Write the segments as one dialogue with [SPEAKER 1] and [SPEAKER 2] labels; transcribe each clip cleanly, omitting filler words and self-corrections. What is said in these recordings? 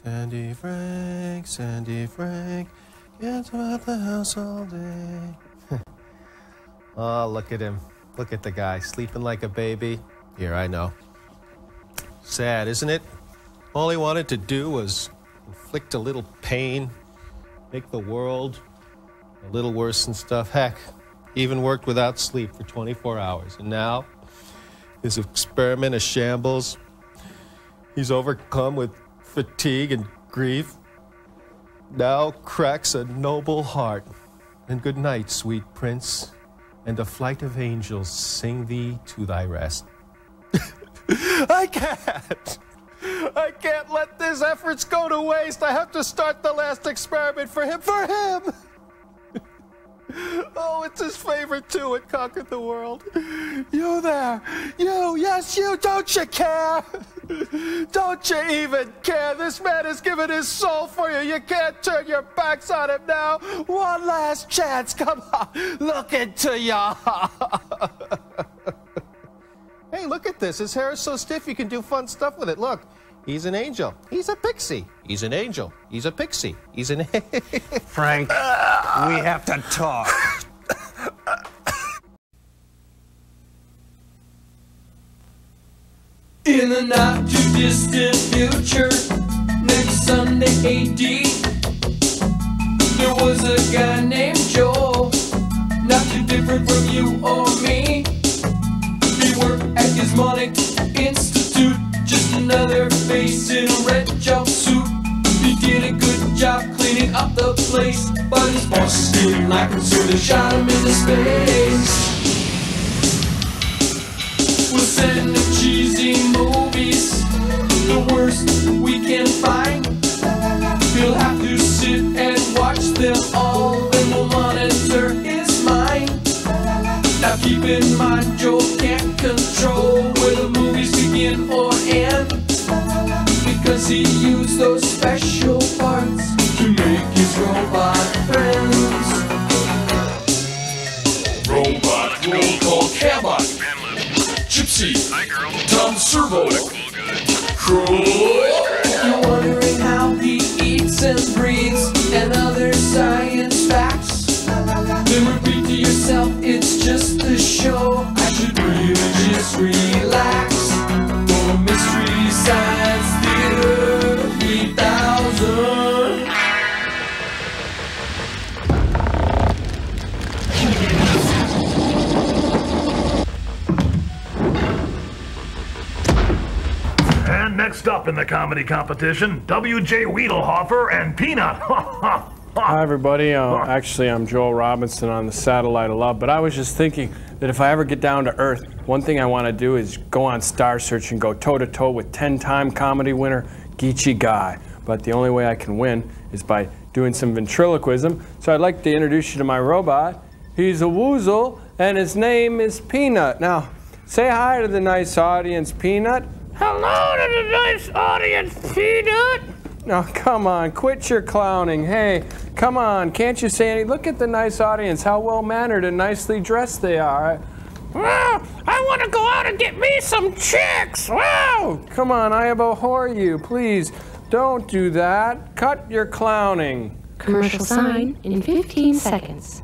[SPEAKER 1] Sandy Frank, gets about the house all day. Oh, look at him. Look at the guy, sleeping like a baby. Here, I know. Sad, isn't it? All he wanted to do was inflict a little pain, make the world a little worse and stuff. Heck, he even worked without sleep for 24 hours. And now, his experiment a shambles. He's overcome with fatigue and grief. Now cracks a noble heart. And good night, sweet prince. And a flight of angels sing thee to thy rest. I can't let these efforts go to waste. I have to start the last experiment for him. Oh, it's his favorite too. It conquered the world. You there. You, yes, you. Don't you care? Don't you even care? This man has given his soul for you. You can't turn your backs on him now. One last chance. Come on. Look into your heart. Hey, look at this. His hair is so stiff you can do fun stuff with it. Look. He's an angel. He's a pixie. He's an angel. He's a pixie. He's an...
[SPEAKER 2] Frank, we have to talk.
[SPEAKER 3] In the not too distant future, next Sunday AD, there was a guy named Joel, not too different from you or me. He worked at Gizmonic Institute, just another face in a red jumpsuit. He did a good job cleaning up the place, but his bosses didn't like him, so they shot him into space. We'll send him cheesy movies, the worst we can find. He'll have to sit and watch them all, then we'll monitor his mind. Now keep in mind, Joel can't control where the movies begin or end, because he used those special parts to make his robot friends. Robot roll call Cabot, Gypsy, Tom Servo, Crow. You're wondering how he eats and breathes and other science facts. Then repeat to yourself, it's just a show. I should really just relax. For Mystery Science Theater 3000.
[SPEAKER 4] And next up in the comedy competition, W.J. Wiedelhofer and Peanut.
[SPEAKER 5] Hi everybody, actually I'm Joel Robinson on the Satellite of Love, but I was just thinking that if I ever get down to Earth, one thing I want to do is go on Star Search and go toe-to-toe with 10-time comedy winner Geechee Guy. But the only way I can win is by doing some ventriloquism, so I'd like to introduce you to my robot. He's a woozle, and his name is Peanut. Now, say hi to the nice audience, Peanut. Hello to the nice audience, Peanut. No, come on, quit your clowning. Hey, come on, can't you say anything? Look at the nice audience, how well-mannered and nicely dressed they are. Wow, I want to go out and get me some chicks. Wow, come on, I abhor you. Please, don't do that. Cut your clowning.
[SPEAKER 6] Commercial sign in 15 seconds.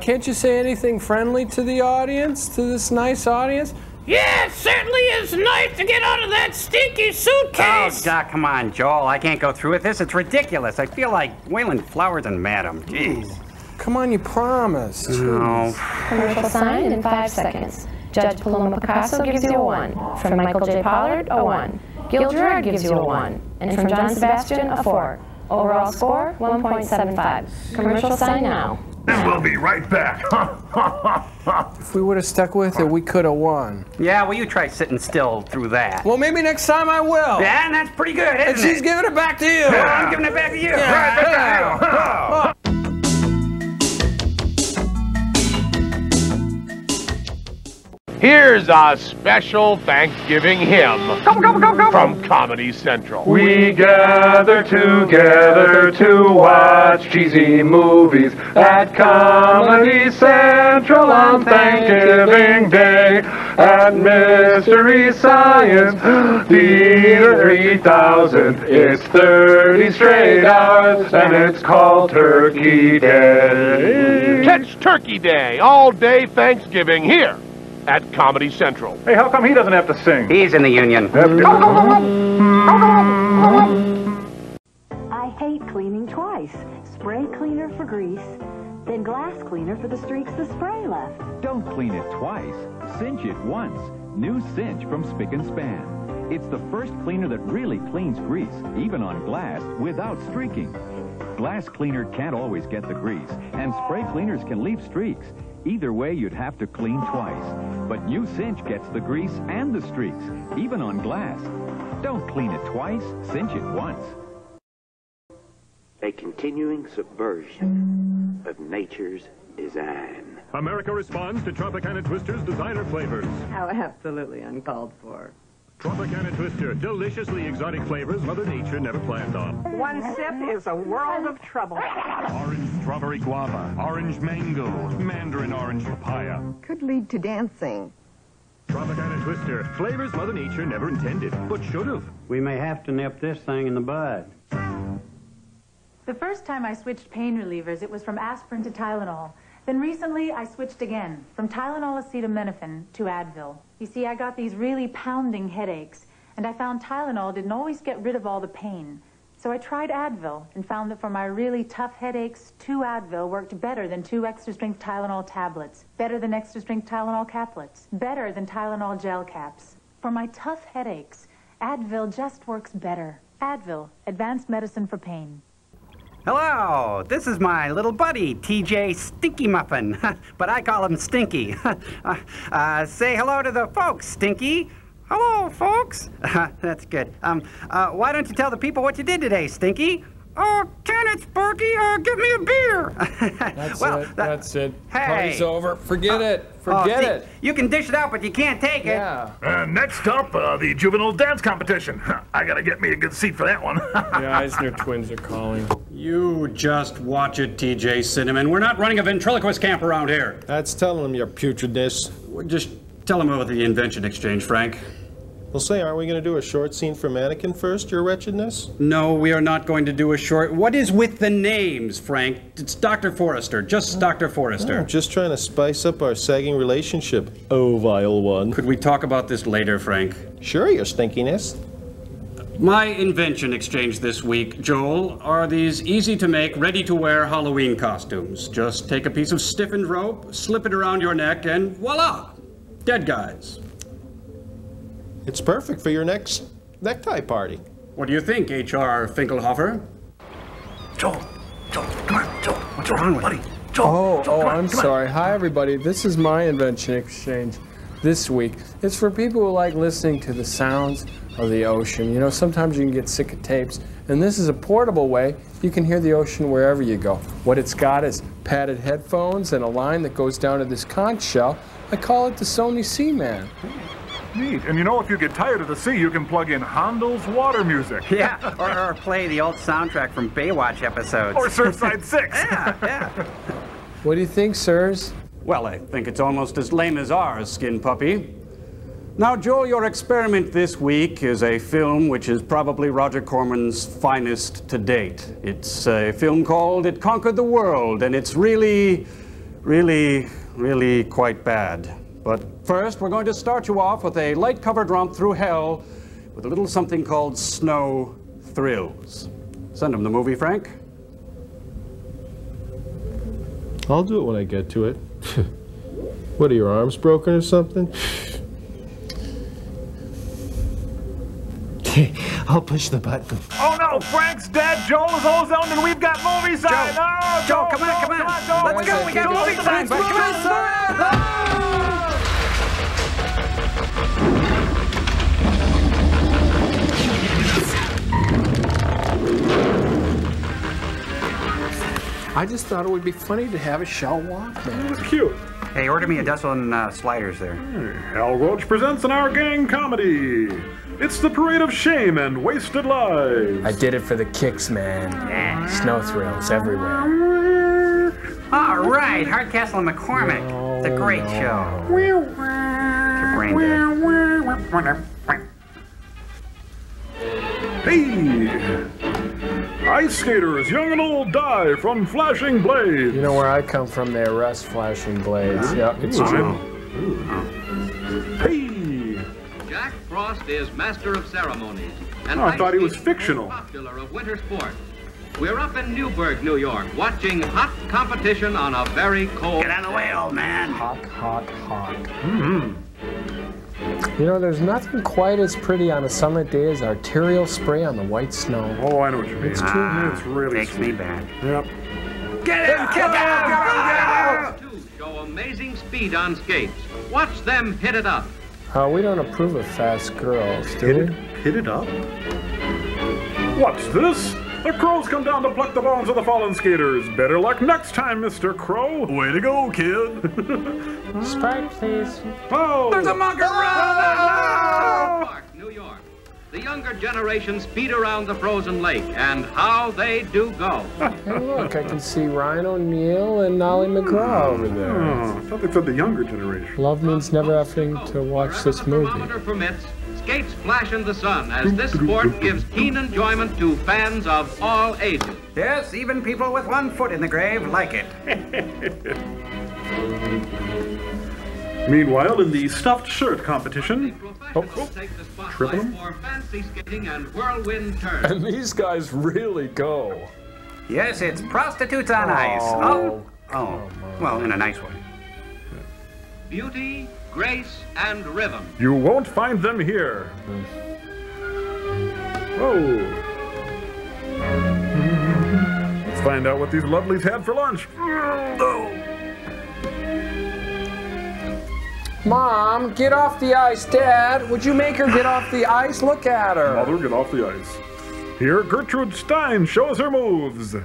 [SPEAKER 5] Can't you say anything friendly to the audience, to this nice audience? Yeah, it certainly is nice to get out of that stinky suitcase.
[SPEAKER 2] Oh, Doc, come on, Joel. I can't go through with this. It's ridiculous. I feel like Waylon Flowers and Madam. Jeez.
[SPEAKER 5] Come on, you promised.
[SPEAKER 2] No.
[SPEAKER 6] Commercial sign in 5 seconds. Judge Paloma Picasso gives you a 1. From Michael J. Pollard, a 1. Gil Gerard gives you a 1. And from John Sebastian, a 4. Overall score, 1.75. Commercial sign now.
[SPEAKER 4] And we'll be right back.
[SPEAKER 5] If we would have stuck with it, we could have won.
[SPEAKER 2] Yeah, well, you try sitting still through that.
[SPEAKER 5] Well, maybe next time I will.
[SPEAKER 2] Yeah, and that's pretty good, isn't
[SPEAKER 5] and she's giving it back to you.
[SPEAKER 2] Well, I'm giving it back to you.
[SPEAKER 5] Yeah.
[SPEAKER 2] Right back to you.
[SPEAKER 7] Here's a special Thanksgiving hymn from Comedy Central.
[SPEAKER 8] We gather together to watch cheesy movies at Comedy Central on Thanksgiving Day. and Mystery Science. D3000, it's 30 straight hours, and it's called Turkey Day.
[SPEAKER 7] Catch Turkey Day all day Thanksgiving here at Comedy Central.
[SPEAKER 4] Hey, how come he doesn't have to sing?
[SPEAKER 2] He's in the union.
[SPEAKER 9] I hate cleaning twice. Spray cleaner for grease, then glass cleaner for the streaks the spray left.
[SPEAKER 10] Don't clean it twice. Cinch it once. New Cinch from Spick & Span. It's the first cleaner that really cleans grease, even on glass, without streaking. Glass cleaner can't always get the grease, and spray cleaners can leave streaks. Either way, you'd have to clean twice. But New Cinch gets the grease and the streaks, even on glass. Don't clean it twice, cinch it once.
[SPEAKER 11] A continuing subversion of nature's design.
[SPEAKER 12] America responds to Tropicana Twister's designer flavors.
[SPEAKER 13] How absolutely uncalled for.
[SPEAKER 12] Tropicana Twister, deliciously exotic flavors Mother Nature never planned on.
[SPEAKER 13] One sip is a world of trouble.
[SPEAKER 12] Orange strawberry guava, orange mango, mandarin orange papaya.
[SPEAKER 13] Could lead to dancing.
[SPEAKER 12] Tropicana Twister, flavors Mother Nature never intended, but should have.
[SPEAKER 2] We may have to nip this thing in the bud.
[SPEAKER 14] The first time I switched pain relievers, it was from aspirin to Tylenol. Then recently, I switched again, from Tylenol acetaminophen to Advil. You see, I got these really pounding headaches, and I found Tylenol didn't always get rid of all the pain. So I tried Advil and found that for my really tough headaches, 2 Advil worked better than 2 extra-strength Tylenol tablets, better than extra-strength Tylenol caplets, better than Tylenol gel caps. For my tough headaches, Advil just works better. Advil, advanced medicine for pain.
[SPEAKER 2] Hello, this is my little buddy, TJ Stinky Muffin, but I call him Stinky. Say hello to the folks, Stinky. Hello, folks. That's good. Why don't you tell the people what you did today, Stinky? Oh, Kenneth, Sparky, get me a beer.
[SPEAKER 5] That's it.
[SPEAKER 2] Hey.
[SPEAKER 5] Party's over. Forget it. Forget it.
[SPEAKER 2] You can dish it out, but you can't take it.
[SPEAKER 5] Yeah.
[SPEAKER 4] Next up, the juvenile dance competition. I gotta get me a good seat for that one.
[SPEAKER 5] The Eisner twins are calling.
[SPEAKER 15] You just watch it, TJ Cinnamon. We're not running a ventriloquist camp around here.
[SPEAKER 1] That's telling them your putridness.
[SPEAKER 15] Just tell them about the invention exchange, Frank.
[SPEAKER 1] Well, say, aren't we going to do a short scene for Mannequin first, your wretchedness?
[SPEAKER 15] No, we are not going to do a short... What is with the names, Frank? It's Dr. Forrester, just Dr. Forrester.
[SPEAKER 1] I'm just trying to spice up our sagging relationship, oh, vile one.
[SPEAKER 15] Could we talk about this later, Frank?
[SPEAKER 1] Sure, your stinkiness.
[SPEAKER 15] My invention exchange this week, Joel, are these easy-to-make, ready-to-wear Halloween costumes. Just take a piece of stiffened rope, slip it around your neck, and voila! Dead guys.
[SPEAKER 1] It's perfect for your next necktie party.
[SPEAKER 15] What do you think, H.R. Finkelhofer?
[SPEAKER 4] Joel, come on, Joel. What's wrong with buddy? Joel,
[SPEAKER 5] I'm sorry. Hi, everybody. This is my invention exchange this week. It's for people who like listening to the sounds of the ocean. You know, sometimes you can get sick of tapes, and this is a portable way you can hear the ocean wherever you go. What it's got is padded headphones and a line that goes down to this conch shell. I call it the Sony Seaman.
[SPEAKER 4] Neat. And you know, if you get tired of the sea, you can plug in Handel's water music.
[SPEAKER 2] Yeah, or play the old soundtrack from Baywatch episodes.
[SPEAKER 4] Or Surfside 6.
[SPEAKER 2] Yeah.
[SPEAKER 5] What do you think, sirs?
[SPEAKER 15] Well, I think it's almost as lame as ours, Skin Puppy. Now, Joel, your experiment this week is a film which is probably Roger Corman's finest to date. It's a film called It Conquered the World, and it's really quite bad. But first, we're going to start you off with a light-covered romp through hell with a little something called Snow Thrills. Send them the movie, Frank.
[SPEAKER 1] I'll do it when I get to it. What, are your arms broken or something? I'll push the button.
[SPEAKER 4] Oh no, Frank's dead, Joel's ozoned, and we've got movie sign.
[SPEAKER 2] Joel, come on.
[SPEAKER 4] Joel,
[SPEAKER 2] Let's go, we got movie sign. Come on.
[SPEAKER 5] I just thought it would be funny to have a shell walk there.
[SPEAKER 4] It was cute.
[SPEAKER 2] Hey, order me a dozen sliders there.
[SPEAKER 4] Hal Roach presents an Our Gang comedy. It's the parade of shame and wasted lives.
[SPEAKER 5] I did it for the kicks, man. Yeah. Snow thrills everywhere.
[SPEAKER 2] All right, Hardcastle and McCormick. It's a great show. It's a brain dead.
[SPEAKER 4] Hey! Ice skaters, young and old, die from flashing blades.
[SPEAKER 5] You know where I come from, they arrest flashing blades. Yeah, it's true.
[SPEAKER 4] Hey!
[SPEAKER 16] Jack Frost is master of ceremonies. And
[SPEAKER 4] I thought he was fictional.
[SPEAKER 16] Popular of winter sport. We're up in Newburgh, New York, watching hot competition on a very cold.
[SPEAKER 2] Get out of the way, old man.
[SPEAKER 5] Hot, hot, hot. You know, there's nothing quite as pretty on a summer day as arterial spray on the white snow.
[SPEAKER 4] Oh, I know what you mean.
[SPEAKER 5] It's true.
[SPEAKER 4] It's really
[SPEAKER 2] Takes
[SPEAKER 4] sweet.
[SPEAKER 2] me back.
[SPEAKER 4] Yep.
[SPEAKER 2] Get him! Get out!
[SPEAKER 16] Two show amazing speed on skates. Watch them hit it up.
[SPEAKER 5] We don't approve of fast girls, do we?
[SPEAKER 4] Hit it up? What's this? The crows come down to pluck the bones of the fallen skaters. Better luck next time, Mr. Crow. Way to go, kid.
[SPEAKER 5] Sprite, please.
[SPEAKER 4] Oh!
[SPEAKER 2] There's a monkey run!
[SPEAKER 16] Park, New York. The younger generation speed around the frozen lake, and how they do go.
[SPEAKER 5] Hey, look, I can see Ryan O'Neal and Nolly McGraw over there.
[SPEAKER 4] Oh, I thought they said the younger generation.
[SPEAKER 5] Love means never having to watch this movie.
[SPEAKER 16] Thermometer permits, skates flash in the sun as this sport gives keen enjoyment to fans of all ages.
[SPEAKER 2] Yes, even people with one foot in the grave like it.
[SPEAKER 4] Meanwhile, in the stuffed shirt competition, triple them?
[SPEAKER 16] For fancy skating and whirlwind turns.
[SPEAKER 5] And these guys really go.
[SPEAKER 2] Yes, it's prostitutes on ice. Oh. Well, in a nice way.
[SPEAKER 16] Beauty, grace, and rhythm.
[SPEAKER 4] You won't find them here. Whoa. Let's find out what these lovelies had for lunch.
[SPEAKER 5] Mom, get off the ice, Dad. Would you make her get off the ice? Look at her.
[SPEAKER 4] Mother, get off the ice. Here, Gertrude Stein shows her moves.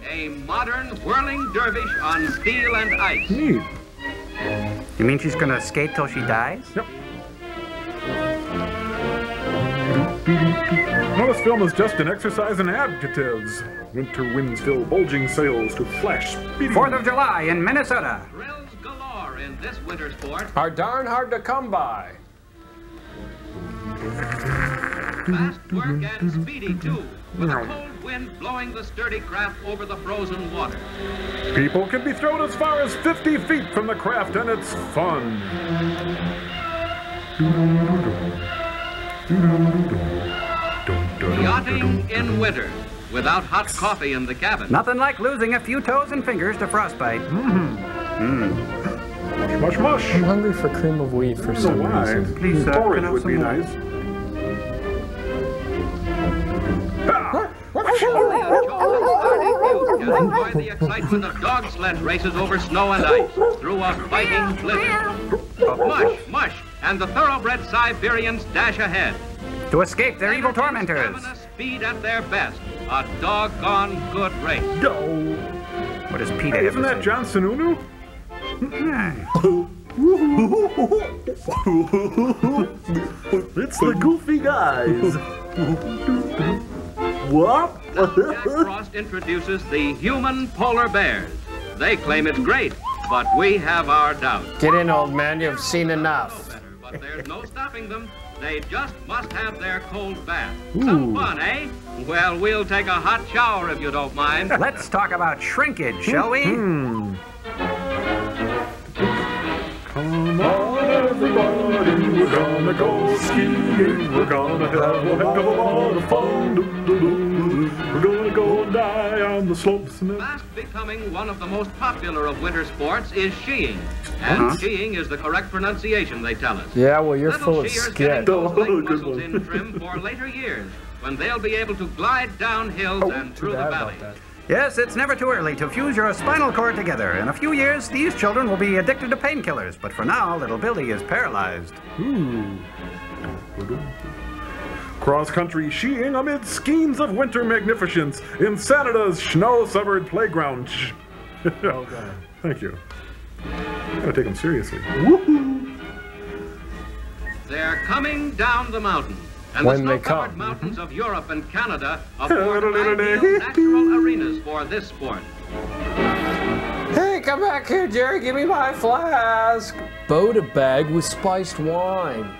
[SPEAKER 16] A modern whirling dervish on steel and ice.
[SPEAKER 4] Neat.
[SPEAKER 2] You mean she's gonna skate till she dies?
[SPEAKER 4] Yep. No, this film is just an exercise in adjectives. Winter winds fill bulging sails to flash speeding.
[SPEAKER 2] 4th of July in Minnesota.
[SPEAKER 16] Thrills galore in this winter sport.
[SPEAKER 5] Are darn hard to come by.
[SPEAKER 16] Fast work and speedy too, with a cold wind blowing the sturdy craft over the frozen water.
[SPEAKER 4] People can be thrown as far as 50 feet from the craft, and it's fun.
[SPEAKER 16] Yachting in winter, without hot coffee in the cabin.
[SPEAKER 2] Nothing like losing a few toes and fingers to frostbite.
[SPEAKER 4] Mush, mush.
[SPEAKER 5] I'm hungry for cream of wheat for some reason.
[SPEAKER 2] Please,
[SPEAKER 4] Porridge
[SPEAKER 2] can I have
[SPEAKER 4] would
[SPEAKER 2] some
[SPEAKER 4] be
[SPEAKER 2] more?
[SPEAKER 4] nice.
[SPEAKER 16] Enjoy the excitement of dog sled races over snow and ice through a biting blizzard. Mush, mush, and the thoroughbred Siberians dash ahead.
[SPEAKER 2] To escape their evil tormentors.
[SPEAKER 16] Stamina, speed at their best. A doggone good race.
[SPEAKER 2] What does Peter
[SPEAKER 4] Hey,
[SPEAKER 2] have
[SPEAKER 4] isn't
[SPEAKER 2] to
[SPEAKER 4] that
[SPEAKER 2] say?
[SPEAKER 4] John Sununu? It's the goofy guys. What?
[SPEAKER 16] Jack Frost introduces the human polar bears. They claim it's great, but we have our doubts.
[SPEAKER 5] Get in, old man. You've seen enough.
[SPEAKER 16] But there's no stopping them. They just must have their cold bath. Some fun, eh? Well, we'll take a hot shower if you don't mind.
[SPEAKER 2] Let's talk about shrinkage, shall we?
[SPEAKER 4] Come on, everybody, we're gonna go skiing. We're gonna have a heck of a lot of fun. We're gonna go and die on the slopes.
[SPEAKER 16] Fast becoming one of the most popular of winter sports is skiing. And skiing is the correct pronunciation, they tell us.
[SPEAKER 5] Yeah, well, you're
[SPEAKER 16] Little
[SPEAKER 5] full of
[SPEAKER 16] skiers getting
[SPEAKER 5] skit.
[SPEAKER 16] those leg muscles in trim for later years, when they'll be able to glide down hills and through the valleys.
[SPEAKER 2] Yes, it's never too early to fuse your spinal cord together. In a few years, these children will be addicted to painkillers. But for now, little Billy is paralyzed.
[SPEAKER 4] Cross-country skiing amid skeins of winter magnificence in Canada's snow-covered playground. Thank you. Gotta take them seriously. Woohoo!
[SPEAKER 16] They're coming down the mountain. And
[SPEAKER 5] When
[SPEAKER 16] the
[SPEAKER 5] they
[SPEAKER 16] snow-covered
[SPEAKER 5] come.
[SPEAKER 16] mountains of Europe and Canada afford ideal natural arenas for this sport.
[SPEAKER 5] Hey, come back here, Jerry. Give me my flask. Boda bag with spiced wine.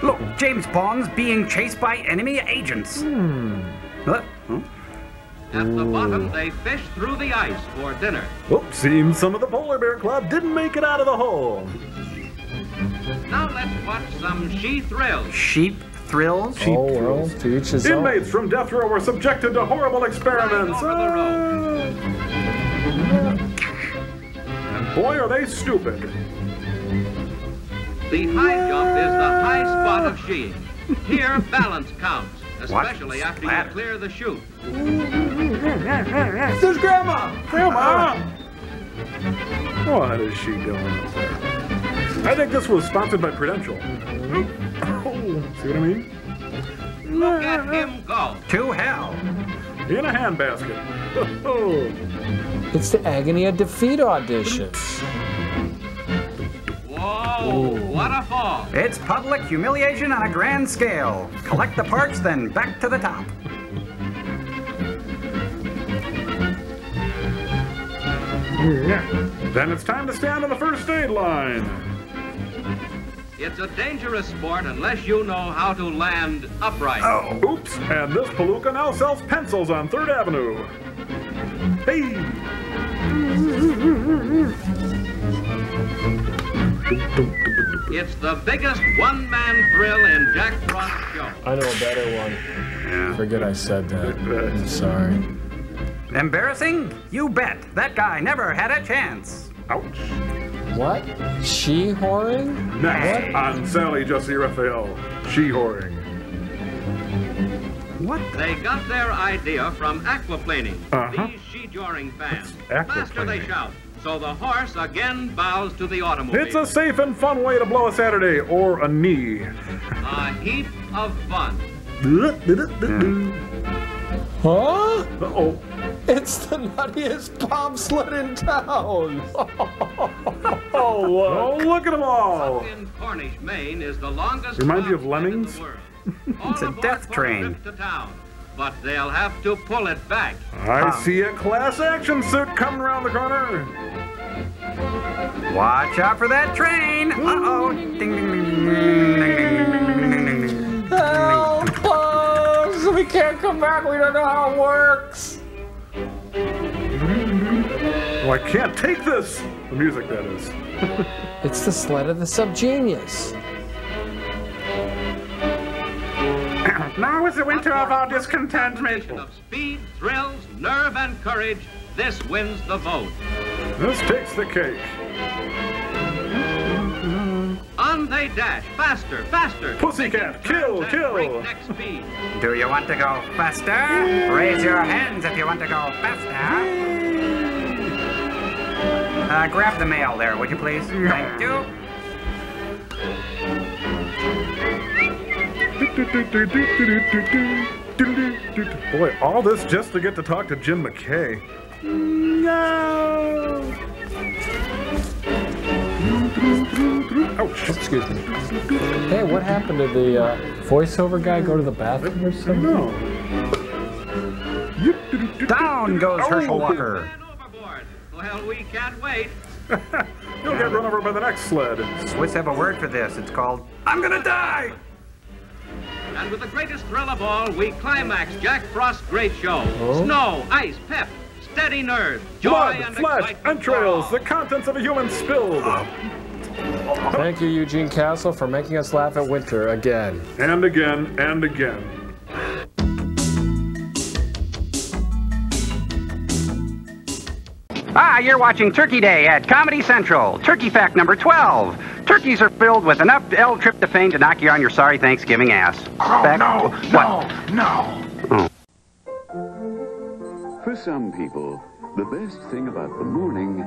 [SPEAKER 2] Look, James Bond's being chased by enemy agents. What?
[SPEAKER 16] At the bottom, they fish through the ice for dinner.
[SPEAKER 4] Oops, seems some of the Polar Bear Club didn't make it out of the hole.
[SPEAKER 16] Now let's watch some she thrills.
[SPEAKER 2] Sheep thrills?
[SPEAKER 5] Sheep thrills. To each his own.
[SPEAKER 4] Inmates from death row were subjected to horrible experiments. And boy, are they stupid.
[SPEAKER 16] The high jump is the high spot of skiing. Here, balance counts, especially after you clear the chute.
[SPEAKER 5] There's Grandma!
[SPEAKER 4] Grandma! What is she doing up there? I think this was sponsored by Prudential. Oh, see what I mean?
[SPEAKER 16] Look at him go.
[SPEAKER 2] To hell.
[SPEAKER 4] In a handbasket.
[SPEAKER 5] It's the Agony of Defeat audition.
[SPEAKER 16] Whoa, what a fall.
[SPEAKER 2] It's public humiliation on a grand scale. Collect the parts, then back to the top.
[SPEAKER 4] Then it's time to stand on the first aid line.
[SPEAKER 16] It's a dangerous sport unless you know how to land upright.
[SPEAKER 4] Oh, oops. And this palooka now sells pencils on 3rd Avenue. Hey!
[SPEAKER 16] It's the biggest one-man thrill in Jack Frost's show.
[SPEAKER 5] I know a better one.
[SPEAKER 2] Yeah.
[SPEAKER 5] Forget I said that. I'm sorry.
[SPEAKER 2] Embarrassing? You bet. That guy never had a chance.
[SPEAKER 4] Ouch.
[SPEAKER 5] What? She-whoring?
[SPEAKER 4] Next on Sally Jesse Raphael. She-whoring.
[SPEAKER 2] What?
[SPEAKER 16] They got their idea from aquaplaning. These she-joring fans. Faster they shout, so the horse again bows to the automobile.
[SPEAKER 4] It's a safe and fun way to blow a Saturday or a knee.
[SPEAKER 16] A heap of fun.
[SPEAKER 5] Huh?
[SPEAKER 4] Uh-oh.
[SPEAKER 5] It's the nuttiest bobsled in town. Oh, look.
[SPEAKER 4] Look at them all.
[SPEAKER 16] Up in Cornish, Maine is the longest
[SPEAKER 4] Reminds you of
[SPEAKER 16] bobsled in the
[SPEAKER 4] Lemmings?
[SPEAKER 16] world.
[SPEAKER 2] It's a death train.
[SPEAKER 16] To town, but they'll have to pull it back.
[SPEAKER 4] I see a class action suit coming around the corner.
[SPEAKER 2] Watch out for that train. Uh-oh. Ding, ding, ding, ding, ding, ding, ding, ding.
[SPEAKER 5] Help us! We can't come back. We don't know how it works.
[SPEAKER 4] Oh, I can't take this. The music, that is.
[SPEAKER 5] It's the sled of the subgenius.
[SPEAKER 2] Now is the winter of our discontentment.
[SPEAKER 16] Of speed, thrills, nerve, and courage, this wins the vote.
[SPEAKER 4] This takes the cake.
[SPEAKER 16] On they dash, faster, faster.
[SPEAKER 4] Pussycat, kill, kill.
[SPEAKER 16] Breakneck speed.
[SPEAKER 2] Do you want to go faster? Raise your hands if you want to go faster. Grab the mail there, would you please? Thank you.
[SPEAKER 4] Boy, all this just to get to talk to Jim McKay. No! Ouch.
[SPEAKER 5] Excuse me. Hey, what happened to the voiceover guy? Go to the bathroom or something?
[SPEAKER 4] No.
[SPEAKER 2] Down goes Herschel Walker.
[SPEAKER 16] Well, we can't wait.
[SPEAKER 4] You'll get run over by the next sled.
[SPEAKER 2] Swiss have a word for this. It's called, I'm gonna die!
[SPEAKER 16] And with the greatest thrill of all, we climax Jack Frost's great show. Snow, ice, pep, steady nerves, joy
[SPEAKER 4] Blood,
[SPEAKER 16] and
[SPEAKER 4] flesh,
[SPEAKER 16] excitement.
[SPEAKER 4] entrails, the contents of a human spilled.
[SPEAKER 5] Thank you, Eugene Castle, for making us laugh at winter again.
[SPEAKER 4] And again, and again.
[SPEAKER 2] You're watching Turkey Day at Comedy Central. Turkey fact number 12. Turkeys are filled with enough L-tryptophan to knock you on your sorry Thanksgiving ass.
[SPEAKER 11] No. For some people, the best thing about the morning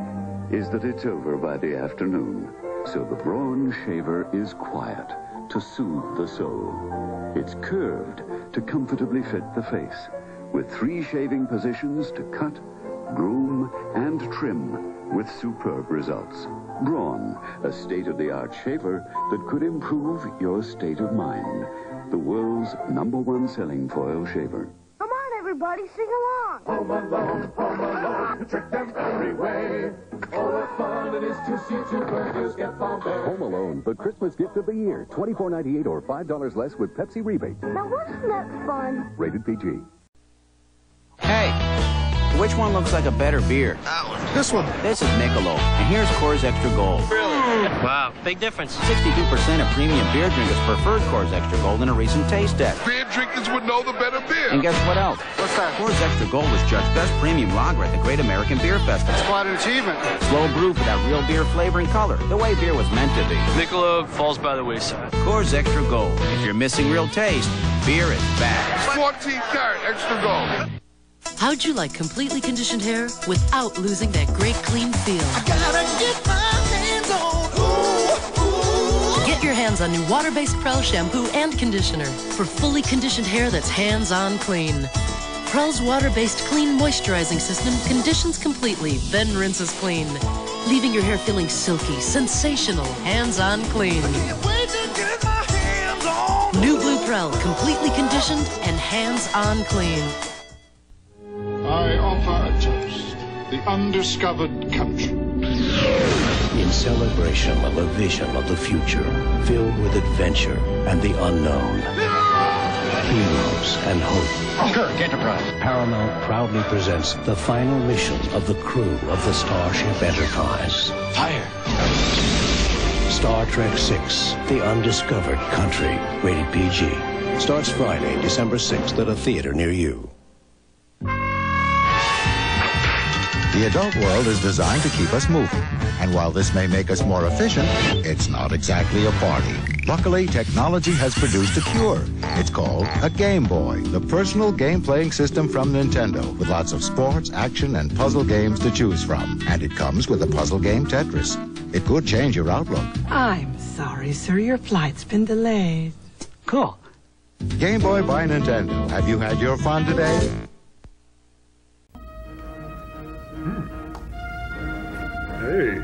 [SPEAKER 11] is that it's over by the afternoon. So the Braun shaver is quiet to soothe the soul. It's curved to comfortably fit the face, with 3 shaving positions to cut, groom, and trim with superb results. Braun, a state-of-the-art shaver that could improve your state of mind. The world's #1 selling foil shaver.
[SPEAKER 17] Come on, everybody. Everybody sing along.
[SPEAKER 3] Home Alone, trick them every way. Oh, what fun it is to see two burgers get Bombay.
[SPEAKER 18] Home Alone, the Christmas gift of the year. $24.98 or $5 less with Pepsi rebate.
[SPEAKER 17] Now, wasn't that fun?
[SPEAKER 18] Rated PG.
[SPEAKER 19] Hey, which one looks like a better beer?
[SPEAKER 1] That one. This one.
[SPEAKER 19] This is Michelob, and here's Coors Extra Gold.
[SPEAKER 1] Really? Wow, big difference.
[SPEAKER 19] 62% of premium beer drinkers preferred Coors Extra Gold in a recent taste test.
[SPEAKER 20] Beer drinkers would know the better beer.
[SPEAKER 19] And guess what else?
[SPEAKER 1] What's that?
[SPEAKER 19] Coors Extra Gold was judged best premium lager at the Great American Beer Festival.
[SPEAKER 1] That's quite an achievement.
[SPEAKER 19] Slow brew for that real beer flavor and color, the way beer was meant to be.
[SPEAKER 21] Michelob falls by the wayside.
[SPEAKER 19] Coors Extra Gold. If you're missing real taste, beer is back.
[SPEAKER 20] 14-karat Extra Gold.
[SPEAKER 22] How'd you like completely conditioned hair without losing that great clean feel?
[SPEAKER 3] I gotta get my hands on. Ooh.
[SPEAKER 22] Get your hands on new water-based Prel shampoo and conditioner for fully conditioned hair that's hands-on clean. Prel's water-based clean moisturizing system conditions completely, then rinses clean, leaving your hair feeling silky, sensational, hands-on clean.
[SPEAKER 3] Wait to get my hands on.
[SPEAKER 22] New Blue Prel, completely conditioned and hands-on clean.
[SPEAKER 23] I offer a toast, the undiscovered country.
[SPEAKER 24] In celebration of a vision of the future, filled with adventure and the unknown. Heroes and hope. Kirk Enterprise. Paramount proudly presents the final mission of the crew of the Starship Enterprise.
[SPEAKER 23] Fire.
[SPEAKER 24] Star Trek VI, The Undiscovered Country. Rated PG. Starts Friday, December 6th at a theater near you.
[SPEAKER 25] The adult world is designed to keep us moving. And while this may make us more efficient, it's not exactly a party. Luckily, technology has produced a cure. It's called a Game Boy, the personal game-playing system from Nintendo, with lots of sports, action, and puzzle games to choose from. And it comes with a puzzle game Tetris. It could change your outlook.
[SPEAKER 26] I'm sorry, sir. Your flight's been delayed.
[SPEAKER 25] Cool. Game Boy by Nintendo. Have you had your fun today?
[SPEAKER 4] Hey,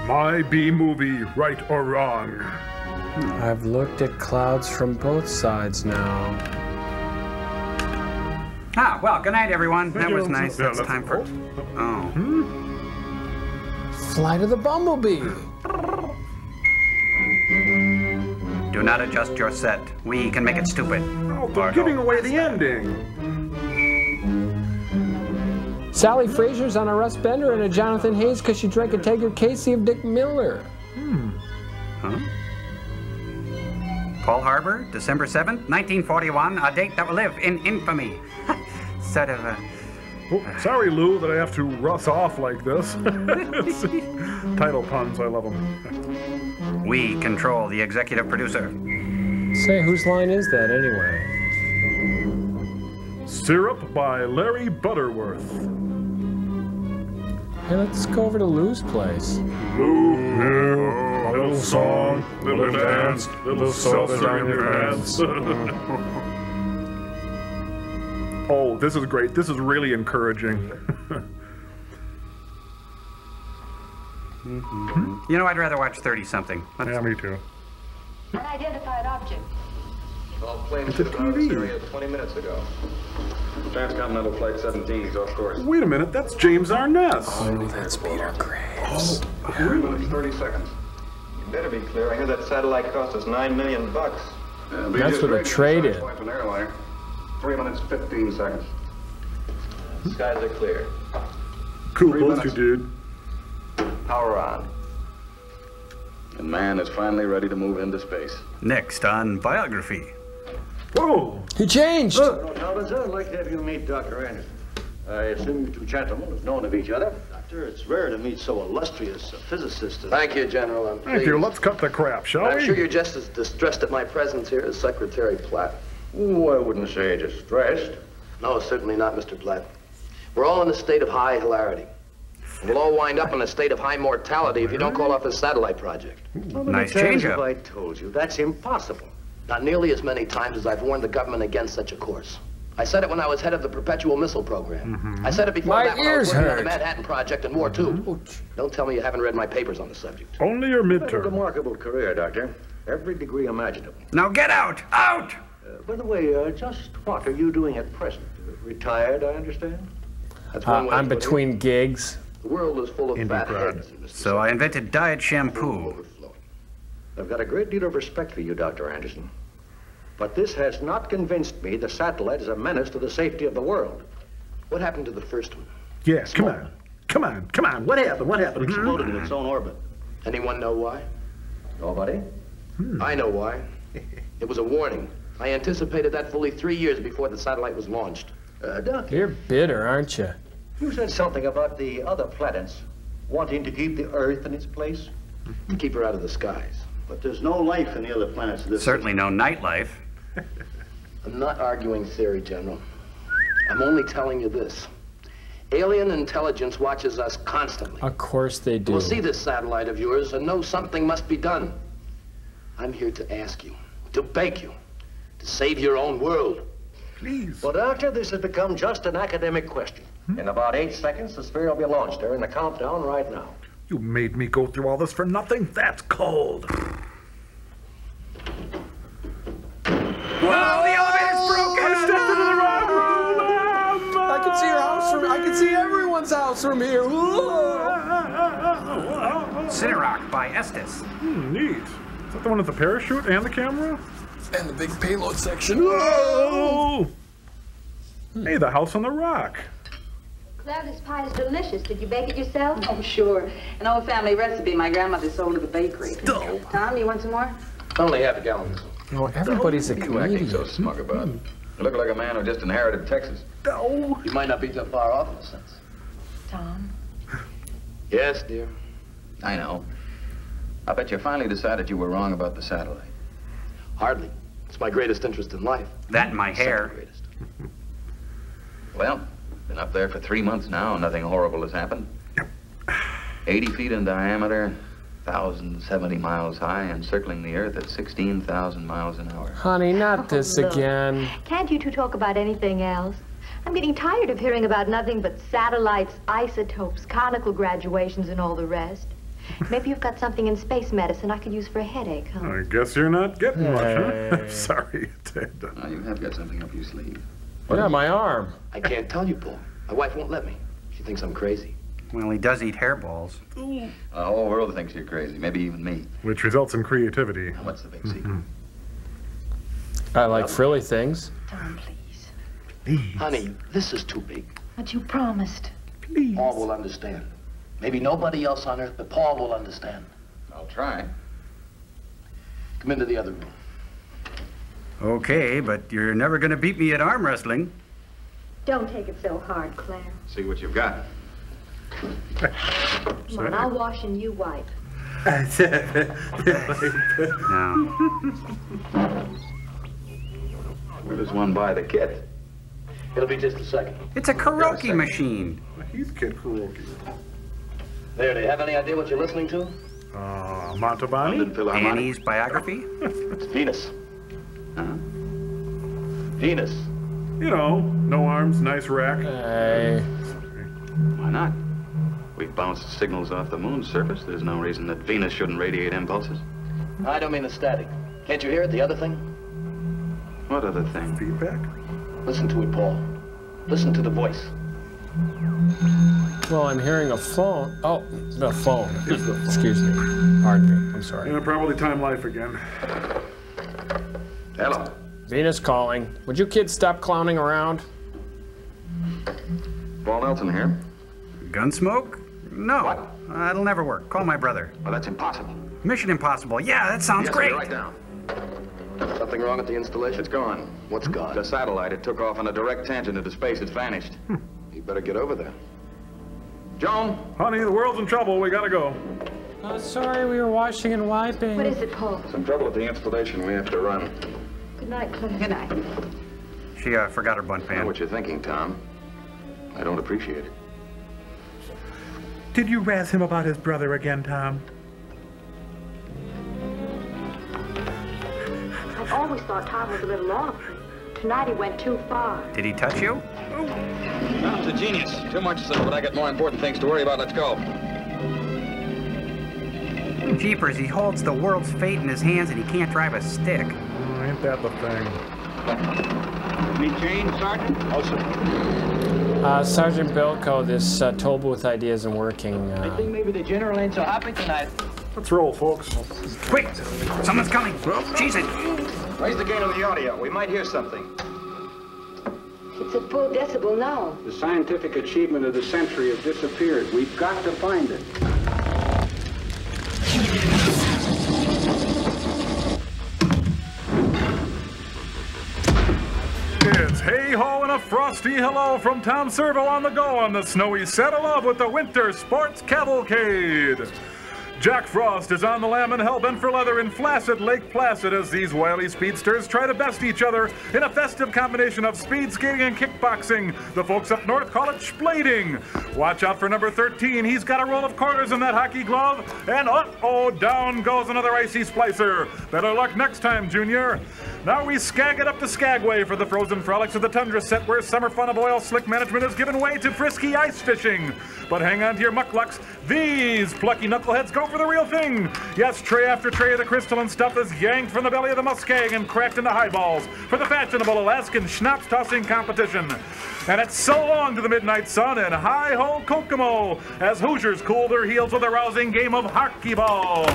[SPEAKER 4] my B-movie, right or wrong?
[SPEAKER 5] I've looked at clouds from both sides now.
[SPEAKER 2] Ah, well, good night, everyone. That was nice.
[SPEAKER 4] Yeah,
[SPEAKER 2] It's time for... Oh.
[SPEAKER 5] Flight of the Bumblebee.
[SPEAKER 2] Do not adjust your set. We can make it stupid.
[SPEAKER 4] Oh, they're giving away the ending.
[SPEAKER 5] Sally Fraser's on a Russ Bender and a Jonathan Hayes because she drank a Tiger Casey of Dick Miller.
[SPEAKER 2] Huh? Paul Harbor, December 7th, 1941, a date that will live in infamy. Sort of a...
[SPEAKER 4] Oh, sorry, Lou, that I have to Russ off like this. Title puns, I love them.
[SPEAKER 2] We control the executive producer.
[SPEAKER 5] Say, whose line is that anyway?
[SPEAKER 4] Syrup by Larry Butterworth.
[SPEAKER 5] Hey, let's go over to Lou's place.
[SPEAKER 4] Lou, a little song, little dance, little seltzer in your hands. Oh, this is great. This is really encouraging.
[SPEAKER 2] You know, I'd rather watch 30-something.
[SPEAKER 4] Yeah, me too.
[SPEAKER 27] Unidentified object.
[SPEAKER 28] Well, plane took out of this area 20 minutes ago. Transcontinental Flight 17 is off course.
[SPEAKER 4] Wait a minute, that's James Arness.
[SPEAKER 5] Oh, that's Peter Graves.
[SPEAKER 28] 3 minutes, 30 seconds. You better be clear. I hear that satellite cost us $9 million.
[SPEAKER 5] That's what a trade is.
[SPEAKER 28] 3 minutes, 15 seconds. Skies are clear.
[SPEAKER 4] Cool, both you, dude.
[SPEAKER 28] Power on. And man is finally ready to move into space.
[SPEAKER 2] Next on Biography.
[SPEAKER 4] Whoa!
[SPEAKER 5] He changed!
[SPEAKER 29] I'd like to have you meet Dr. Anderson. I assume you two gentlemen have known of each other. Doctor, it's rare to meet so illustrious a physicist.
[SPEAKER 28] Thank you, General. I'm
[SPEAKER 4] Thank you. Let's cut the crap, shall we?
[SPEAKER 28] I'm sure you're just as distressed at my presence here as Secretary Platt. Oh, I wouldn't say distressed. No, certainly not, Mr. Platt. We're all in a state of high hilarity. We'll all wind up in a state of high mortality if you don't call off this satellite project.
[SPEAKER 2] Nice change-up.
[SPEAKER 29] I told you, that's impossible. Not nearly as many times as I've warned the government against such a course. I said it when I was head of the Perpetual Missile Program. I said it before that when I was working on the Manhattan Project in War II. Don't tell me you haven't read my papers on the subject.
[SPEAKER 4] Only your
[SPEAKER 29] A
[SPEAKER 4] midterm.
[SPEAKER 29] remarkable career, Doctor. Every degree imaginable.
[SPEAKER 2] Now get out! Out!
[SPEAKER 6] By the way, just what are you doing at present? Retired, I understand?
[SPEAKER 2] That's one way
[SPEAKER 5] I'm between gigs.
[SPEAKER 28] The world is full of fat heads.
[SPEAKER 2] So I invented diet shampoo.
[SPEAKER 6] I've got a great deal of respect for you, Dr. Anderson. But this has not convinced me the satellite is a menace to the safety of the world.
[SPEAKER 28] What happened to the first one?
[SPEAKER 4] Yeah, come on. Come on, come on. What happened? What happened?
[SPEAKER 6] It exploded in its own orbit.
[SPEAKER 28] Anyone know why?
[SPEAKER 6] Nobody?
[SPEAKER 28] I know why. It was a warning. I anticipated that fully 3 years before the satellite was launched.
[SPEAKER 6] Doc,
[SPEAKER 5] You're bitter, aren't you?
[SPEAKER 6] you said something about the other planets wanting to keep the Earth in its place.
[SPEAKER 28] Keep her out of the skies.
[SPEAKER 6] But there's no life in the other planets.
[SPEAKER 2] Certainly no nightlife.
[SPEAKER 28] I'm not arguing theory, General. I'm only telling you this. Alien intelligence watches us constantly.
[SPEAKER 5] Of course they do.
[SPEAKER 28] We'll see this satellite of yours and know something must be done. I'm here to ask you, to beg you, to save your own world.
[SPEAKER 4] Please.
[SPEAKER 6] Well, Doctor, this has become just an academic question. In about 8 seconds, the sphere will be launched. They're in the countdown right now.
[SPEAKER 4] You made me go through all this for nothing? That's cold.
[SPEAKER 2] Whoa, the elevator's broken!
[SPEAKER 4] I stepped into the wrong room!
[SPEAKER 5] I can see your house from. I can see everyone's house from here.
[SPEAKER 2] Cinerock by Estes.
[SPEAKER 4] Neat. Is that the one with the parachute and the camera?
[SPEAKER 5] And the big payload section.
[SPEAKER 4] Whoa! Hey, the house on the rock.
[SPEAKER 27] Claire, this pie is delicious. Did you bake it yourself?
[SPEAKER 7] Oh, sure. An old family recipe my grandmother sold at the bakery.
[SPEAKER 4] No.
[SPEAKER 7] Tom, you want some more?
[SPEAKER 28] Only half a gallon.
[SPEAKER 5] No, everybody's a
[SPEAKER 8] What are you acting
[SPEAKER 5] comedian.
[SPEAKER 8] so smug about? You look like a man who just inherited Texas.
[SPEAKER 4] No.
[SPEAKER 28] You might not be too far off in a sense.
[SPEAKER 7] Tom?
[SPEAKER 28] Yes, dear.
[SPEAKER 8] I know. I bet you finally decided you were wrong about the satellite.
[SPEAKER 28] Hardly. It's my greatest interest in life.
[SPEAKER 2] That and my hair.
[SPEAKER 8] Well, been up there for 3 months now, and nothing horrible has happened. 80 feet in diameter, 1,070 miles high, and circling the Earth at 16,000 miles an hour.
[SPEAKER 5] Honey, not this
[SPEAKER 27] look.
[SPEAKER 5] again.
[SPEAKER 27] Can't you two talk about anything else? I'm getting tired of hearing about nothing but satellites, isotopes, conical graduations, and all the rest. Maybe you've got something in space medicine I could use for a headache, huh?
[SPEAKER 4] I guess you're not getting much, huh? Sorry, Ted.
[SPEAKER 8] Now, you have got something up your sleeve.
[SPEAKER 5] Yeah, my arm.
[SPEAKER 28] I can't tell you, Paul. My wife won't let me. She thinks I'm crazy.
[SPEAKER 2] Well, he does eat hairballs.
[SPEAKER 8] The whole world thinks you're crazy, maybe even me.
[SPEAKER 4] Which results in creativity.
[SPEAKER 8] Now, what's the big secret?
[SPEAKER 5] I like frilly things.
[SPEAKER 7] Tom, please.
[SPEAKER 28] Honey, this is too big.
[SPEAKER 7] But you promised.
[SPEAKER 4] Please.
[SPEAKER 28] Paul will understand. Maybe nobody else on Earth, but Paul will understand.
[SPEAKER 8] I'll try.
[SPEAKER 28] Come into the other room.
[SPEAKER 2] Okay, but you're never going to beat me at arm wrestling.
[SPEAKER 27] Don't take it so hard, Claire.
[SPEAKER 8] See what you've got.
[SPEAKER 27] Come on, I'll wash and you wipe.
[SPEAKER 2] No.
[SPEAKER 8] Where does one buy the kit?
[SPEAKER 28] It'll be just a second.
[SPEAKER 2] It's a karaoke machine.
[SPEAKER 4] He's Kid Karaoke.
[SPEAKER 28] There, do you have any idea what you're listening to?
[SPEAKER 4] Montalbani?
[SPEAKER 2] Annie's biography?
[SPEAKER 28] It's Venus. Venus.
[SPEAKER 4] You know, no arms, nice rack.
[SPEAKER 5] Hey.
[SPEAKER 8] Why not? We bounce signals off the moon's surface. There's no reason that Venus shouldn't radiate impulses.
[SPEAKER 28] I don't mean the static. Can't you hear it, the other thing?
[SPEAKER 8] What other thing?
[SPEAKER 4] Feedback?
[SPEAKER 28] Listen to it, Paul. Listen to the voice.
[SPEAKER 5] Well, I'm hearing a phone. Oh, the phone. Excuse me. Pardon me. I'm sorry.
[SPEAKER 4] Yeah, probably Time Life again.
[SPEAKER 8] Hello.
[SPEAKER 5] Venus calling. Would you kids stop clowning around?
[SPEAKER 8] Paul Nelson here.
[SPEAKER 2] Gunsmoke? No. That'll never work. Call my brother.
[SPEAKER 8] Well, that's impossible.
[SPEAKER 2] Mission Impossible. Yeah, that sounds
[SPEAKER 8] Yes,
[SPEAKER 2] great.
[SPEAKER 8] Write down.
[SPEAKER 28] Something wrong at the installation?
[SPEAKER 8] It's gone.
[SPEAKER 28] What's gone?
[SPEAKER 8] The satellite. It took off on a direct tangent into space. It's vanished.
[SPEAKER 28] You better get over there.
[SPEAKER 8] Joan?
[SPEAKER 4] Honey, the world's in trouble. We gotta go.
[SPEAKER 5] Oh, sorry, we were washing and wiping.
[SPEAKER 27] What is it, Paul?
[SPEAKER 8] Some trouble at the installation. We have to run.
[SPEAKER 27] Good night, Claire.
[SPEAKER 7] Good night.
[SPEAKER 2] She forgot her bun
[SPEAKER 8] I know
[SPEAKER 2] pan.
[SPEAKER 8] what you're thinking, Tom. I don't appreciate it.
[SPEAKER 4] Did you razz him about his brother again, Tom?
[SPEAKER 27] I've always thought Tom was a little off. Tonight he went too far.
[SPEAKER 2] Did he touch you?
[SPEAKER 8] Tom's a genius. Too much so, but I got more important things to worry about. Let's go.
[SPEAKER 2] Jeepers, he holds the world's fate in his hands and he can't drive a stick.
[SPEAKER 4] Oh, ain't that the thing?
[SPEAKER 9] Any change, Sergeant?
[SPEAKER 10] Oh, sir.
[SPEAKER 5] Sergeant Bilko, this toll booth idea isn't working.
[SPEAKER 9] I think maybe the general ain't so happy tonight.
[SPEAKER 4] Let's roll, folks.
[SPEAKER 2] Quick! Someone's coming. Cheese it.
[SPEAKER 9] Raise the gain on the audio. We might hear something.
[SPEAKER 27] It's at full decibel now.
[SPEAKER 9] The scientific achievement of the century has disappeared. We've got to find it.
[SPEAKER 4] It's hey-ho and a frosty hello from Tom Servo on the go on the snowy set of love with the Winter Sports Cavalcade. Jack Frost is on the lam and hell-bent for leather in flaccid Lake Placid as these wily speedsters try to best each other in a festive combination of speed skating and kickboxing. The folks up north call it splading. Watch out for number 13. He's got a roll of quarters in that hockey glove. And uh-oh, down goes another icy splicer. Better luck next time, Junior. Now we skag it up to Skagway for the frozen frolics of the Tundra set where summer fun of oil slick management has given way to frisky ice fishing. But hang on to your mucklucks. These plucky knuckleheads go for the real thing. Yes, tray after tray of the crystalline stuff is yanked from the belly of the muskeg and cracked into highballs for the fashionable Alaskan schnapps-tossing competition. And it's so long to the midnight sun and hi-ho Kokomo as Hoosiers cool their heels with a rousing game of hockey ball.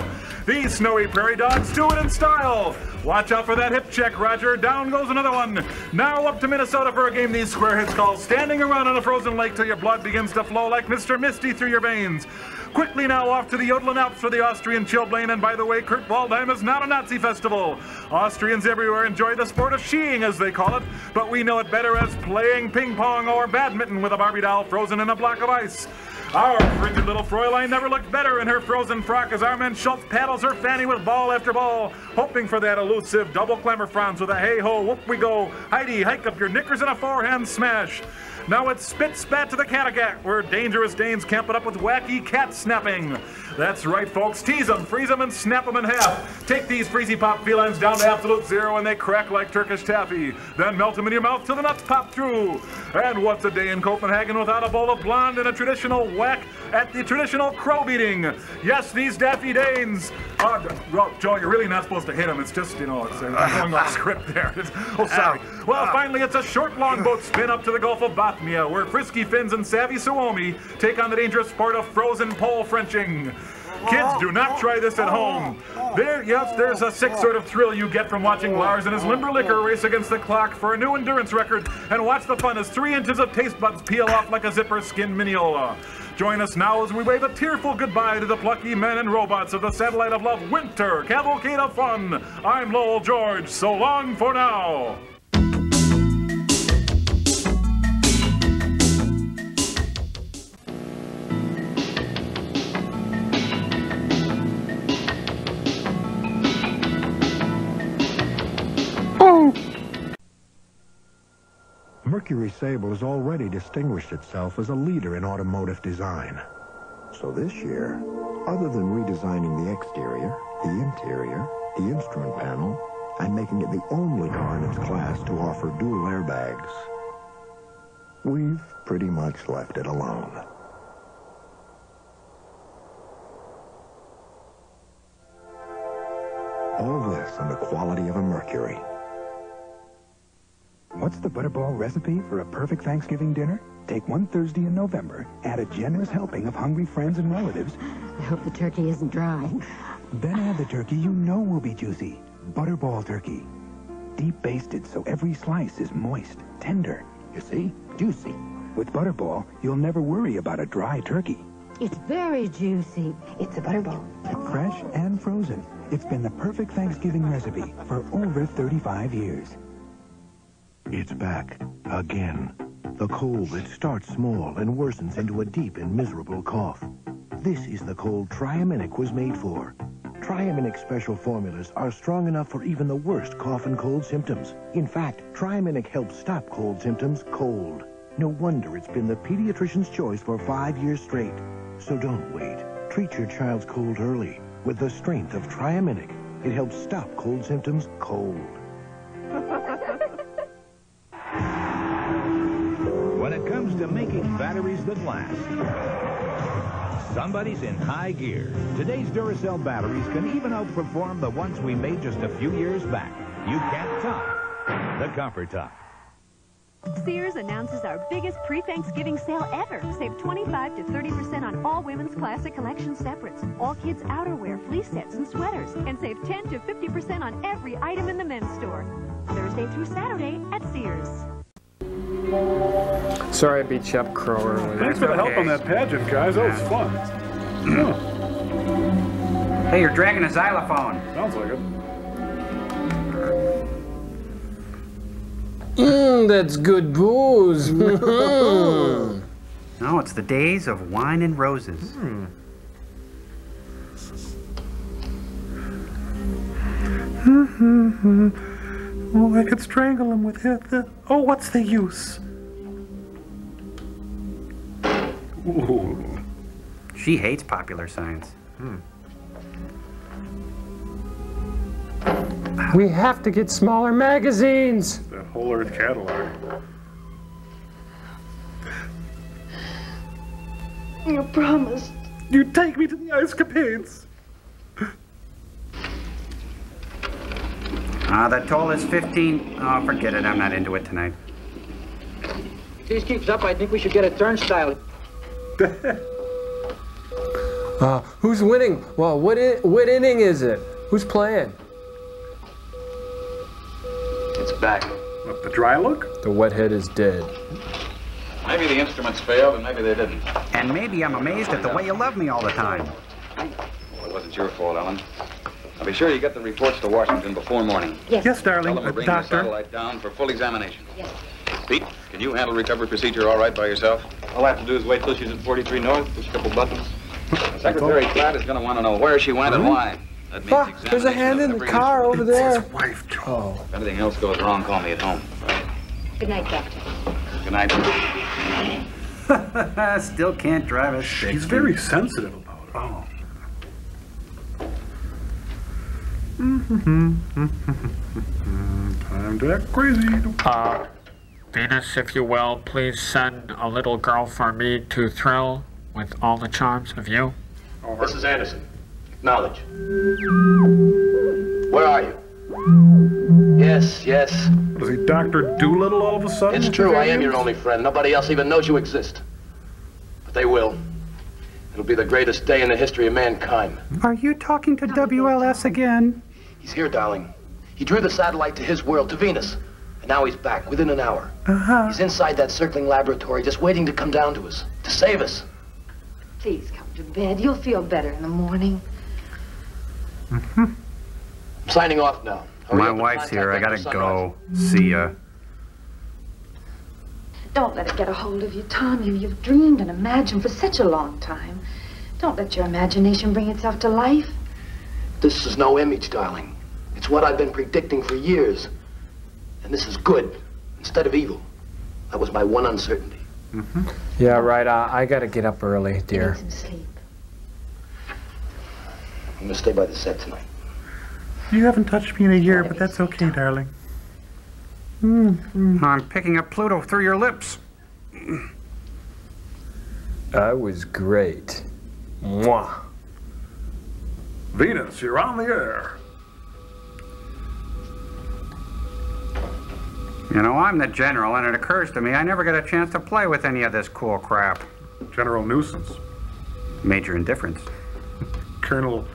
[SPEAKER 4] These snowy prairie dogs do it in style. Watch out for that hip check, Roger. Down goes another one. Now up to Minnesota for a game these squareheads call standing around on a frozen lake till your blood begins to flow like Mr. Misty through your veins. Quickly now off to the Yodeling Alps for the Austrian Chilblain, and by the way, Kurt Waldheim is not a Nazi festival. Austrians everywhere enjoy the sport of skiing, as they call it, but we know it better as playing ping pong or badminton with a Barbie doll frozen in a block of ice. Our frigid little Fräulein never looked better in her frozen frock as our man Schultz paddles her fanny with ball after ball, hoping for that elusive double clamber Franz with a hey-ho, whoop we go. Heidi, hike up your knickers in a forehand smash. Now it's spit-spat to the Kattegat, where dangerous Danes camp it up with wacky cat snapping. That's right, folks. Tease them, freeze them, and snap them in half. Take these freezy pop felines down to absolute zero and they crack like Turkish taffy. Then melt them in your mouth till the nuts pop through. And what's a day in Copenhagen without a bowl of blonde and a traditional whack at the traditional crow beating? Yes, these daffy Danes. Well, Joe, you're really not supposed to hit them. It's just, you know, it's going off script there. Oh, sorry. Well, finally, it's a short longboat spin up to the Gulf of Bothnia, where frisky Finns and savvy Suomi take on the dangerous sport of frozen pole Frenching. Kids, do not try this at home. There's a sick sort of thrill you get from watching Lars and his Limburlicker race against the clock for a new endurance record, and watch the fun as 3 inches of taste buds peel off like a zipper skin Mineola. Join us now as we wave a tearful goodbye to the plucky men and robots of the Satellite of Love Winter Cavalcade of Fun. I'm Lowell George. So long for now.
[SPEAKER 11] Mercury Sable has already distinguished itself as a leader in automotive design.
[SPEAKER 12] So this year, other than redesigning the exterior, the interior, the instrument panel, I'm making it the only car in its class to offer dual airbags. We've pretty much left it alone. All this and the quality of a Mercury.
[SPEAKER 13] What's the Butterball recipe for a perfect Thanksgiving dinner? Take one Thursday in November, add a generous helping of hungry friends and relatives.
[SPEAKER 14] I hope the turkey isn't dry.
[SPEAKER 13] Then add the turkey you know will be juicy. Butterball turkey. Deep basted so every slice is moist, tender. You see? Juicy. With Butterball, you'll never worry about a dry turkey.
[SPEAKER 14] It's very juicy. It's a Butterball.
[SPEAKER 13] Fresh and frozen. It's been the perfect Thanksgiving recipe for over 35 years.
[SPEAKER 15] It's back, again. The cold that starts small and worsens into a deep and miserable cough. This is the cold Triaminic was made for. Triaminic special formulas are strong enough for even the worst cough and cold symptoms. In fact, Triaminic helps stop cold symptoms cold. No wonder it's been the pediatrician's choice for 5 years straight. So don't wait. Treat your child's cold early with the strength of Triaminic. It helps stop cold symptoms cold.
[SPEAKER 16] When it comes to making batteries that last, somebody's in high gear. Today's Duracell batteries can even outperform the ones we made just a few years back. You can't top the Copper Top.
[SPEAKER 1] Sears announces our biggest pre-Thanksgiving sale ever. Save 25 to 30% on all women's classic collection separates, all kids' outerwear, fleece sets, and sweaters, and save 10 to 50% on every item in the men's store. Thursday through Saturday at Sears.
[SPEAKER 5] Sorry I beat you up, Crower.
[SPEAKER 4] Thanks for the help on that pageant, guys. That was fun.
[SPEAKER 2] Hey, you're dragging a xylophone.
[SPEAKER 4] Sounds like it.
[SPEAKER 5] That's good booze.
[SPEAKER 2] No, it's the days of wine and roses.
[SPEAKER 4] Oh, I could strangle him with it. Oh, what's the use? Ooh.
[SPEAKER 2] She hates popular science.
[SPEAKER 5] We have to get smaller magazines.
[SPEAKER 4] The Whole Earth catalog.
[SPEAKER 27] You promised.
[SPEAKER 4] You take me to the ice capades.
[SPEAKER 2] The toll is 15. Oh, forget it. I'm not into it tonight.
[SPEAKER 3] If this keeps up, I think we should get a turnstile.
[SPEAKER 5] Who's winning? Well, what inning is it? Who's playing?
[SPEAKER 8] It's back.
[SPEAKER 4] What, the dry look?
[SPEAKER 5] The wethead is dead.
[SPEAKER 8] Maybe the instruments failed, and maybe they didn't.
[SPEAKER 2] And maybe I'm amazed at the way you love me all the time.
[SPEAKER 8] Well, it wasn't your fault, Ellen. I'll be sure you get the reports to Washington before morning.
[SPEAKER 4] Yes, darling.
[SPEAKER 8] Tell them to bring the
[SPEAKER 4] Doctor.
[SPEAKER 8] satellite down for full examination. Yes. Pete, can you handle recovery procedure all right by yourself?
[SPEAKER 17] All I have to do is wait till she's at 43 North, push a couple buttons.
[SPEAKER 8] Secretary Platt is going to want to know where she went and why. That means
[SPEAKER 5] There's a hand in the car over there.
[SPEAKER 4] His wife, Joe.
[SPEAKER 5] Oh.
[SPEAKER 8] If anything else goes wrong, call me at home.
[SPEAKER 27] Good night, Doctor.
[SPEAKER 8] Good night.
[SPEAKER 2] Still can't drive a stick.
[SPEAKER 4] She's very sensitive about it. Oh. Time to act crazy.
[SPEAKER 10] Venus, if you will, please send a little girl for me to thrill with all the charms of you.
[SPEAKER 28] Over. Mrs. Anderson, acknowledge. Where are you? Yes, yes.
[SPEAKER 4] What is he, Dr. Doolittle all of a sudden?
[SPEAKER 28] It's true, I am your only friend. Nobody else even knows you exist. But they will. It'll be the greatest day in the history of mankind.
[SPEAKER 2] Are you talking to WLS again?
[SPEAKER 28] He's here, darling. He drew the satellite to his world, to Venus. And now he's back, within an hour. He's inside that circling laboratory, just waiting to come down to us, to save us.
[SPEAKER 27] Please come to bed. You'll feel better in the morning.
[SPEAKER 28] I'm signing off now. Hurry
[SPEAKER 2] My
[SPEAKER 28] up and
[SPEAKER 2] wife's here. I
[SPEAKER 28] contact
[SPEAKER 2] gotta
[SPEAKER 28] Sunrise.
[SPEAKER 2] go. See ya.
[SPEAKER 27] Don't let it get a hold of you, Tom. You've dreamed and imagined for such a long time. Don't let your imagination bring itself to life.
[SPEAKER 28] This is no image, darling. It's what I've been predicting for years. And this is good instead of evil. That was my one uncertainty.
[SPEAKER 5] Yeah, right. I gotta get up early, dear.
[SPEAKER 27] Get some sleep.
[SPEAKER 28] I'm gonna stay by the set tonight.
[SPEAKER 4] You haven't touched me in a year, but that's okay, darling.
[SPEAKER 2] I'm picking up Pluto through your lips.
[SPEAKER 5] That was great. Mwah.
[SPEAKER 4] Venus, you're on the air.
[SPEAKER 2] You know, I'm the general, and it occurs to me I never get a chance to play with any of this cool crap.
[SPEAKER 4] General Nuisance.
[SPEAKER 2] Major indifference.
[SPEAKER 4] Colonel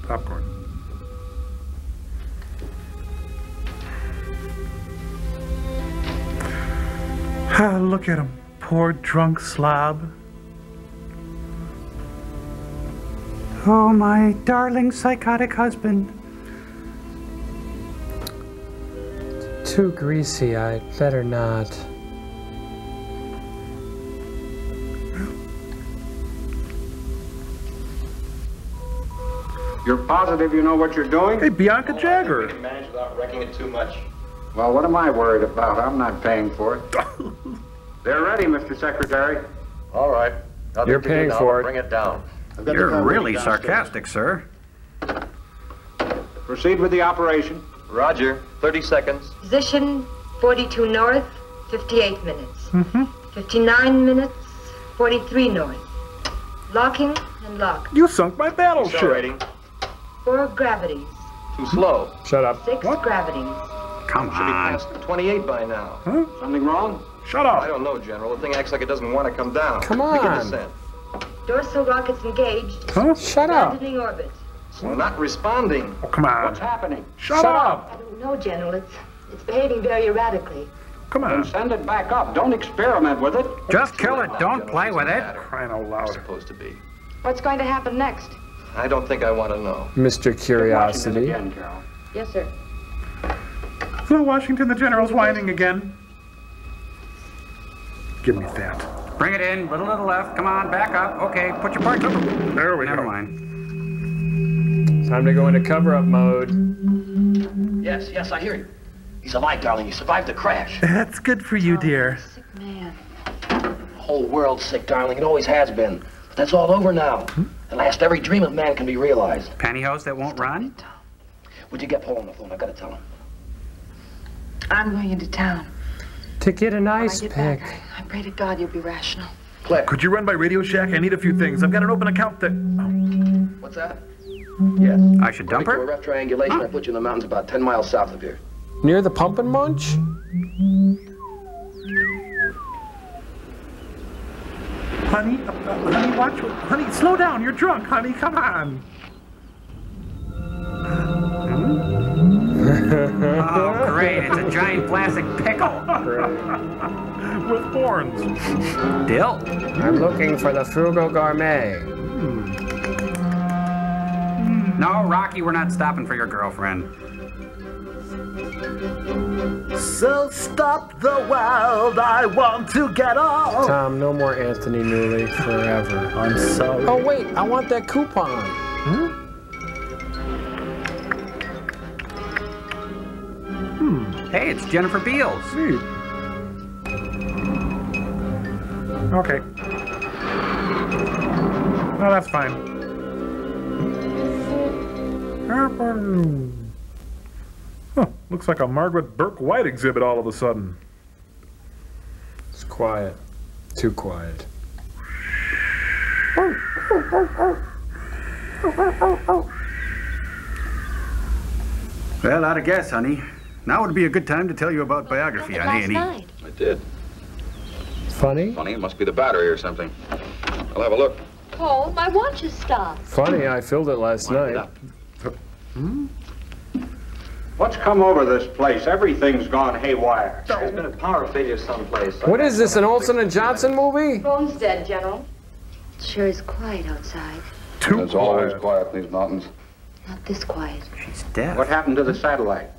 [SPEAKER 4] Popcorn. Ah, look at him. Poor drunk slob.
[SPEAKER 2] Oh, my darling psychotic husband.
[SPEAKER 5] Too greasy. I'd better not.
[SPEAKER 9] You're positive you know what you're doing?
[SPEAKER 4] Hey, Bianca Jagger.
[SPEAKER 17] We can manage without wrecking it too much.
[SPEAKER 9] Well, what am I worried about? I'm not paying for it. They're ready, Mr. Secretary.
[SPEAKER 28] All right.
[SPEAKER 5] You're paying for it.
[SPEAKER 28] Bring it down.
[SPEAKER 2] You're really sarcastic, sir.
[SPEAKER 9] Proceed with the operation.
[SPEAKER 28] Roger. 30 seconds.
[SPEAKER 27] Position 42 north, 58 minutes. 59 minutes, 43 north. Locking and locked.
[SPEAKER 4] You sunk my battleship.
[SPEAKER 28] Accelerating.
[SPEAKER 27] 4 gravities.
[SPEAKER 28] Too slow.
[SPEAKER 5] Shut up.
[SPEAKER 27] 6 gravities.
[SPEAKER 2] Come
[SPEAKER 6] Should be
[SPEAKER 2] on.
[SPEAKER 6] past 28 by now.
[SPEAKER 4] Huh?
[SPEAKER 6] Something wrong?
[SPEAKER 4] Shut up.
[SPEAKER 6] I don't know, General. The thing acts like it doesn't want to come down.
[SPEAKER 5] Come
[SPEAKER 6] Make a
[SPEAKER 5] on.
[SPEAKER 6] descent.
[SPEAKER 27] Dorsal rockets engaged.
[SPEAKER 4] Huh?
[SPEAKER 5] Shut up.
[SPEAKER 27] Abandoning orbit.
[SPEAKER 6] So not responding.
[SPEAKER 4] Oh, come on.
[SPEAKER 9] What's happening?
[SPEAKER 4] Shut up.
[SPEAKER 27] I don't know, General. It's behaving very erratically.
[SPEAKER 4] Come
[SPEAKER 9] Then
[SPEAKER 4] on.
[SPEAKER 9] send it back up. Don't experiment with it.
[SPEAKER 2] Just kill it. Don't play with it.
[SPEAKER 4] Crying out loud.
[SPEAKER 6] Supposed to be.
[SPEAKER 27] What's going to happen next?
[SPEAKER 6] I don't think I want to know.
[SPEAKER 5] Mr. Curiosity.
[SPEAKER 9] Again, Carol.
[SPEAKER 27] Yes, sir.
[SPEAKER 4] Hello, Washington. The General's whining again. Give me that.
[SPEAKER 2] Bring it in. Little to the left. Come on, back up. Okay, put your parts up.
[SPEAKER 4] There we
[SPEAKER 2] Never
[SPEAKER 4] go.
[SPEAKER 2] mind.
[SPEAKER 5] Time to go into cover-up mode.
[SPEAKER 29] Yes, yes, I hear you. He's alive, darling. He survived the crash.
[SPEAKER 4] That's good for you, dear.
[SPEAKER 27] Sick man.
[SPEAKER 29] The whole world's sick, darling. It always has been. But that's all over now. At last, every dream of man can be realized.
[SPEAKER 2] Pantyhose that won't run?
[SPEAKER 29] Would you get Paul on the phone? I've got to tell him.
[SPEAKER 27] I'm going into town.
[SPEAKER 5] To get an
[SPEAKER 27] When I
[SPEAKER 5] ice
[SPEAKER 27] get
[SPEAKER 5] pick.
[SPEAKER 27] back, I pray to God you'll be rational.
[SPEAKER 29] Click.
[SPEAKER 4] Could you run by Radio Shack? I need a few things. I've got an open account that...
[SPEAKER 29] What's that? Yes.
[SPEAKER 2] I should dump
[SPEAKER 29] According to a
[SPEAKER 2] her?
[SPEAKER 29] rough triangulation, I put you in the mountains about 10 miles south of here.
[SPEAKER 5] Near the Pump and Munch?
[SPEAKER 4] Honey, honey, watch. Honey, slow down. You're drunk, honey. Come on.
[SPEAKER 2] Oh, great. It's a giant plastic pickle.
[SPEAKER 4] With thorns.
[SPEAKER 2] Dill?
[SPEAKER 5] I'm looking for the Frugal Gourmet.
[SPEAKER 2] No, Rocky, we're not stopping for your girlfriend.
[SPEAKER 4] So stop the world. I want to get off.
[SPEAKER 5] Tom, no more Anthony Newley forever.
[SPEAKER 4] I'm sorry.
[SPEAKER 5] Oh, wait. I want that coupon.
[SPEAKER 2] Hey, it's Jennifer Beals.
[SPEAKER 4] Sweet. Okay. No, that's fine. Huh, looks like a Margaret Burke White exhibit all of a sudden.
[SPEAKER 5] It's quiet. Too quiet.
[SPEAKER 2] Well, I'd guess, honey. Now would be a good time to tell you about biography on A&E.
[SPEAKER 8] I did.
[SPEAKER 5] Funny?
[SPEAKER 8] Funny, it must be the battery or something. I'll have a look.
[SPEAKER 27] Paul, my watch has stopped.
[SPEAKER 5] Funny, I filled it last night.
[SPEAKER 9] What's come over this place? Everything's gone haywire.
[SPEAKER 6] There's been a power failure someplace.
[SPEAKER 5] What is this, an Olsen and Johnson movie?
[SPEAKER 27] Phone's dead, General. It sure is quiet outside.
[SPEAKER 8] It's always quiet in these mountains.
[SPEAKER 27] Not this quiet.
[SPEAKER 2] She's deaf.
[SPEAKER 9] What happened to the satellite?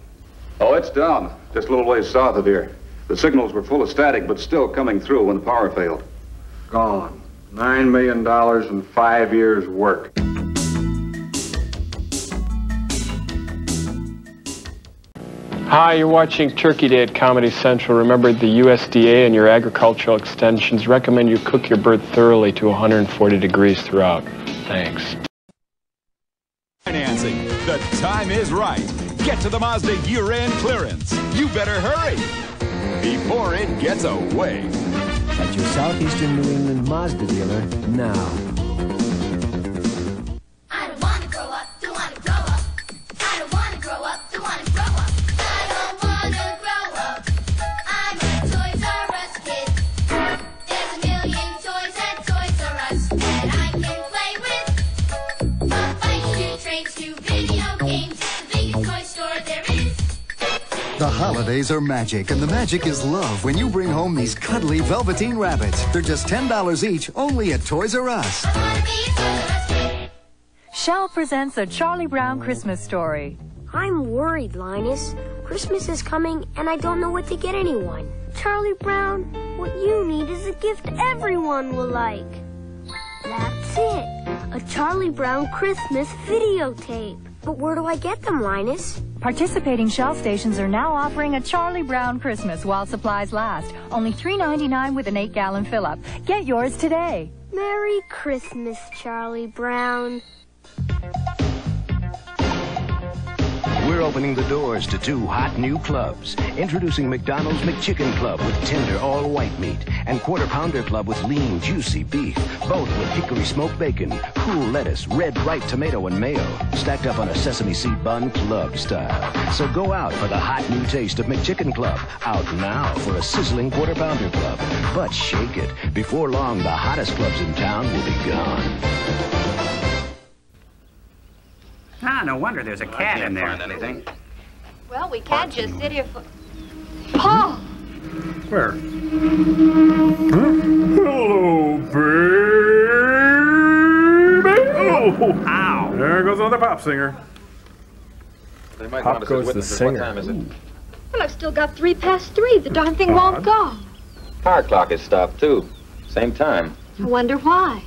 [SPEAKER 8] Oh, it's down. Just a little ways south of here. The signals were full of static, but still coming through when the power failed.
[SPEAKER 9] Gone. $9 million and 5 years' work.
[SPEAKER 5] Hi, you're watching Turkey Day at Comedy Central. Remember, the USDA and your agricultural extensions recommend you cook your bird thoroughly to 140 degrees throughout. Thanks.
[SPEAKER 16] Financing. The time is right. Get to the Mazda year-end clearance. You better hurry before it gets away.
[SPEAKER 18] At your Southeastern New England Mazda dealer now.
[SPEAKER 19] I don't want to grow up, don't want to grow up. I don't want to grow up, don't want to grow up. I don't want to grow up. I'm a Toys R Us kid. There's a million toys at Toys R Us that I can play with. From bikes to trains to video games, it's the biggest toy store there is.
[SPEAKER 20] The holidays are magic, and the magic is love when you bring home these cuddly Velveteen rabbits. They're just $10 each, only at Toys R Us.
[SPEAKER 21] Shell presents a Charlie Brown Christmas story.
[SPEAKER 22] I'm worried, Linus. Christmas is coming, and I don't know what to get anyone. Charlie Brown, what you need is a gift everyone will like. That's it, a Charlie Brown Christmas videotape. But where do I get them, Linus?
[SPEAKER 21] Participating Shell stations are now offering a Charlie Brown Christmas while supplies last. Only $3.99 with an 8-gallon fill-up. Get yours today.
[SPEAKER 22] Merry Christmas, Charlie Brown.
[SPEAKER 15] We're opening the doors to 2 hot new clubs. Introducing McDonald's McChicken Club with tender all-white meat and Quarter Pounder Club with lean, juicy beef, both with hickory smoked bacon, cool lettuce, red ripe tomato, and mayo, stacked up on a sesame seed bun, club style. So go out for the hot new taste of McChicken Club. Out now for a sizzling Quarter Pounder Club. But shake it. Before long, the hottest clubs in town will be gone.
[SPEAKER 2] Ah, no wonder there's a cat in there.
[SPEAKER 8] Find anything?
[SPEAKER 27] Well, we can't just sit here for... Paul!
[SPEAKER 4] Where? Hello, baby! Oh!
[SPEAKER 2] Ow!
[SPEAKER 4] There goes another pop singer.
[SPEAKER 17] They might
[SPEAKER 5] Pop
[SPEAKER 17] want to
[SPEAKER 5] goes
[SPEAKER 17] sit
[SPEAKER 5] the
[SPEAKER 17] witnesses.
[SPEAKER 5] singer.
[SPEAKER 17] What time is it?
[SPEAKER 27] Well, I've still got 3:03. The darn thing won't go.
[SPEAKER 17] Car clock is stopped, too. Same time.
[SPEAKER 27] I wonder why.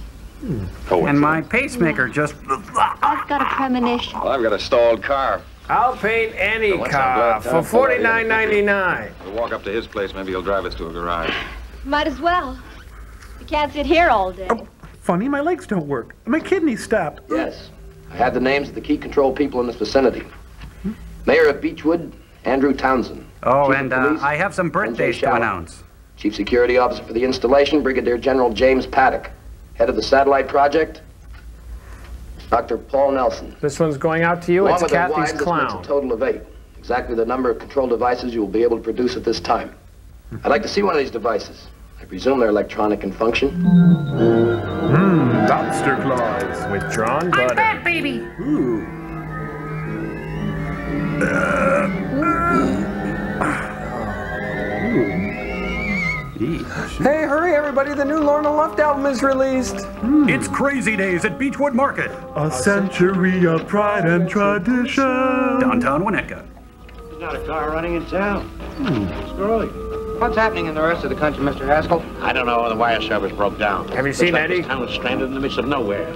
[SPEAKER 2] And my pacemaker just...
[SPEAKER 27] I've got a premonition.
[SPEAKER 17] Well, I've got a stalled car.
[SPEAKER 5] I'll paint any
[SPEAKER 17] So once
[SPEAKER 5] car
[SPEAKER 17] I'm
[SPEAKER 5] for
[SPEAKER 17] glad
[SPEAKER 5] $49.99.
[SPEAKER 17] We'll walk up to his place. Maybe he'll drive us to a garage.
[SPEAKER 27] Might as well. You can't sit here all day.
[SPEAKER 4] Oh, funny, my legs don't work. My kidney stopped.
[SPEAKER 28] Yes. I have the names of the key control people in this vicinity. Mayor of Beechwood, Andrew Townsend.
[SPEAKER 2] Oh,
[SPEAKER 28] Chief of
[SPEAKER 2] and
[SPEAKER 28] Police,
[SPEAKER 2] I have some birthdays to
[SPEAKER 28] Shallow.
[SPEAKER 2] announce.
[SPEAKER 28] Chief Security Officer for the installation, Brigadier General James Paddock. Head of the satellite project, Dr. Paul Nelson.
[SPEAKER 5] This one's going out to you.
[SPEAKER 28] Along
[SPEAKER 5] It's
[SPEAKER 28] with their
[SPEAKER 5] Kathy's
[SPEAKER 28] wives, this makes
[SPEAKER 5] clown.
[SPEAKER 28] a total of 8. Exactly the number of control devices you will be able to produce at this time. I'd like to see one of these devices. I presume they're electronic in function.
[SPEAKER 4] Lobster claws.
[SPEAKER 5] Withdrawn butter.
[SPEAKER 2] Fat baby!
[SPEAKER 4] Ooh.
[SPEAKER 5] Hey, hurry, everybody. The new Lorna Luft album is released.
[SPEAKER 2] It's Crazy Days at Beechwood Market.
[SPEAKER 4] A century of pride and tradition.
[SPEAKER 2] Downtown Winnetka.
[SPEAKER 7] There's not a car running in town. Screwy.
[SPEAKER 3] What's happening in the rest of the country, Mr. Haskell?
[SPEAKER 7] I don't know. The wire service broke down.
[SPEAKER 5] Have you seen
[SPEAKER 7] Looks like
[SPEAKER 5] Eddie?
[SPEAKER 7] This town is stranded in the midst of nowhere.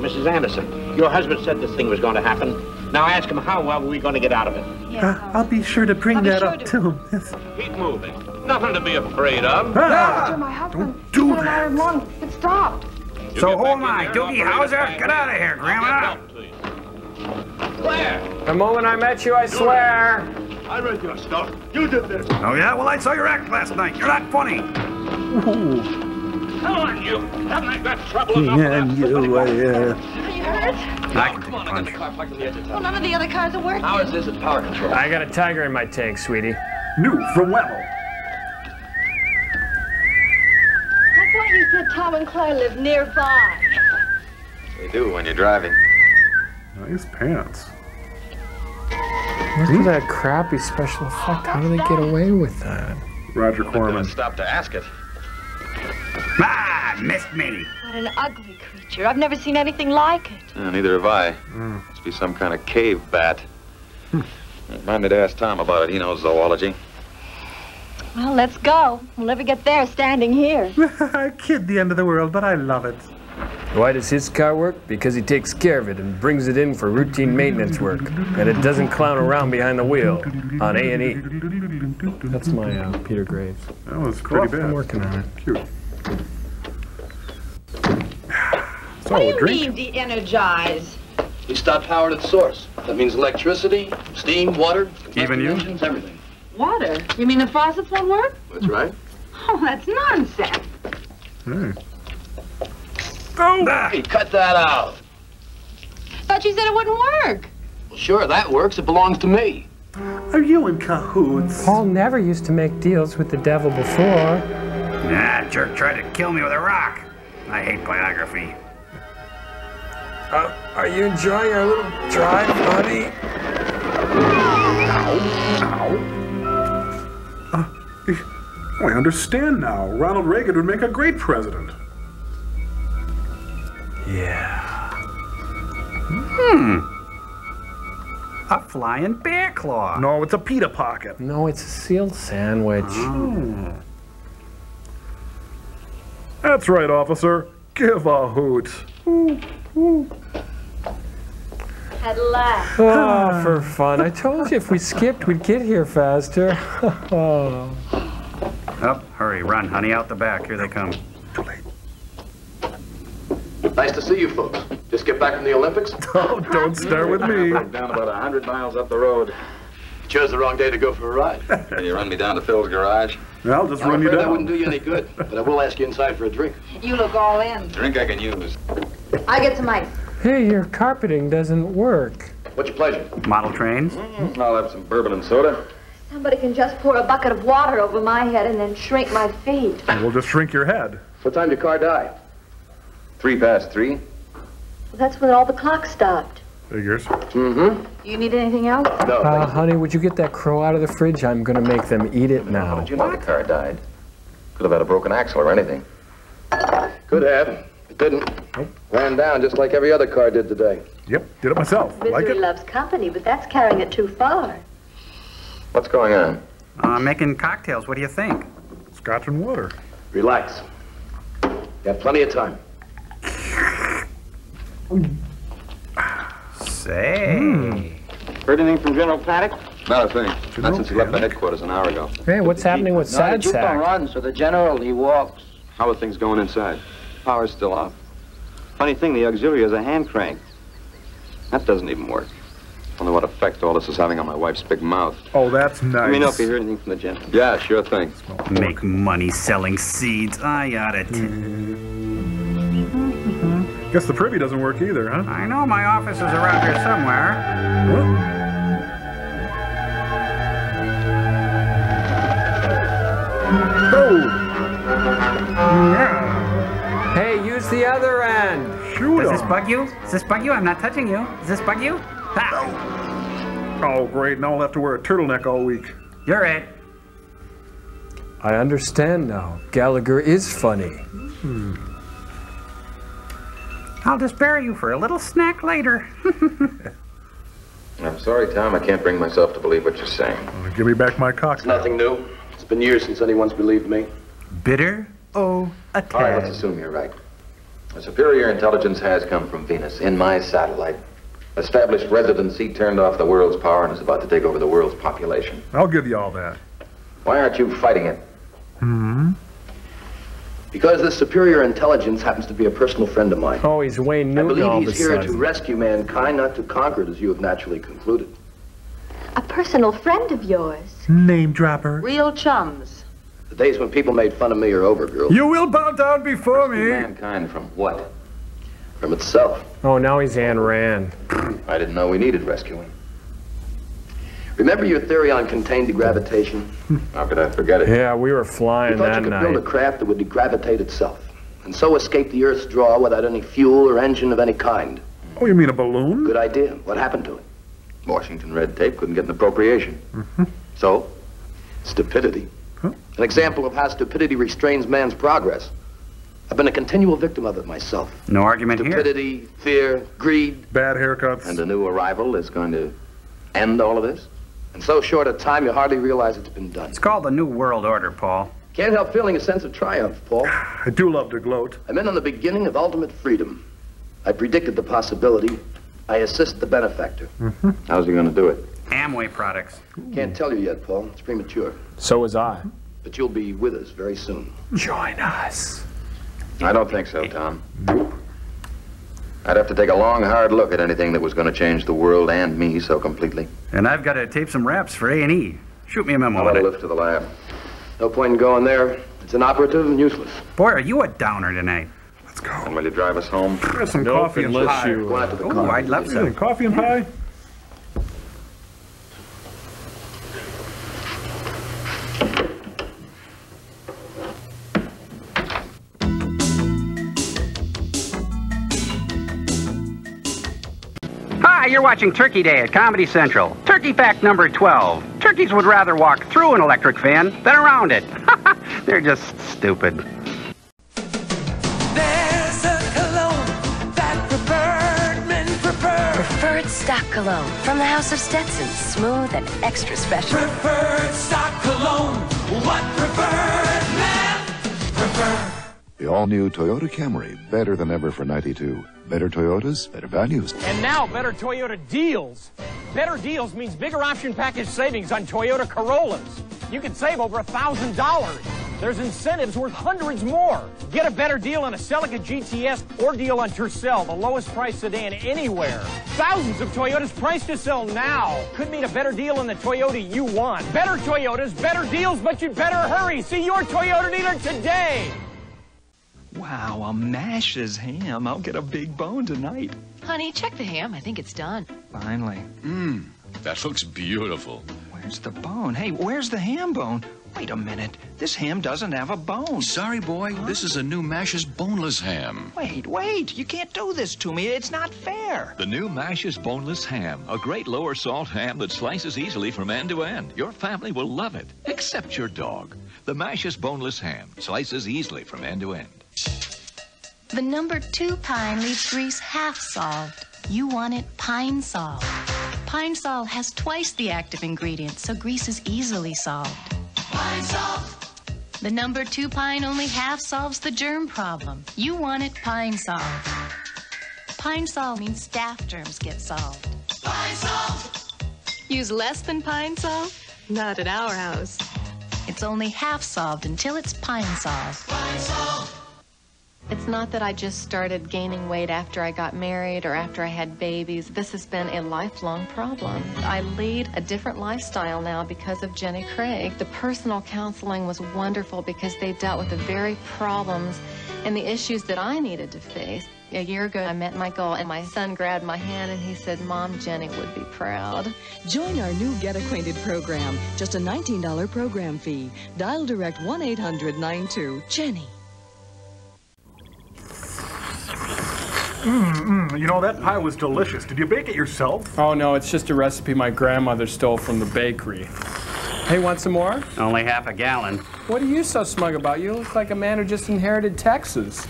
[SPEAKER 7] Mrs. Anderson, your husband said this thing was going to happen. Now ask him how are we going to get out of it.
[SPEAKER 4] I'll be sure to bring that up to him. Yes.
[SPEAKER 7] Keep moving. Nothing to be afraid of.
[SPEAKER 4] Ah,
[SPEAKER 27] My husband.
[SPEAKER 4] don't do that.
[SPEAKER 27] It stopped.
[SPEAKER 2] So who am I, Doogie Howser? Get out of here, Grandma!
[SPEAKER 7] Claire!
[SPEAKER 5] The moment I met you, I swear.
[SPEAKER 7] I read your stuff. You did this.
[SPEAKER 2] Oh yeah? Well, I saw your act last night. You're not funny.
[SPEAKER 7] Come on, you. Haven't I got trouble enough?
[SPEAKER 4] And you,
[SPEAKER 27] Are you hurt?
[SPEAKER 2] I can take a punch.
[SPEAKER 27] Well, none of the other cars are working.
[SPEAKER 28] How is this at power control?
[SPEAKER 5] I got a tiger in my tank, sweetie.
[SPEAKER 4] New from Wemmel.
[SPEAKER 27] I thought you said Tom and Claire live nearby.
[SPEAKER 17] They do when you're driving.
[SPEAKER 4] Nice pants.
[SPEAKER 5] Look at that crappy special effect. How do they get away with that?
[SPEAKER 4] Roger
[SPEAKER 17] I'm
[SPEAKER 4] Corman.
[SPEAKER 17] gonna stop to ask it.
[SPEAKER 2] Ah, missed me.
[SPEAKER 27] What an ugly creature. I've never seen anything like it.
[SPEAKER 17] Neither have I. Must be some kind of cave bat. Remind me to ask Tom about it. He knows zoology.
[SPEAKER 27] Well, let's go. We'll never get there standing here.
[SPEAKER 4] Kid, the end of the world, but I love it.
[SPEAKER 5] Why does his car work? Because he takes care of it and brings it in for routine maintenance work. And it doesn't clown around behind the wheel on A&E. That's my Peter Graves.
[SPEAKER 4] That was pretty bad.
[SPEAKER 5] I'm working on it.
[SPEAKER 4] Cute.
[SPEAKER 27] What do you mean, de-energize?
[SPEAKER 28] We stopped power at its source. That means electricity, steam, water,
[SPEAKER 2] Even you?
[SPEAKER 28] engines, everything.
[SPEAKER 27] Water? You mean the faucets won't work?
[SPEAKER 28] That's right.
[SPEAKER 27] Oh, that's nonsense.
[SPEAKER 4] Hey.
[SPEAKER 28] Oh! Hey, cut that out.
[SPEAKER 27] Thought you said it wouldn't work.
[SPEAKER 28] Well, sure, that works. It belongs to me.
[SPEAKER 4] Are you in cahoots?
[SPEAKER 5] Paul never used to make deals with the devil before.
[SPEAKER 2] Nah, jerk tried to kill me with a rock. I hate biography.
[SPEAKER 5] Are you enjoying our little drive, buddy?
[SPEAKER 4] Oh, I understand now. Ronald Reagan would make a great president.
[SPEAKER 5] Yeah.
[SPEAKER 2] A flying bear claw.
[SPEAKER 4] No, it's a pita pocket.
[SPEAKER 5] No, it's a sealed sandwich.
[SPEAKER 4] Oh. That's right, officer. Give a hoot.
[SPEAKER 27] At last.
[SPEAKER 5] Oh, for fun. I told you if we skipped, we'd get here faster.
[SPEAKER 2] Oh, hurry, run, honey, out the back. Here they come.
[SPEAKER 4] Too late.
[SPEAKER 28] Nice to see you folks. Just get back from the Olympics?
[SPEAKER 4] Oh, don't start with me.
[SPEAKER 17] Down about 100 miles up the road.
[SPEAKER 28] Chose the wrong day to go for a ride.
[SPEAKER 17] Can you run me down to Phil's garage?
[SPEAKER 4] I'll just
[SPEAKER 29] I'm
[SPEAKER 4] run you
[SPEAKER 29] afraid
[SPEAKER 4] down.
[SPEAKER 29] that wouldn't do you any good, but I will ask you inside for a drink.
[SPEAKER 27] You look all in.
[SPEAKER 17] Drink I can use.
[SPEAKER 27] I get some ice.
[SPEAKER 5] Hey, your carpeting doesn't work.
[SPEAKER 29] What's your pleasure?
[SPEAKER 2] Model trains?
[SPEAKER 17] I'll have some bourbon and soda.
[SPEAKER 27] Somebody can just pour a bucket of water over my head and then shrink my feet.
[SPEAKER 4] We'll just shrink your head.
[SPEAKER 29] What time did your car die?
[SPEAKER 17] 3:03.
[SPEAKER 27] Well, that's when all the clocks stopped.
[SPEAKER 4] Figures.
[SPEAKER 29] Mm-hmm.
[SPEAKER 27] You need anything else?
[SPEAKER 29] No.
[SPEAKER 5] Honey, would you get that crow out of the fridge? I'm gonna make them eat it now.
[SPEAKER 17] How did you know the car died? Could have had a broken axle or anything.
[SPEAKER 29] Could have. It didn't. Ran down just like every other car did today.
[SPEAKER 4] Yep, did it myself. Like
[SPEAKER 27] Misery
[SPEAKER 4] it?
[SPEAKER 27] loves company, but that's carrying it too far.
[SPEAKER 17] What's going on?
[SPEAKER 2] Making cocktails. What do you think?
[SPEAKER 4] Scotch and water.
[SPEAKER 29] Relax. You have plenty of time.
[SPEAKER 2] Say.
[SPEAKER 7] Heard anything from General Paddock?
[SPEAKER 17] Not a thing. Not since he left the headquarters an hour ago.
[SPEAKER 5] Hey, what's happening with
[SPEAKER 3] No, the
[SPEAKER 5] Sad
[SPEAKER 3] Jeep don't
[SPEAKER 5] Sack?
[SPEAKER 3] run, so the general, he walks.
[SPEAKER 17] How are things going inside?
[SPEAKER 7] Power's still off. Funny thing, the auxiliary is a hand crank.
[SPEAKER 17] That doesn't even work. Wonder what effect all this is having on my wife's big mouth.
[SPEAKER 4] Oh, that's nice.
[SPEAKER 7] Let me know if you hear anything from the general.
[SPEAKER 17] Yeah, sure thing.
[SPEAKER 2] Make money selling seeds. I ought it.
[SPEAKER 4] Guess the privy doesn't work either, huh?
[SPEAKER 2] I know my office is around here somewhere.
[SPEAKER 5] Hey, use the other end.
[SPEAKER 4] Shoot
[SPEAKER 2] Does this
[SPEAKER 4] him.
[SPEAKER 2] bug you? Does this bug you? I'm not touching you. Does this bug you? Ha!
[SPEAKER 4] Oh, great. Now I'll have to wear a turtleneck all week.
[SPEAKER 2] You're it.
[SPEAKER 5] I understand now. Gallagher is funny.
[SPEAKER 2] I'll just bury you for a little snack later.
[SPEAKER 17] I'm sorry, Tom. I can't bring myself to believe what you're saying.
[SPEAKER 4] Give me back my
[SPEAKER 29] It's
[SPEAKER 4] cocktail.
[SPEAKER 29] nothing new. It's been years since anyone's believed me.
[SPEAKER 2] Bitter? Oh, a
[SPEAKER 17] All right, let's
[SPEAKER 2] tad.
[SPEAKER 17] assume you're right. A superior intelligence has come from Venus in my satellite. Established residency, turned off the world's power, and is about to take over the world's population.
[SPEAKER 4] I'll give you all that.
[SPEAKER 17] Why aren't you fighting it?
[SPEAKER 29] Because this superior intelligence happens to be a personal friend of mine.
[SPEAKER 5] Oh, he's Wayne
[SPEAKER 29] I
[SPEAKER 5] Newton all
[SPEAKER 29] believe
[SPEAKER 5] of a
[SPEAKER 29] he's here to
[SPEAKER 5] sudden.
[SPEAKER 29] rescue mankind, not to conquer it as you have naturally concluded.
[SPEAKER 27] A personal friend of yours.
[SPEAKER 4] Name dropper.
[SPEAKER 27] Real chums.
[SPEAKER 29] The days when people made fun of me are over, girl.
[SPEAKER 2] You will bow down before
[SPEAKER 17] Rescue
[SPEAKER 2] me.
[SPEAKER 17] mankind from what?
[SPEAKER 29] From itself.
[SPEAKER 5] Oh, now he's Ayn Rand.
[SPEAKER 17] I didn't know we needed rescuing.
[SPEAKER 29] Remember your theory on contained degravitation?
[SPEAKER 17] How could I forget it?
[SPEAKER 5] Yeah, we were
[SPEAKER 29] You
[SPEAKER 5] flying
[SPEAKER 29] thought
[SPEAKER 5] that
[SPEAKER 29] you could build a
[SPEAKER 5] night.
[SPEAKER 29] craft that would degravitate itself, and so escape the Earth's draw without any fuel or engine of any kind.
[SPEAKER 4] Oh, you mean a balloon?
[SPEAKER 29] Good idea. What happened to it?
[SPEAKER 17] Washington red tape couldn't get an appropriation.
[SPEAKER 29] So, stupidity. An example of how stupidity restrains man's progress. I've been a continual victim of it myself.
[SPEAKER 2] No argument here.
[SPEAKER 29] Stupidity, fear, greed.
[SPEAKER 4] Bad haircuts.
[SPEAKER 17] And a new arrival is going to end all of this?
[SPEAKER 29] In so short a time, you hardly realize it's been done.
[SPEAKER 2] It's called the New World Order, Paul.
[SPEAKER 29] Can't help feeling a sense of triumph, Paul.
[SPEAKER 4] I do love to gloat.
[SPEAKER 29] I'm in on the beginning of ultimate freedom. I predicted the possibility. I assist the benefactor.
[SPEAKER 17] How's he going to do it?
[SPEAKER 2] Amway products.
[SPEAKER 29] Can't tell you yet, Paul. It's premature.
[SPEAKER 5] So was I.
[SPEAKER 29] But you'll be with us very soon.
[SPEAKER 5] Join us.
[SPEAKER 17] I don't think so, Tom. I'd have to take a long, hard look at anything that was going to change the world and me so completely.
[SPEAKER 2] And I've got to tape some raps for A&E. Shoot me a memo
[SPEAKER 17] How
[SPEAKER 2] on
[SPEAKER 17] about a
[SPEAKER 2] it.
[SPEAKER 17] lift to the lab?
[SPEAKER 29] No point in going there. It's inoperative and useless.
[SPEAKER 2] Boy, are you a downer tonight.
[SPEAKER 4] Let's go.
[SPEAKER 17] And will you drive us home?
[SPEAKER 4] There's some
[SPEAKER 5] Nope,
[SPEAKER 4] coffee and
[SPEAKER 5] unless
[SPEAKER 4] pie.
[SPEAKER 5] you-
[SPEAKER 29] Go out to the
[SPEAKER 2] Oh,
[SPEAKER 29] car.
[SPEAKER 2] I'd love some.
[SPEAKER 4] Coffee and pie?
[SPEAKER 2] Hi, you're watching Turkey Day at Comedy Central. Turkey fact number 12. Turkeys would rather walk through an electric fan than around it. They're just stupid.
[SPEAKER 1] There's a cologne that preferred men prefer.
[SPEAKER 11] Preferred stock cologne from the House of Stetson. Smooth and extra special.
[SPEAKER 1] Preferred stock cologne. What preferred men prefer.
[SPEAKER 15] The all-new Toyota Camry, better than ever for 92. Better Toyotas, better values.
[SPEAKER 12] And now, better Toyota deals. Better deals means bigger option package savings on Toyota Corollas. You can save over $1,000. There's incentives worth hundreds more. Get a better deal on a Celica GTS or deal on Tercel, the lowest price sedan anywhere. Thousands of Toyotas priced to sell now. Could mean a better deal on the Toyota you want. Better Toyotas, better deals, but you'd better hurry. See your Toyota dealer today.
[SPEAKER 6] Wow, a Mash's ham. I'll get a big bone tonight.
[SPEAKER 11] Honey, check the ham. I think it's done.
[SPEAKER 6] Finally.
[SPEAKER 9] That looks beautiful.
[SPEAKER 6] Where's the bone? Hey, where's the ham bone? Wait a minute. This ham doesn't have a bone.
[SPEAKER 9] Sorry, boy. This is a new Mash's boneless ham.
[SPEAKER 6] Wait. You can't do this to me. It's not fair.
[SPEAKER 9] The new Mash's boneless ham. A great lower salt ham that slices easily from end to end. Your family will love it, except your dog. The Mash's boneless ham slices easily from end to end.
[SPEAKER 11] The number 2 pine leaves grease half solved. You want it pine solved. Pine Sol has twice the active ingredient, so grease is easily solved. Pine Sol! The number 2 pine only half solves the germ problem. You want it pine solved. Pine Sol means staph germs get solved. Pine Sol! Use less than Pine Sol? Not at our house. It's only half solved until it's pine solved. Pine Sol! It's not that I just started gaining weight after I got married or after I had babies. This has been a lifelong problem. I lead a different lifestyle now because of Jenny Craig. The personal counseling was wonderful because they dealt with the very problems and the issues that I needed to face. A year ago, I met my goal, and my son grabbed my hand and he said, Mom, Jenny would be proud.
[SPEAKER 10] Join our new Get Acquainted program. Just a $19 program fee. Dial direct 1-800-92-JENNY.
[SPEAKER 4] You know, that pie was delicious. Did you bake it yourself?
[SPEAKER 5] Oh, no, it's just a recipe my grandmother stole from the bakery. Hey, want some more?
[SPEAKER 2] Only half a gallon.
[SPEAKER 5] What are you so smug about? You look like a man who just inherited Texas.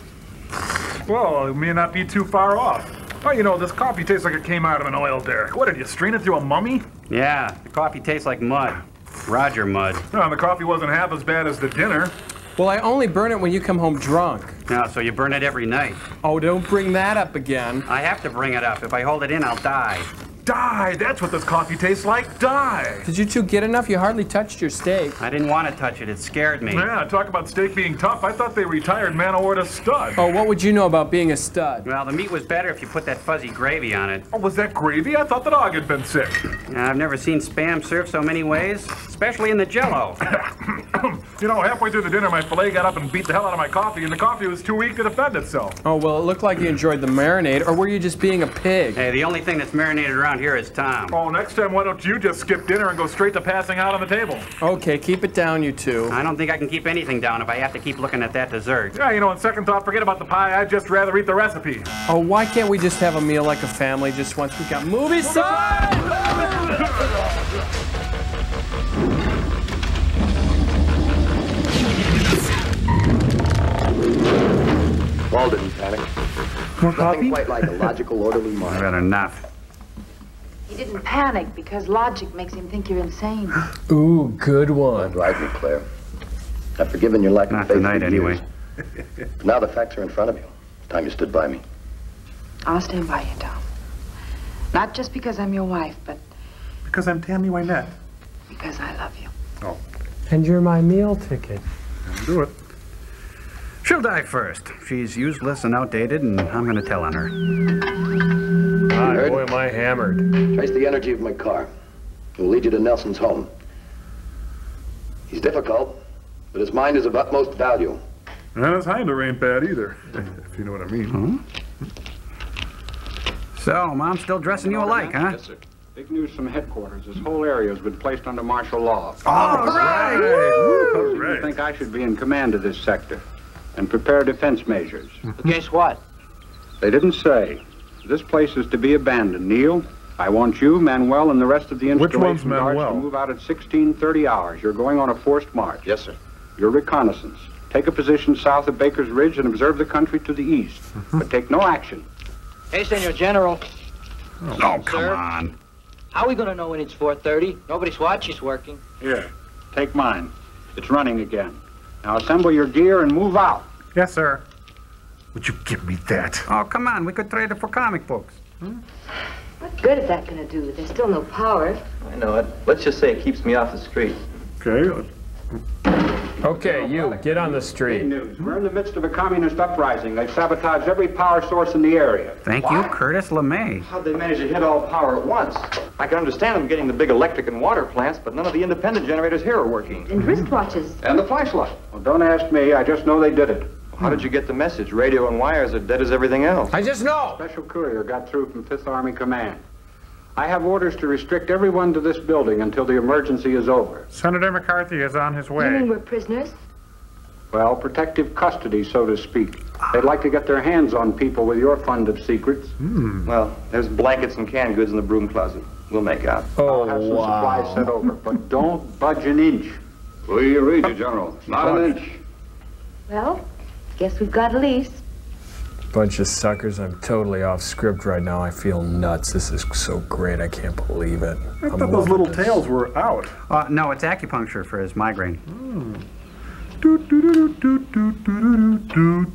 [SPEAKER 4] Well, it may not be too far off. Oh, you know, this coffee tastes like it came out of an oil derrick. What, did you strain it through a mummy?
[SPEAKER 2] Yeah, the coffee tastes like mud. Roger mud.
[SPEAKER 4] No, the coffee wasn't half as bad as the dinner.
[SPEAKER 5] Well, I only burn it when you come home drunk.
[SPEAKER 2] Yeah, so you burn it every night.
[SPEAKER 5] Oh, don't bring that up again.
[SPEAKER 2] I have to bring it up. If I hold it in, I'll die.
[SPEAKER 4] Die! That's what this coffee tastes like. Die!
[SPEAKER 5] Did you two get enough? You hardly touched your steak.
[SPEAKER 2] I didn't want to touch it. It scared me.
[SPEAKER 4] Yeah, talk about steak being tough. I thought they retired Man-O-War to stud.
[SPEAKER 5] Oh, what would you know about being a stud?
[SPEAKER 2] Well, the meat was better if you put that fuzzy gravy on it.
[SPEAKER 4] Oh, was that gravy? I thought the dog had been sick.
[SPEAKER 2] I've never seen Spam served so many ways, especially in the Jell-O.
[SPEAKER 4] You know, halfway through the dinner, my filet got up and beat the hell out of my coffee, and the coffee was too weak to defend itself.
[SPEAKER 5] Oh, well, it looked like you enjoyed the marinade, or were you just being a pig?
[SPEAKER 2] Hey, the only thing that's marinated around here is Tom.
[SPEAKER 4] Oh, next time, why don't you just skip dinner and go straight to passing out on the table?
[SPEAKER 5] Okay, keep it down, you two.
[SPEAKER 2] I don't think I can keep anything down if I have to keep looking at that dessert.
[SPEAKER 4] Yeah, you know, on second thought, forget about the pie. I'd just rather eat the recipe.
[SPEAKER 5] Oh, why can't we just have a meal like a family just once we got movie side?
[SPEAKER 28] Paul didn't panic.
[SPEAKER 4] More
[SPEAKER 28] Nothing
[SPEAKER 4] coffee?
[SPEAKER 28] quite like a logical, orderly mind.
[SPEAKER 2] I've had enough.
[SPEAKER 27] He didn't panic because logic makes him think you're insane.
[SPEAKER 18] Ooh, good one.
[SPEAKER 28] Drive me, Claire. I've forgiven your lack of
[SPEAKER 2] Not
[SPEAKER 28] faith
[SPEAKER 2] tonight,
[SPEAKER 28] for
[SPEAKER 2] anyway.
[SPEAKER 28] years. But now the facts are in front of you. It's time you stood by me.
[SPEAKER 27] I'll stand by you, Tom. Not just because I'm your wife, but
[SPEAKER 4] Because I'm Tammy Wynette.
[SPEAKER 27] because I love you.
[SPEAKER 4] Oh.
[SPEAKER 5] And you're my meal ticket.
[SPEAKER 4] Do it.
[SPEAKER 2] She'll die first. She's useless and outdated, and I'm going to tell on her.
[SPEAKER 5] God, boy, am I hammered.
[SPEAKER 28] Trace the energy of my car. It will lead you to Nelson's home. He's difficult, but his mind is of utmost value.
[SPEAKER 4] And his hinder ain't bad either, if you know what I mean.
[SPEAKER 2] So, Mom's still dressing you alike, huh?
[SPEAKER 13] Yes, sir. Big news from headquarters. This whole area has been placed under martial law.
[SPEAKER 2] All right!
[SPEAKER 13] I think I should be in command of this sector and prepare defense measures.
[SPEAKER 3] Against what?
[SPEAKER 13] They didn't say. This place is to be abandoned. Neil, I want you, Manuel, and the rest of the
[SPEAKER 4] Which one's
[SPEAKER 13] installation guards
[SPEAKER 4] Manuel?
[SPEAKER 13] to move out at 16:30 hours. You're going on a forced march.
[SPEAKER 28] Yes, sir.
[SPEAKER 13] Your reconnaissance. Take a position south of Baker's Ridge and observe the country to the east. But take no action.
[SPEAKER 3] Hey, Senor General.
[SPEAKER 2] Oh, come on.
[SPEAKER 3] How are we going to know when it's 4:30? Nobody's watch is working.
[SPEAKER 13] Here, take mine. It's running again. Now assemble your gear and move out.
[SPEAKER 4] Yes, sir. Would you give me that?
[SPEAKER 2] Oh, come on. We could trade it for comic books.
[SPEAKER 27] What good is that going to do? There's still no power.
[SPEAKER 8] I know it. Let's just say it keeps me off the street.
[SPEAKER 4] Okay.
[SPEAKER 5] Okay, you, get on the
[SPEAKER 13] Big
[SPEAKER 5] street.
[SPEAKER 13] news. We're in the midst of a communist uprising. They've sabotaged every power source in the area.
[SPEAKER 2] Thank you, Curtis LeMay.
[SPEAKER 14] How'd they manage to hit all power at once? I can understand them getting the big electric and water plants, but none of the independent generators here are working.
[SPEAKER 27] And wristwatches.
[SPEAKER 14] And the flashlight.
[SPEAKER 13] Well, don't ask me. I just know they did it.
[SPEAKER 14] How did you get the message? Radio and wires are dead as everything else.
[SPEAKER 5] I just know.
[SPEAKER 13] Special courier got through from 5th Army Command. I have orders to restrict everyone to this building until the emergency is over.
[SPEAKER 4] Senator McCarthy is on his way.
[SPEAKER 27] You mean we're prisoners?
[SPEAKER 13] Well, protective custody, so to speak. They'd like to get their hands on people with your funded secrets.
[SPEAKER 14] Well, there's blankets and canned goods in the broom closet. We'll make out.
[SPEAKER 13] I'll have some supplies sent over, but don't budge an inch.
[SPEAKER 14] We read you, General. Not an inch.
[SPEAKER 27] Well, guess we've got a lease.
[SPEAKER 5] Bunch of suckers. I'm totally off script right now. I feel nuts. This is so great. I can't believe it.
[SPEAKER 4] I thought those little tails were out.
[SPEAKER 2] No, it's acupuncture for his migraine.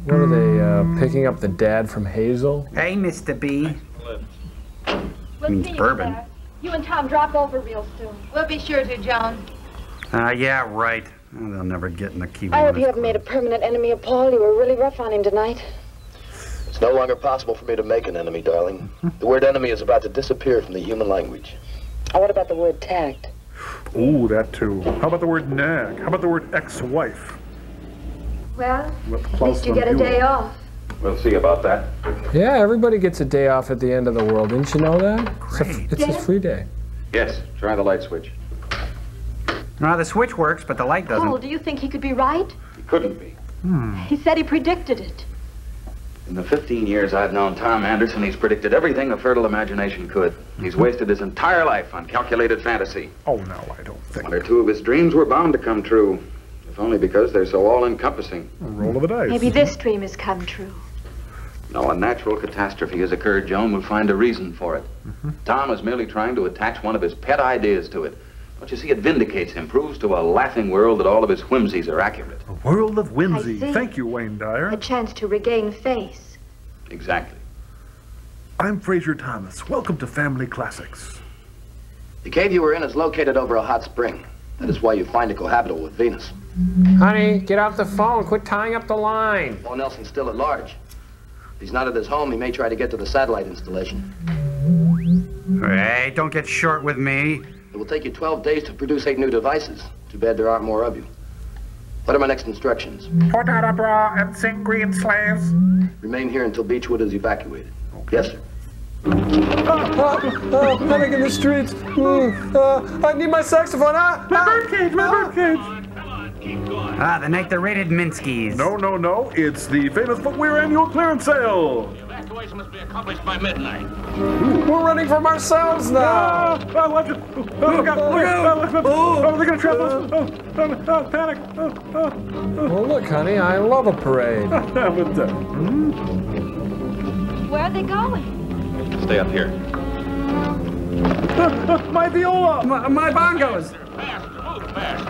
[SPEAKER 5] What are they, picking up the dad from Hazel?
[SPEAKER 2] Hey, Mr. B.
[SPEAKER 27] We'll
[SPEAKER 2] Means
[SPEAKER 27] see you
[SPEAKER 2] bourbon.
[SPEAKER 27] there. You and Tom drop over real soon. We'll be sure to, Joan.
[SPEAKER 2] Yeah, right. Oh, they'll never get in the key.
[SPEAKER 27] I hope you haven't made a permanent enemy of Paul. You were really rough on him tonight.
[SPEAKER 29] It's no longer possible for me to make an enemy, darling. The word enemy is about to disappear from the human language.
[SPEAKER 27] Oh, what about the word tact?
[SPEAKER 4] Ooh, that too. How about the word nag? How about the word ex-wife?
[SPEAKER 27] Well,
[SPEAKER 4] With
[SPEAKER 27] at least you get a day off.
[SPEAKER 14] We'll see about that.
[SPEAKER 5] Yeah, everybody gets a day off at the end of the world. Didn't you know that? It's a free day.
[SPEAKER 17] Yes, try the light switch.
[SPEAKER 2] No, the switch works, but the light doesn't.
[SPEAKER 27] Paul, do you think he could be right?
[SPEAKER 17] He couldn't be.
[SPEAKER 27] He said he predicted it.
[SPEAKER 8] In the 15 years I've known Tom Anderson, he's predicted everything a fertile imagination could. He's wasted his entire life on calculated fantasy.
[SPEAKER 4] Oh, no, I don't think.
[SPEAKER 8] One or two of his dreams were bound to come true, if only because they're so all-encompassing.
[SPEAKER 4] Roll of the dice.
[SPEAKER 27] Maybe this dream has come true.
[SPEAKER 8] No, a natural catastrophe has occurred, Joan. We'll find a reason for it. Tom is merely trying to attach one of his pet ideas to it. Don't you see, it vindicates him, proves to a laughing world that all of his whimsies are accurate.
[SPEAKER 4] A world of whimsy.
[SPEAKER 27] I see.
[SPEAKER 4] Thank you, Wayne Dyer.
[SPEAKER 27] A chance to regain face.
[SPEAKER 8] Exactly.
[SPEAKER 4] I'm Fraser Thomas. Welcome to Family Classics.
[SPEAKER 29] The cave you were in is located over a hot spring. That is why you find it cohabitable with Venus.
[SPEAKER 5] Honey, get off the phone. Quit tying up the line.
[SPEAKER 29] Paul Nelson's still at large. If he's not at his home, he may try to get to the satellite installation.
[SPEAKER 2] Hey, don't get short with me.
[SPEAKER 29] It will take you 12 days to produce 8 new devices. Too bad there aren't more of you. What are my next instructions?
[SPEAKER 4] Put on a bra and sing Green Slaves.
[SPEAKER 29] Remain here until Beechwood is evacuated. Yes, sir.
[SPEAKER 5] Panic in the streets. I need my saxophone.
[SPEAKER 4] My birdcage, my birdcage.
[SPEAKER 2] The night they raided Minsky's.
[SPEAKER 4] No. It's the famous footwear annual clearance sale.
[SPEAKER 7] Evacuation must be accomplished by midnight.
[SPEAKER 5] We're running from ourselves now.
[SPEAKER 4] Watch it. Look out. They're going to trap us. Panic.
[SPEAKER 5] Well, look, honey, I love a parade.
[SPEAKER 27] Where are they going?
[SPEAKER 14] Stay up here.
[SPEAKER 4] My viola.
[SPEAKER 2] My bongos.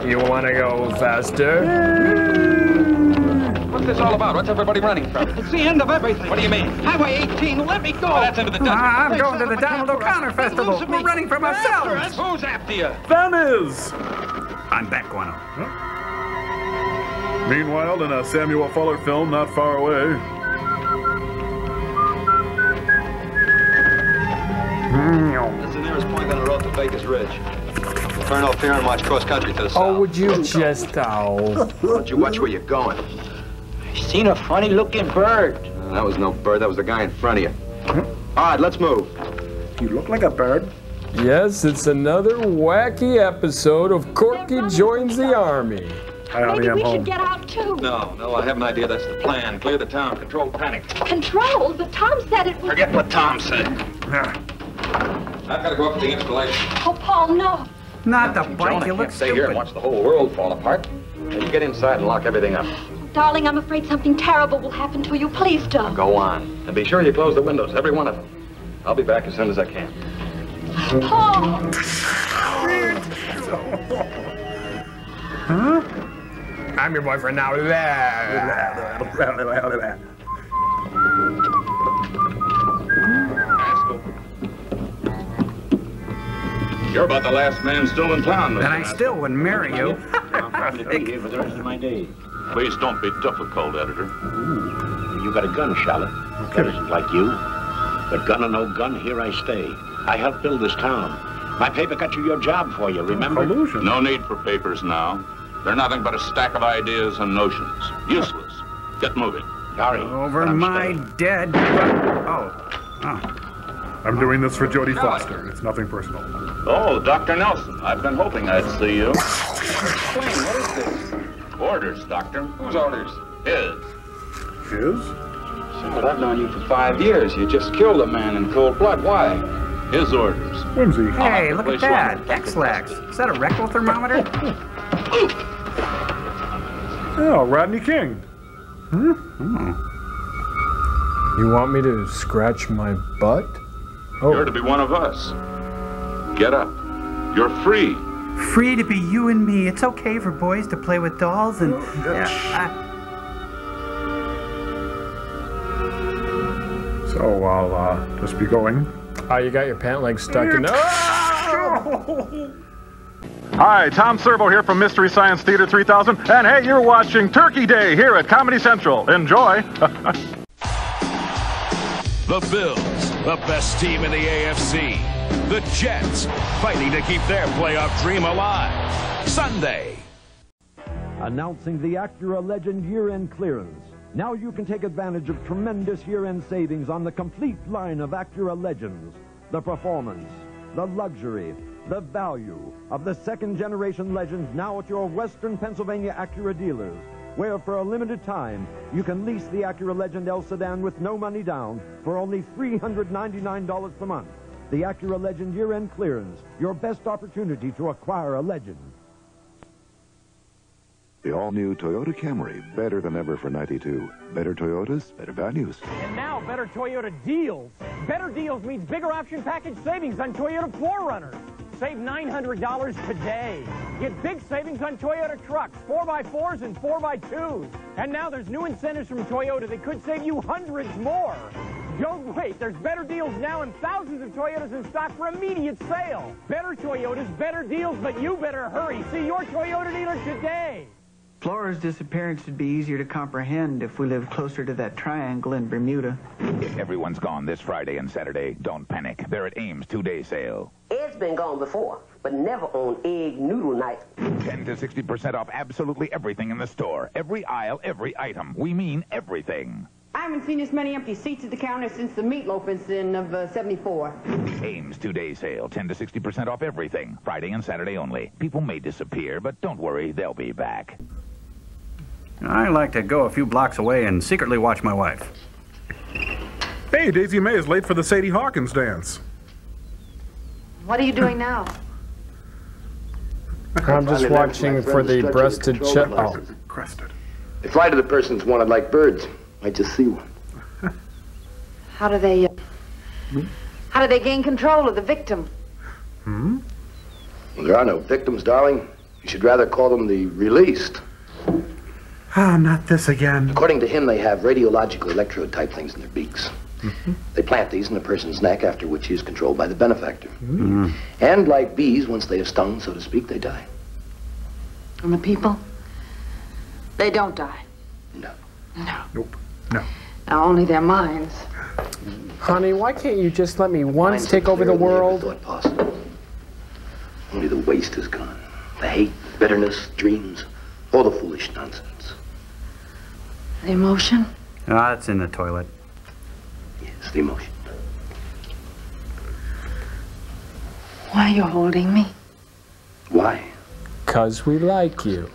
[SPEAKER 5] You want to go faster?
[SPEAKER 14] What's this all about? What's everybody running from?
[SPEAKER 3] It's the end of everything.
[SPEAKER 14] What do you mean?
[SPEAKER 3] Highway 18, let me go.
[SPEAKER 14] Oh, that's into the desert.
[SPEAKER 2] I'm going to the Donald O'Connor Festival. We're running from ourselves.
[SPEAKER 3] Who's after you?
[SPEAKER 4] Them is.
[SPEAKER 2] I'm back, Guano.
[SPEAKER 4] Meanwhile, in a Samuel Fuller film not far away.
[SPEAKER 14] That's the nearest point on the road to Baker's Ridge. Turn off here and march cross country to the south.
[SPEAKER 5] Oh, would you just,
[SPEAKER 14] Why don't you watch where you're going?
[SPEAKER 3] I seen a funny looking bird.
[SPEAKER 14] That was no bird, that was the guy in front of you. All right, let's move.
[SPEAKER 4] You look like a bird.
[SPEAKER 5] Yes, it's another wacky episode of Corky Joins the Army.
[SPEAKER 27] Maybe we should get out too.
[SPEAKER 14] No, I have an idea. That's the plan. Clear the town, control panic.
[SPEAKER 27] Control? But Tom said it was...
[SPEAKER 14] Forget what Tom said. I've got to go up to the installation.
[SPEAKER 27] Oh, Paul, no.
[SPEAKER 2] Not the
[SPEAKER 14] Joan,
[SPEAKER 2] bike,
[SPEAKER 14] I
[SPEAKER 2] you look
[SPEAKER 14] can't stay here and
[SPEAKER 2] stupid.
[SPEAKER 14] watch the whole world fall apart. Now you get inside and lock everything up.
[SPEAKER 27] Darling, I'm afraid something terrible will happen to you. Please don't.
[SPEAKER 14] Go on. And be sure you close the windows, every one of them. I'll be back as soon as I can.
[SPEAKER 27] Paul!
[SPEAKER 4] Huh?
[SPEAKER 5] I'm your boyfriend now.
[SPEAKER 14] You're about the last man still in town,
[SPEAKER 2] And I still wouldn't marry you.
[SPEAKER 7] to be here for the rest of my days.
[SPEAKER 9] Please don't be difficult, editor.
[SPEAKER 7] You got a gun, Charlotte. Doesn't like you. But gun or no gun, here I stay. I helped build this town. My paper got you your job for you, remember?
[SPEAKER 4] Collusion.
[SPEAKER 9] No need for papers now. They're nothing but a stack of ideas and notions. Useless. Get moving.
[SPEAKER 7] Sorry.
[SPEAKER 2] Over my dead... Oh.
[SPEAKER 4] I'm doing this for Jodie Foster. It's nothing personal.
[SPEAKER 9] Oh, Dr. Nelson. I've been hoping I'd see you. Explain, what is this? Orders, Doctor. Whose orders? His.
[SPEAKER 4] His?
[SPEAKER 14] But I've known you for 5 years. You just killed a man in cold blood. Why?
[SPEAKER 9] His orders.
[SPEAKER 4] Whimsy.
[SPEAKER 2] Hey, look at that. X-Lax. Is that a rectal thermometer?
[SPEAKER 4] Oh, Rodney King.
[SPEAKER 5] You want me to scratch my butt? Oh.
[SPEAKER 9] You're to be one of us. Get up. You're free.
[SPEAKER 2] Free to be you and me. It's okay for boys to play with dolls and...
[SPEAKER 4] So I'll just be going.
[SPEAKER 5] Oh, you got your pant leg stuck in...
[SPEAKER 4] Hi, Tom Servo here from Mystery Science Theater 3000, and hey, you're watching Turkey Day here at Comedy Central. Enjoy!
[SPEAKER 16] The Bills, the best team in the AFC. The Jets, fighting to keep their playoff dream alive. Sunday.
[SPEAKER 19] Announcing the Acura Legend year-end clearance. Now you can take advantage of tremendous year-end savings on the complete line of Acura Legends. The performance, the luxury, the value of the second-generation Legends now at your Western Pennsylvania Acura dealers, where for a limited time you can lease the Acura Legend L Sedan with no money down for only $399 per month. The Acura Legend year-end clearance, your best opportunity to acquire a Legend.
[SPEAKER 20] The all-new Toyota Camry, better than ever for 92. Better Toyotas, better values.
[SPEAKER 12] And now, better Toyota deals. Better deals means bigger option package savings on Toyota 4Runners. Save $900 today. Get big savings on Toyota trucks, 4x4s and 4x2s. And now there's new incentives from Toyota that could save you hundreds more. Don't wait. There's better deals now and thousands of Toyotas in stock for immediate sale. Better Toyotas, better deals, but you better hurry. See your Toyota dealer today.
[SPEAKER 21] Flora's disappearance would be easier to comprehend if we lived closer to that triangle in Bermuda.
[SPEAKER 22] If everyone's gone this Friday and Saturday, don't panic. They're at Ames 2-day sale.
[SPEAKER 23] Ed's been gone before, but never on egg noodle night.
[SPEAKER 22] 10 to 60% off absolutely everything in the store. Every aisle, every item. We mean everything.
[SPEAKER 24] I haven't seen this many empty seats at the counter since the meatloaf incident of '74.
[SPEAKER 22] The Ames 2-day sale. 10 to 60% off everything. Friday and Saturday only. People may disappear, but don't worry, they'll be back.
[SPEAKER 2] I like to go a few blocks away and secretly watch my wife.
[SPEAKER 4] Hey, Daisy May is late for the Sadie Hawkins dance.
[SPEAKER 27] What are you doing now?
[SPEAKER 5] I'm just watching for the breasted chest. Oh.
[SPEAKER 4] Crested.
[SPEAKER 29] They fly to the persons wanted like birds. I just see one.
[SPEAKER 27] How do they gain control of the victim?
[SPEAKER 29] Well, there are no victims, darling. You should rather call them the released.
[SPEAKER 4] Ah, not this again.
[SPEAKER 29] According to him, they have radiological electrode type things in their beaks. They plant these in a person's neck, after which he is controlled by the benefactor. And like bees, once they have stung, so to speak, they die.
[SPEAKER 27] And the people? They don't die.
[SPEAKER 29] No.
[SPEAKER 27] No.
[SPEAKER 4] Nope. No.
[SPEAKER 27] Now, only their minds.
[SPEAKER 5] Honey, why can't you just let me once take over the world?
[SPEAKER 29] Only the waste is gone. The hate, bitterness, dreams, all the foolish nonsense.
[SPEAKER 27] The emotion?
[SPEAKER 2] Ah, it's in the toilet.
[SPEAKER 29] Yes, the emotion.
[SPEAKER 27] Why are you holding me?
[SPEAKER 29] Why?
[SPEAKER 5] 'Cause we like you.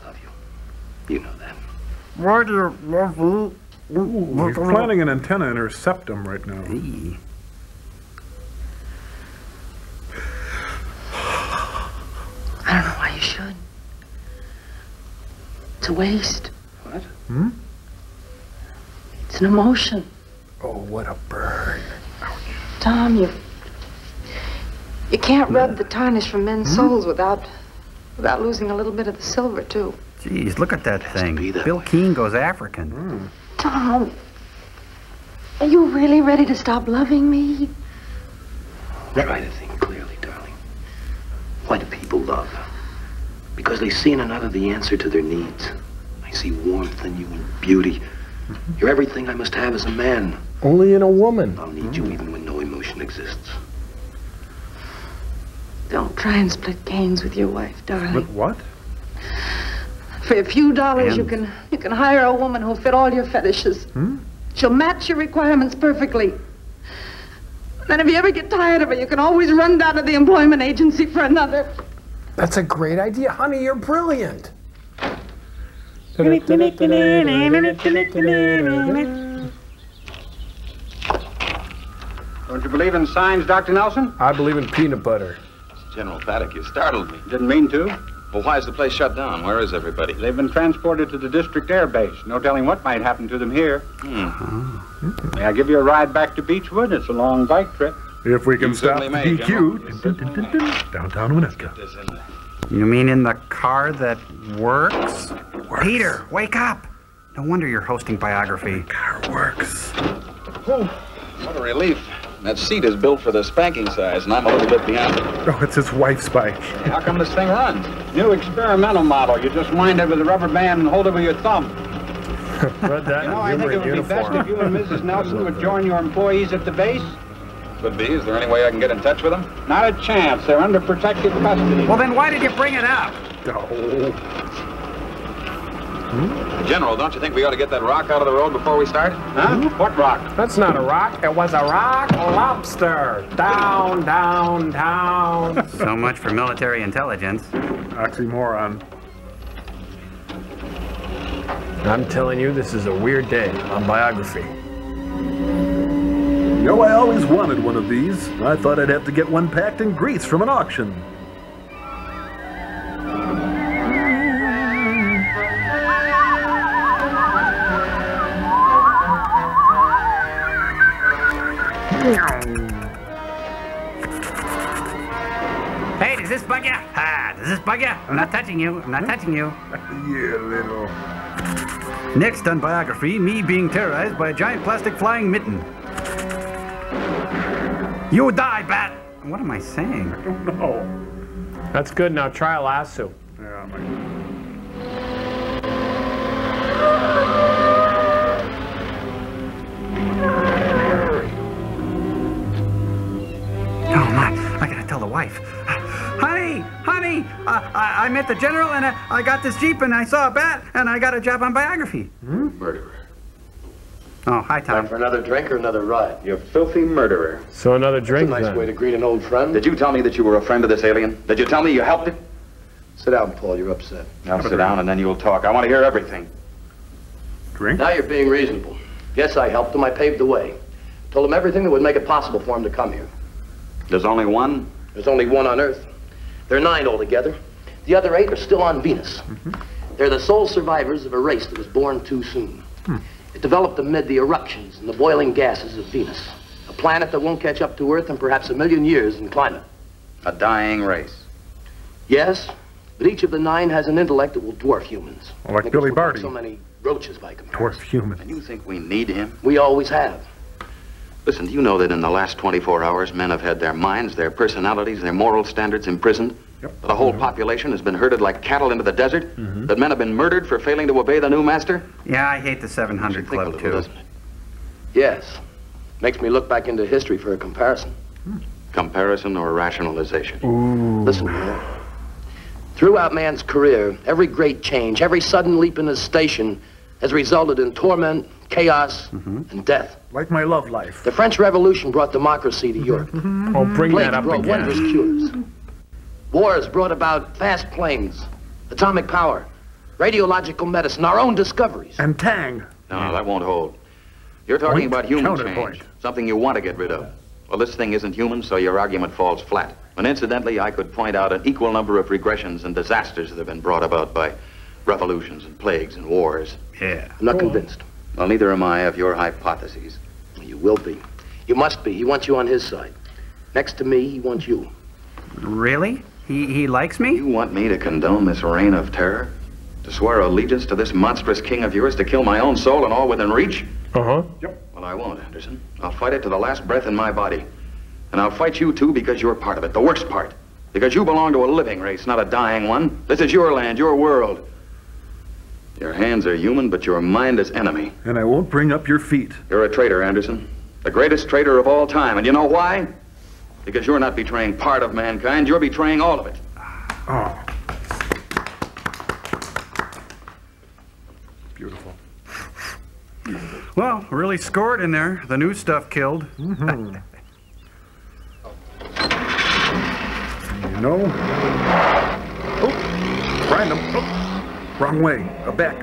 [SPEAKER 29] You know that.
[SPEAKER 2] Why do you love me?
[SPEAKER 4] He's planting an antenna in her septum right now.
[SPEAKER 27] I don't know why you should. It's a waste.
[SPEAKER 29] What?
[SPEAKER 27] It's an emotion.
[SPEAKER 5] Oh, what a burn.
[SPEAKER 27] Tom, you can't rub the tarnish from men's souls without losing a little bit of the silver, too.
[SPEAKER 2] Jeez, look at that thing. Bill Keane goes African.
[SPEAKER 27] Tom, are you really ready to stop loving me?
[SPEAKER 29] Try to think clearly, darling. Why do people love? Because they see in another the answer to their needs. I see warmth in you and beauty. You're everything I must have as a man.
[SPEAKER 5] Only in a woman.
[SPEAKER 29] I'll need you even when no emotion exists.
[SPEAKER 1] Don't try and split gains with your wife, darling.
[SPEAKER 4] But what?
[SPEAKER 1] For a few dollars, you can hire a woman who'll fit all your fetishes. She'll match your requirements perfectly. Then if you ever get tired of her, you can always run down to the employment agency for another.
[SPEAKER 5] That's a great idea. Honey, you're brilliant.
[SPEAKER 13] Don't you believe in signs, Dr. Nelson?
[SPEAKER 5] I believe in peanut butter.
[SPEAKER 17] General Paddock, you startled me.
[SPEAKER 13] Didn't mean to.
[SPEAKER 17] Well, why is the place shut down? Where is everybody?
[SPEAKER 13] They've been transported to the district air base. No telling what might happen to them here. May I give you a ride back to Beechwood? It's a long bike trip.
[SPEAKER 4] If we can
[SPEAKER 17] You
[SPEAKER 4] stop
[SPEAKER 17] certainly may,
[SPEAKER 4] DQ, downtown Winnetka.
[SPEAKER 2] You mean in the car that works? Peter, wake up! No wonder you're hosting biography.
[SPEAKER 4] Car works.
[SPEAKER 17] What a relief. That seat is built for the spanking size, and I'm a little bit beyond it.
[SPEAKER 4] Oh, it's his wife's bike.
[SPEAKER 17] How come this thing runs?
[SPEAKER 13] New experimental model. You just wind it with a rubber band and hold it with your thumb.
[SPEAKER 5] Read that
[SPEAKER 13] I think it would be best if you and Mrs. Nelson would join your employees at the base.
[SPEAKER 17] Could be. Is there any way I can get in touch with them?
[SPEAKER 13] Not a chance. They're under protective custody.
[SPEAKER 2] Well, then why did you bring it up?
[SPEAKER 17] General, don't you think we ought to get that rock out of the road before we start?
[SPEAKER 13] Huh? What rock?
[SPEAKER 5] That's not a rock. It was a rock lobster. Down, down, down.
[SPEAKER 2] So much for military intelligence.
[SPEAKER 4] Oxymoron.
[SPEAKER 5] I'm telling you, this is a weird day on biography.
[SPEAKER 4] You know, I always wanted one of these. I thought I'd have to get one packed in Greece from an auction.
[SPEAKER 2] Hey, does this bug you? Does this bug you? I'm not touching you. I'm not touching you.
[SPEAKER 4] Yeah, little.
[SPEAKER 2] Next on biography, me being terrorized by a giant plastic flying mitten. You die, Bat! What am I saying?
[SPEAKER 4] I don't know.
[SPEAKER 5] That's good. Now try a lasso.
[SPEAKER 4] Yeah,
[SPEAKER 2] Oh my, I gotta tell the wife. Honey, I met the general and I got this Jeep and I saw a bat and I got a job on biography.
[SPEAKER 29] Murderer.
[SPEAKER 2] Oh, hi, Tom.
[SPEAKER 29] Time for another drink or another ride?
[SPEAKER 17] You filthy murderer.
[SPEAKER 5] So another drink,
[SPEAKER 29] That's a nice
[SPEAKER 5] then.
[SPEAKER 29] way to greet an old friend.
[SPEAKER 17] Did you tell me that you were a friend of this alien? Did you tell me you helped it?
[SPEAKER 29] Sit down, Paul. You're upset.
[SPEAKER 17] Now sit down and then you'll talk. I want to hear everything.
[SPEAKER 4] Drink?
[SPEAKER 29] Now you're being reasonable. Yes, I helped him. I paved the way. Told him everything that would make it possible for him to come here.
[SPEAKER 17] There's only one?
[SPEAKER 29] There's only one on Earth. There are 9 altogether. The other 8 are still on Venus. They're the sole survivors of a race that was born too soon. It developed amid the eruptions and the boiling gases of Venus, a planet that won't catch up to Earth in perhaps 1,000,000 years in climate.
[SPEAKER 17] A dying race.
[SPEAKER 29] Yes, but each of the 9 has an intellect that will dwarf humans.
[SPEAKER 4] Well, like
[SPEAKER 29] Make
[SPEAKER 4] Billy
[SPEAKER 29] us look like
[SPEAKER 4] Barty.
[SPEAKER 29] so many roaches by comparison.
[SPEAKER 4] Dwarf human.
[SPEAKER 17] And you think we need him?
[SPEAKER 29] We always have.
[SPEAKER 17] Listen, do you know that in the last 24 hours, men have had their minds, their personalities, their moral standards imprisoned?
[SPEAKER 4] Yep.
[SPEAKER 17] That a whole population has been herded like cattle into the desert? That men have been murdered for failing to obey the new master?
[SPEAKER 2] Yeah, I hate the 700 Club, too.
[SPEAKER 29] Doesn't it? Yes. Makes me look back into history for a comparison.
[SPEAKER 17] Comparison or rationalization?
[SPEAKER 29] Listen, man. Throughout man's career, every great change, every sudden leap in his station has resulted in torment, chaos, and death.
[SPEAKER 4] Like my love life.
[SPEAKER 29] The French Revolution brought democracy to Europe.
[SPEAKER 5] Oh, bring
[SPEAKER 29] Plagues
[SPEAKER 5] that up
[SPEAKER 29] brought
[SPEAKER 5] again.
[SPEAKER 29] wondrous cures. Wars brought about fast planes, atomic power, radiological medicine, our own discoveries.
[SPEAKER 4] And Tang.
[SPEAKER 17] No, that won't hold. You're talking
[SPEAKER 4] Point,
[SPEAKER 17] about human
[SPEAKER 4] counterpoint.
[SPEAKER 17] change, something you want to get rid of. Well, this thing isn't human, so your argument falls flat. And incidentally, I could point out an equal number of regressions and disasters that have been brought about by revolutions and plagues and wars.
[SPEAKER 2] Yeah.
[SPEAKER 29] I'm not convinced.
[SPEAKER 17] Well, neither am I of your hypotheses.
[SPEAKER 29] You will be. You must be. He wants you on his side. Next to me, he wants you.
[SPEAKER 2] Really? He likes me?
[SPEAKER 17] You want me to condone this reign of terror? To swear allegiance to this monstrous king of yours, to kill my own soul and all within reach?
[SPEAKER 5] Uh-huh.
[SPEAKER 4] Yep.
[SPEAKER 17] Well, I won't, Anderson. I'll fight it to the last breath in my body. And I'll fight you, too, because you're part of it, the worst part. Because you belong to a living race, not a dying one. This is your land, your world. Your hands are human, but your mind is enemy.
[SPEAKER 4] And I won't bring up your feet.
[SPEAKER 17] You're a traitor, Anderson. The greatest traitor of all time. And you know why? Because you're not betraying part of mankind, you're betraying all of it.
[SPEAKER 4] Oh. Beautiful.
[SPEAKER 2] Well, really scored in there. The new stuff killed.
[SPEAKER 4] Mm-hmm. You know? Oh, random. Oh, wrong way. Back.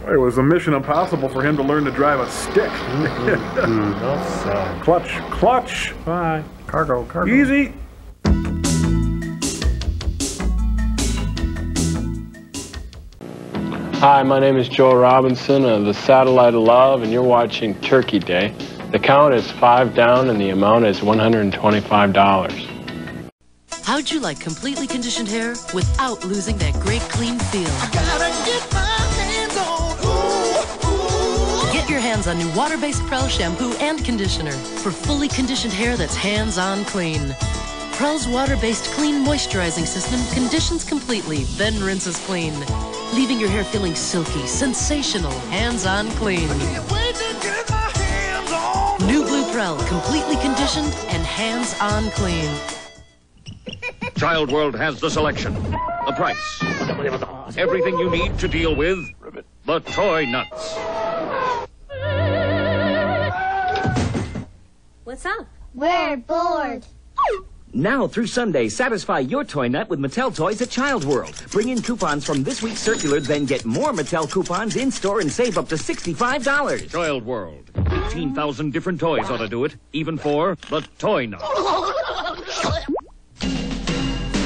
[SPEAKER 4] It was a mission impossible for him to learn to drive a stick. Clutch.
[SPEAKER 5] Bye.
[SPEAKER 2] Cargo.
[SPEAKER 4] Easy.
[SPEAKER 5] Hi, my name is Joel Robinson of the Satellite of Love, and you're watching Turkey Day. The count is 5 down, and the amount is $125.
[SPEAKER 6] How'd you like completely conditioned hair without losing that great clean feel? I gotta get my hands on. Get your hands on new water-based Prell shampoo and conditioner for fully conditioned hair that's hands-on clean. Prell's water-based clean moisturizing system conditions completely, then rinses clean, leaving your hair feeling silky, sensational, hands-on clean. New Blue Prell, completely conditioned and hands-on clean.
[SPEAKER 16] Child World has the selection, the price, everything you need to deal with the toy nuts.
[SPEAKER 8] What's up?
[SPEAKER 10] We're bored.
[SPEAKER 8] Now through Sunday, satisfy your toy nut with Mattel toys at Child World. Bring in coupons from this week's circular, then get more Mattel coupons in-store and save up to $65.
[SPEAKER 16] Child World. 18,000 different toys ought to do it, even for the toy nut.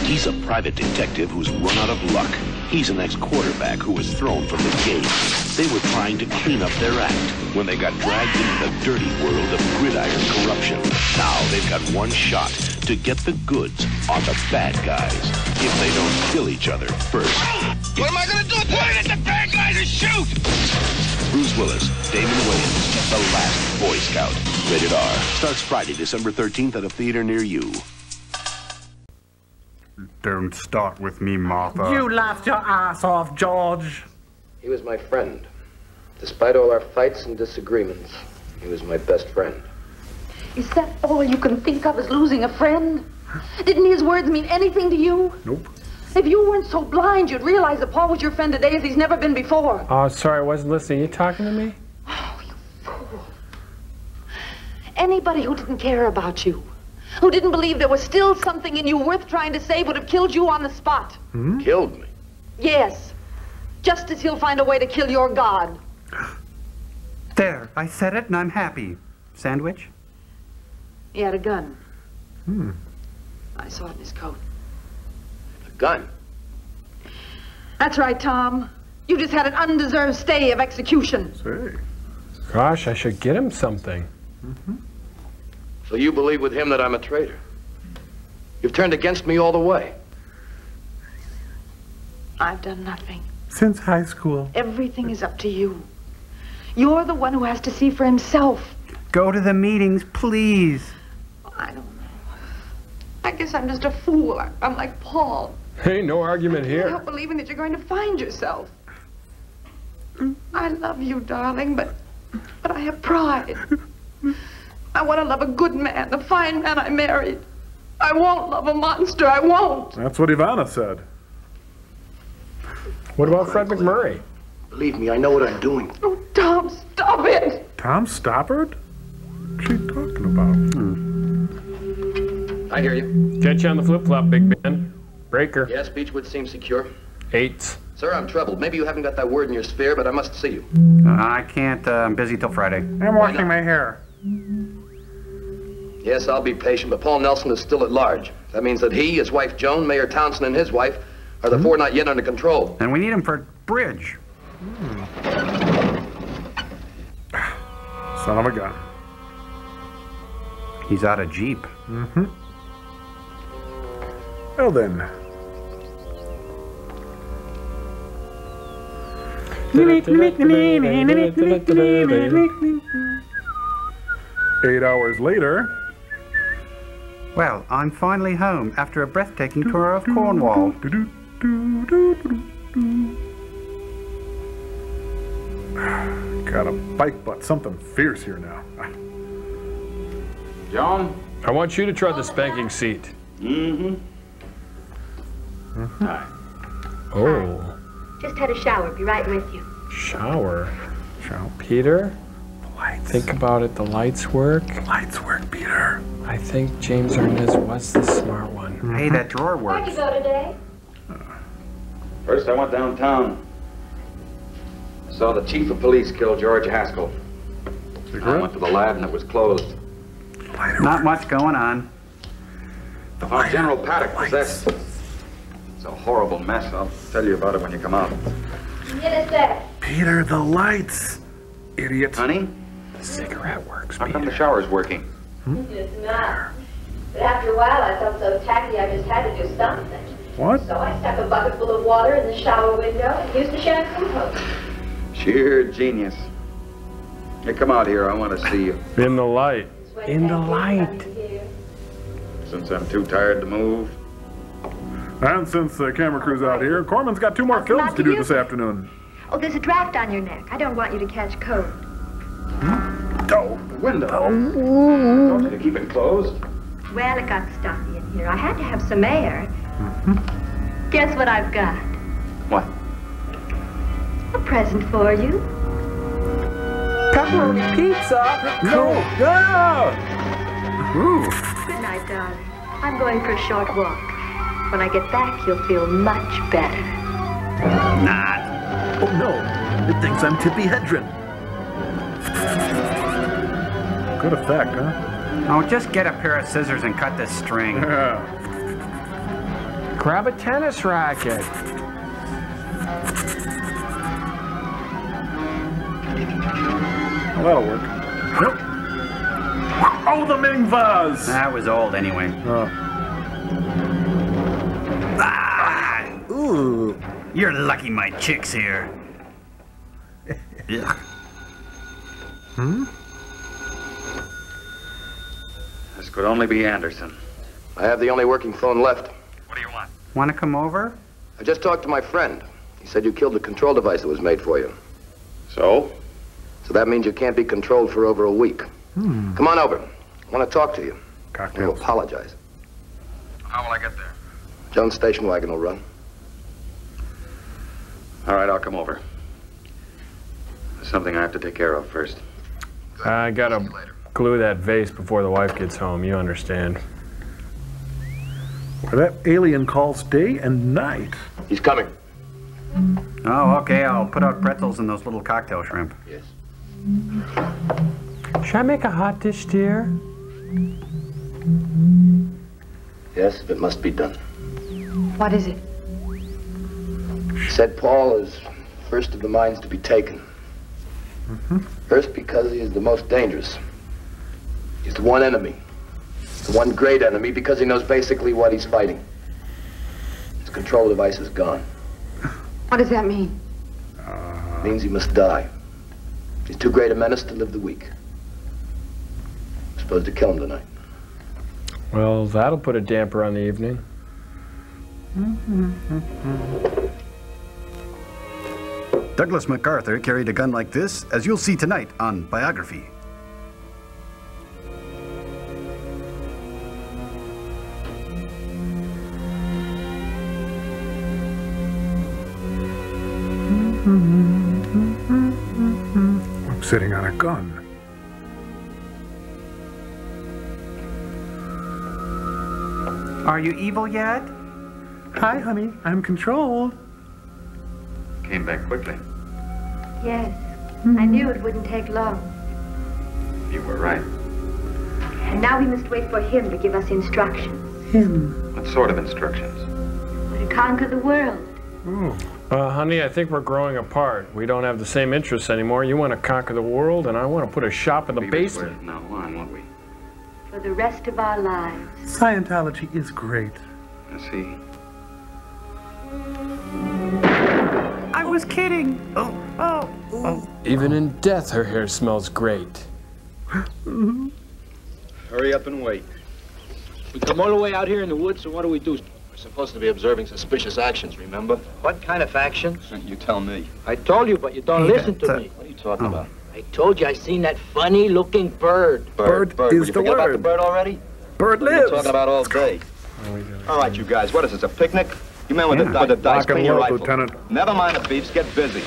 [SPEAKER 7] He's a private detective who's run out of luck. He's an ex-quarterback who was thrown from the game. They were trying to clean up their act when they got dragged into the dirty world of gridiron corruption. Now they've got one shot to get the goods on the bad guys if they don't kill each other first.
[SPEAKER 10] What am I gonna do? Point at the bad guys and shoot!
[SPEAKER 7] Bruce Willis, Damon Wayans, The Last Boy Scout. Rated R. Starts Friday, December 13th at a theater near you.
[SPEAKER 2] Don't start with me, Martha.
[SPEAKER 11] You laughed your ass off, George.
[SPEAKER 29] He was my friend. Despite all our fights and disagreements, he was my best friend.
[SPEAKER 1] Is that all you can think of is losing a friend? Didn't his words mean anything to you?
[SPEAKER 4] Nope.
[SPEAKER 1] If you weren't so blind, you'd realize that Paul was your friend today as he's never been before.
[SPEAKER 5] Oh, sorry, I wasn't listening. You talking to me?
[SPEAKER 1] Oh, you fool. Anybody who didn't care about you, who didn't believe there was still something in you worth trying to save, would have killed you on the spot.
[SPEAKER 29] Hmm? Killed me?
[SPEAKER 1] Yes. Just as he'll find a way to kill your God.
[SPEAKER 2] There, I said it and I'm happy. Sandwich?
[SPEAKER 1] He had a gun.
[SPEAKER 4] Hmm.
[SPEAKER 1] I saw it in his coat.
[SPEAKER 29] A gun?
[SPEAKER 1] That's right, Tom. You just had an undeserved stay of execution.
[SPEAKER 4] Say.
[SPEAKER 5] Gosh, I should get him something.
[SPEAKER 4] Mm-hmm.
[SPEAKER 29] So you believe with him that I'm a traitor? You've turned against me all the way.
[SPEAKER 1] I've done nothing.
[SPEAKER 4] Since high school.
[SPEAKER 1] Everything is up to you. You're the one who has to see for himself.
[SPEAKER 2] Go to the meetings, please.
[SPEAKER 1] I don't know. I guess I'm just a fool. I'm like Paul.
[SPEAKER 5] Hey, no argument
[SPEAKER 1] I can't
[SPEAKER 5] here.
[SPEAKER 1] help believing that you're going to find yourself. I love you, darling, but I have pride. I want to love a good man, the fine man I married. I won't love a monster. I won't.
[SPEAKER 4] That's what Ivana said.
[SPEAKER 5] What about Fred McMurray?
[SPEAKER 29] Believe me, I know what I'm doing.
[SPEAKER 1] Oh, Tom, stop it.
[SPEAKER 4] Tom Stoppard? What's she talking about?
[SPEAKER 29] I hear you.
[SPEAKER 5] Get you on the flip-flop, Big Ben. Breaker.
[SPEAKER 29] Yes, Beechwood seems secure.
[SPEAKER 5] 8s.
[SPEAKER 29] Sir, I'm troubled. Maybe you haven't got that word in your sphere, but I must see you.
[SPEAKER 2] I can't. I'm busy till Friday.
[SPEAKER 11] I'm washing my hair.
[SPEAKER 29] Yes, I'll be patient, but Paul Nelson is still at large. That means that he, his wife Joan, Mayor Townsend, and his wife are the four not yet under control.
[SPEAKER 2] And we need him for bridge.
[SPEAKER 4] Son of a gun.
[SPEAKER 2] He's out of Jeep.
[SPEAKER 4] Mm-hmm. Well then. 8 hours later.
[SPEAKER 2] Well, I'm finally home after a breathtaking tour of Cornwall.
[SPEAKER 4] Got a bike butt, something fierce here now.
[SPEAKER 13] John?
[SPEAKER 5] I want you to try the spanking seat.
[SPEAKER 13] Mm-hmm.
[SPEAKER 5] Hi. Oh.
[SPEAKER 27] Just had a shower. Be right with you.
[SPEAKER 5] Shower. Peter? Think about it. The lights work.
[SPEAKER 4] Lights work, Peter.
[SPEAKER 5] I think James Arnaz was the smart one.
[SPEAKER 2] Hey, that drawer
[SPEAKER 27] Where'd
[SPEAKER 2] works.
[SPEAKER 27] you go today?
[SPEAKER 13] First, I went downtown. Saw the chief of police kill George Haskell. I went to the lab and it was closed.
[SPEAKER 2] Not much going on.
[SPEAKER 13] I found General Paddock possessed. It's a horrible mess. I'll tell you about it when you come out.
[SPEAKER 27] Get us there.
[SPEAKER 4] Peter, the lights. Idiot.
[SPEAKER 13] Honey?
[SPEAKER 5] The cigarette works,
[SPEAKER 13] How come the shower's working?
[SPEAKER 27] It's not. But after a while, I felt so tacky, I just had to do something.
[SPEAKER 4] What?
[SPEAKER 27] So I stuck a bucket full of water in the shower window and used a shampoo hose.
[SPEAKER 13] Sheer genius. Hey, come out here. I want to see you.
[SPEAKER 5] In the light. In the light.
[SPEAKER 13] Since I'm too tired to move.
[SPEAKER 4] And since the camera crew's out here, Corman's got 2 more films to do this afternoon.
[SPEAKER 27] Oh, there's a draft on your neck. I don't want you to catch cold.
[SPEAKER 13] Oh, the window. Don't you keep it closed?
[SPEAKER 27] Well, it got stuffy in here. I had to have some air. Guess what I've got?
[SPEAKER 13] What?
[SPEAKER 27] A present for you.
[SPEAKER 5] Pepperoni pizza.
[SPEAKER 4] No.
[SPEAKER 27] Good night, darling. I'm going for a short walk. When I get back, you'll feel much better.
[SPEAKER 4] Nah. Oh no, it thinks I'm Tippi Hedren. Good effect, huh?
[SPEAKER 2] Oh, just get a pair of scissors and cut this string.
[SPEAKER 4] Yeah.
[SPEAKER 5] Grab a tennis racket.
[SPEAKER 4] Well, that'll work. Nope. Oh, the Ming vase!
[SPEAKER 2] That was old anyway.
[SPEAKER 4] Ooh.
[SPEAKER 2] You're lucky my chick's here.
[SPEAKER 13] This could only be Anderson. I have the only working phone left.
[SPEAKER 2] What do you want? Want to come over?
[SPEAKER 29] I just talked to my friend. He said you killed the control device that was made for you.
[SPEAKER 13] So?
[SPEAKER 29] So that means you can't be controlled for over a week. Come on over. I want to talk to you.
[SPEAKER 4] Cocktails.
[SPEAKER 29] To apologize.
[SPEAKER 13] How will I get there?
[SPEAKER 29] Jones station wagon will run.
[SPEAKER 13] All right, I'll come over. There's something I have to take care of first.
[SPEAKER 5] I gotta glue that vase before the wife gets home. You understand.
[SPEAKER 4] Well, that alien calls day and night.
[SPEAKER 29] He's coming.
[SPEAKER 2] Oh, okay. I'll put out pretzels and those little cocktail shrimp.
[SPEAKER 29] Yes.
[SPEAKER 5] Should I make a hot dish, dear?
[SPEAKER 29] Yes, if it must be done.
[SPEAKER 27] What is it?
[SPEAKER 29] Said Paul is first of the minds to be taken. First because he is the most dangerous. He's the one enemy. The one great enemy because he knows basically what he's fighting. His control device is gone.
[SPEAKER 1] What does that mean?
[SPEAKER 29] It means he must die. He's too great a menace to live the week. I'm supposed to kill him tonight.
[SPEAKER 5] Well, that'll put a damper on the evening.
[SPEAKER 3] Douglas MacArthur carried a gun like this, as you'll see tonight on Biography.
[SPEAKER 4] I'm sitting on a gun.
[SPEAKER 2] Are you evil yet?
[SPEAKER 4] Hi, honey. I'm controlled.
[SPEAKER 13] Came back quickly.
[SPEAKER 27] Yes. I knew it wouldn't take long.
[SPEAKER 13] You were right.
[SPEAKER 27] And now we must wait for him to give us instructions.
[SPEAKER 4] Him?
[SPEAKER 13] What sort of instructions?
[SPEAKER 27] To conquer the world.
[SPEAKER 5] Honey, I think we're growing apart. We don't have the same interests anymore. You want to conquer the world, and I want to put a shop in the basement.
[SPEAKER 13] Now on, won't we?
[SPEAKER 27] For the rest of our lives.
[SPEAKER 4] Scientology is great.
[SPEAKER 13] I see.
[SPEAKER 2] I was kidding. Oh.
[SPEAKER 5] Even in death, her hair smells great.
[SPEAKER 13] Hurry up and wait.
[SPEAKER 9] We come all the way out here in the woods, so what do we do?
[SPEAKER 14] We're supposed to be observing suspicious actions, remember?
[SPEAKER 9] What kind of actions?
[SPEAKER 14] You tell me.
[SPEAKER 9] I told you, but you don't listen to me.
[SPEAKER 14] What are you talking about?
[SPEAKER 9] I told you I seen that funny-looking bird.
[SPEAKER 14] Bird
[SPEAKER 9] is
[SPEAKER 14] Will you
[SPEAKER 9] the
[SPEAKER 14] forget about
[SPEAKER 9] word.
[SPEAKER 14] the bird already?
[SPEAKER 9] Bird
[SPEAKER 14] What are
[SPEAKER 9] lives.
[SPEAKER 14] you talking about all day? All right, you guys, what is this, a picnic? You men with the dice,
[SPEAKER 4] Lock and
[SPEAKER 14] clean your
[SPEAKER 4] load,
[SPEAKER 14] rifle.
[SPEAKER 4] Lieutenant.
[SPEAKER 14] Never mind the beefs, get busy.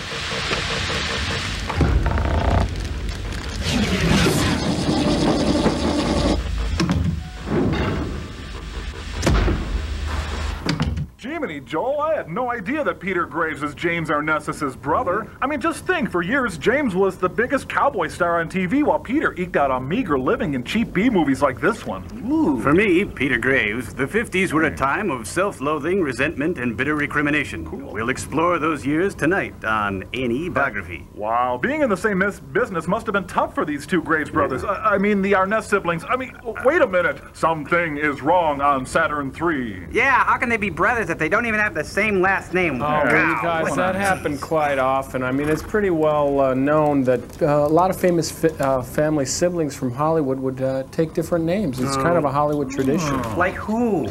[SPEAKER 4] Jiminy, Joel, I had no idea that Peter Graves is James Arnessis's brother. I mean, just think, for years, James was the biggest cowboy star on TV, while Peter eked out a meager living in cheap B-movies like this one. Ooh.
[SPEAKER 15] For me, Peter Graves, the 50s were a time of self-loathing, resentment, and bitter recrimination. Cool. We'll explore those years tonight on A&E Biography.
[SPEAKER 4] Wow, being in the same business must have been tough for these two Graves brothers. I mean, the Arness siblings. I mean, wait a minute. Something is wrong on Saturn III.
[SPEAKER 2] Yeah, how can they be brothers if they don't even have the same last name?
[SPEAKER 5] Oh, you guys, that happened quite often. I mean, it's pretty well known that a lot of famous family siblings from Hollywood would take different names. It's kind of a Hollywood tradition.
[SPEAKER 2] Like who?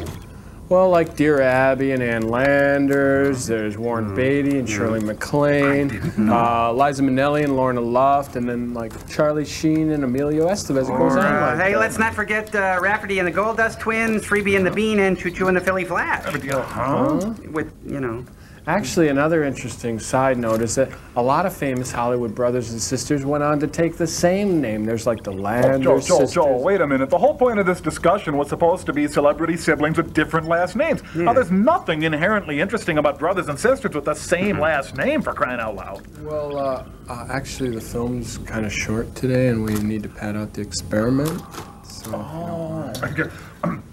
[SPEAKER 5] Well, like Dear Abby and Ann Landers, there's Warren Beatty and Shirley MacLaine, Liza Minnelli and Lorna Luft, and then like Charlie Sheen and Emilio Estevez. It goes on like
[SPEAKER 2] Hey,
[SPEAKER 5] that.
[SPEAKER 2] let's not forget Rafferty and the Goldust Twins, Freebie and the Bean, and Choo Choo and the Philly Flash. With, you know.
[SPEAKER 5] Actually, another interesting side note is that a lot of famous Hollywood brothers and sisters went on to take the same name. There's like the Landers sisters.
[SPEAKER 4] Joel, wait a minute. The whole point of this discussion was supposed to be celebrity siblings with different last names.
[SPEAKER 5] Yeah.
[SPEAKER 4] Now, there's nothing inherently interesting about brothers and sisters with the same last name, for crying out loud.
[SPEAKER 5] Well, actually, the film's kind of short today, and we need to pad out the experiment. So,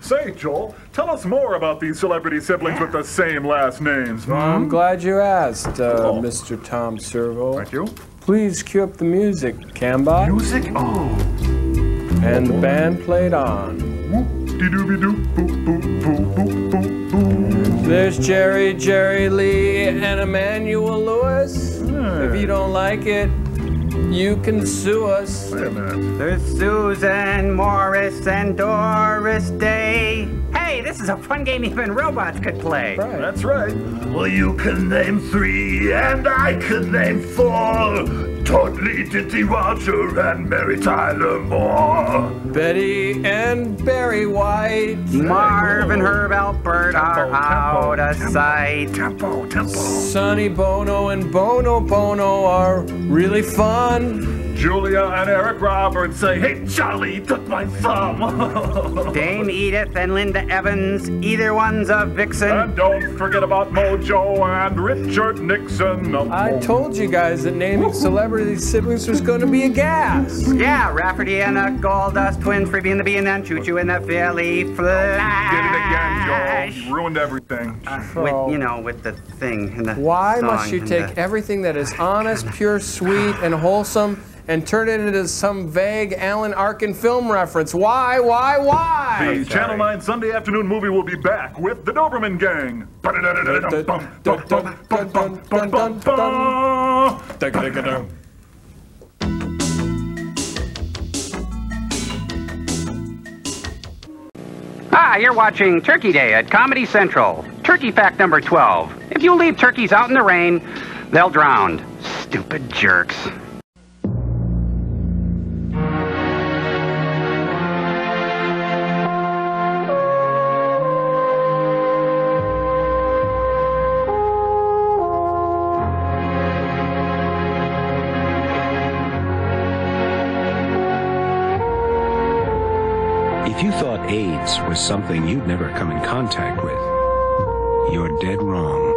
[SPEAKER 4] Say, Joel, tell us more about these celebrity siblings with the same last names.
[SPEAKER 5] Well, I'm glad you asked, Mr. Tom Servo.
[SPEAKER 4] Thank you.
[SPEAKER 5] Please cue up the music, Cambot.
[SPEAKER 4] Music? Oh.
[SPEAKER 5] And the band played on. There's Jerry Lee, and Emmanuel Lewis. If you don't like it, you can sue us.
[SPEAKER 4] Wait a minute.
[SPEAKER 2] There's Susan Morris and Doris Day. Hey, this is a fun game even robots could play.
[SPEAKER 5] Right.
[SPEAKER 4] That's right.
[SPEAKER 18] Well, you can name 3, and I can name 4. Totally Diddy Roger and Mary Tyler Moore.
[SPEAKER 5] Betty and Barry White.
[SPEAKER 2] Marv and Herb Alpert are out of sight.
[SPEAKER 18] Tempo.
[SPEAKER 5] Sonny Bono and Bono are really fun.
[SPEAKER 4] Julia and Eric Roberts say, hey, Charlie, you took my thumb.
[SPEAKER 2] Dame Edith and Linda Evans, either one's a vixen.
[SPEAKER 4] And don't forget about Mojo and Richard Nixon.
[SPEAKER 5] I told you guys that naming celebrity siblings was going to be a gas.
[SPEAKER 2] Yeah, Rafferty and the Goldust Twins, Freebie and the Bean, and Choo Choo and the Philly Flash.
[SPEAKER 4] Did it again, Joel. You ruined everything.
[SPEAKER 2] With, you know, with the thing and the
[SPEAKER 5] Why
[SPEAKER 2] song
[SPEAKER 5] must you
[SPEAKER 2] and
[SPEAKER 5] take everything that is honest, pure, sweet, and wholesome and turn it into some vague Alan Arkin film reference? Why?
[SPEAKER 4] The Channel 9 Sunday afternoon movie will be back with the Doberman Gang.
[SPEAKER 2] You're watching Turkey Day at Comedy Central. Turkey fact number 12. If you leave turkeys out in the rain, they'll drown. Stupid jerks.
[SPEAKER 19] If you thought AIDS was something you'd never come in contact with, you're dead wrong.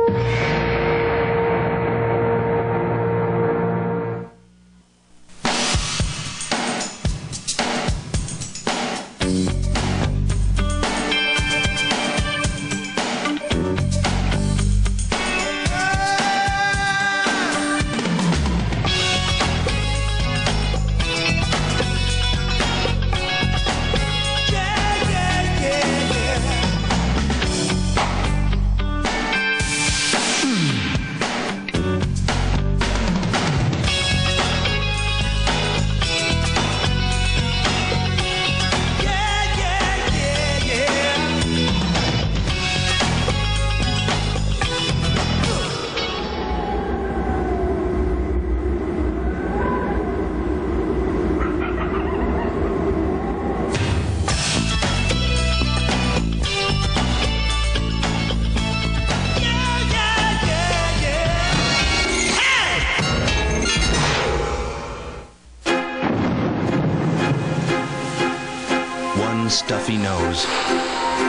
[SPEAKER 12] stuffy nose,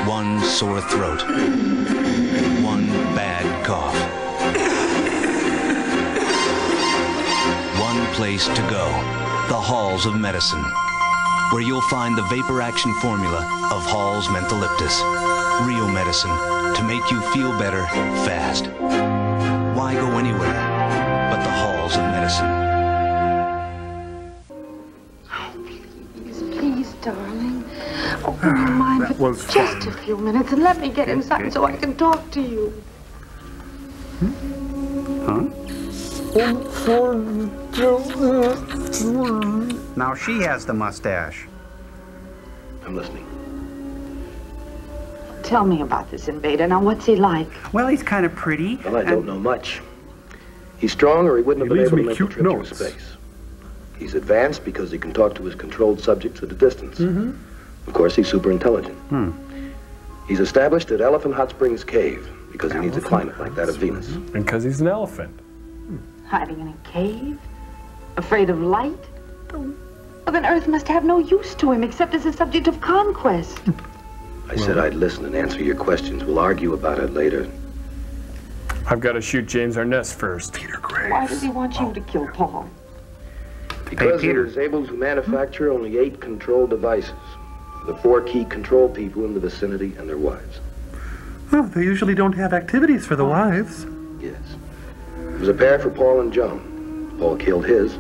[SPEAKER 12] one sore throat, one bad cough. One place to go, the halls of medicine, where you'll find the vapor action formula of Hall's Mentholyptus. Real medicine to make you feel better fast. Why go anywhere but the halls of medicine?
[SPEAKER 1] Please, darling. Open your mind for just a few minutes and let me get inside so I can talk to you.
[SPEAKER 2] Huh? Now she has the mustache.
[SPEAKER 29] I'm listening.
[SPEAKER 1] Tell me about this invader. Now, what's he like?
[SPEAKER 2] Well, he's kind of pretty.
[SPEAKER 29] Well, I don't know much. He's strong or he wouldn't have been able to make the trip through space. He's advanced because he can talk to his controlled subjects at a distance. Of course, he's super intelligent. He's established at Elephant Hot Springs Cave because he needs a climate like that of Venus.
[SPEAKER 5] And because he's an elephant.
[SPEAKER 1] Hiding in a cave? Afraid of light? Well, then Earth must have no use to him except as a subject of conquest.
[SPEAKER 29] I said I'd listen and answer your questions. We'll argue about it later.
[SPEAKER 5] I've got to shoot James Arness first. Peter Graves.
[SPEAKER 1] Why does he want you to kill Paul?
[SPEAKER 29] Because he was able to manufacture only 8 control devices for the 4 key control people in the vicinity and their wives.
[SPEAKER 11] Oh, they usually don't have activities for the wives.
[SPEAKER 29] Yes. It was a pair for Paul and Joan. Paul killed his,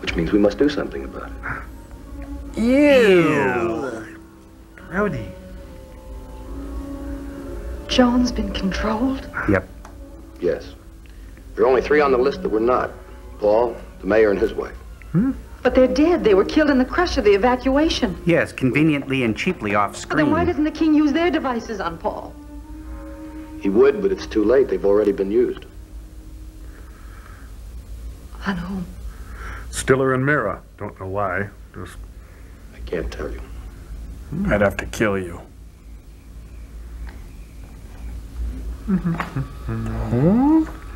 [SPEAKER 29] which means we must do something about it.
[SPEAKER 11] Ew. Rowdy.
[SPEAKER 1] Joan's been controlled?
[SPEAKER 2] Yep.
[SPEAKER 29] Yes. There are only 3 on the list that were not. Paul, the mayor, and his wife.
[SPEAKER 1] But they're dead. They were killed in the crush of the evacuation.
[SPEAKER 2] Yes, conveniently and cheaply off
[SPEAKER 1] Well,
[SPEAKER 2] screen.
[SPEAKER 1] then why doesn't the king use their devices on Paul?
[SPEAKER 29] He would, but it's too late. They've already been used.
[SPEAKER 1] On whom?
[SPEAKER 4] Stiller and Mira. Don't know why. Just...
[SPEAKER 29] I can't tell you.
[SPEAKER 5] I'd have to kill you.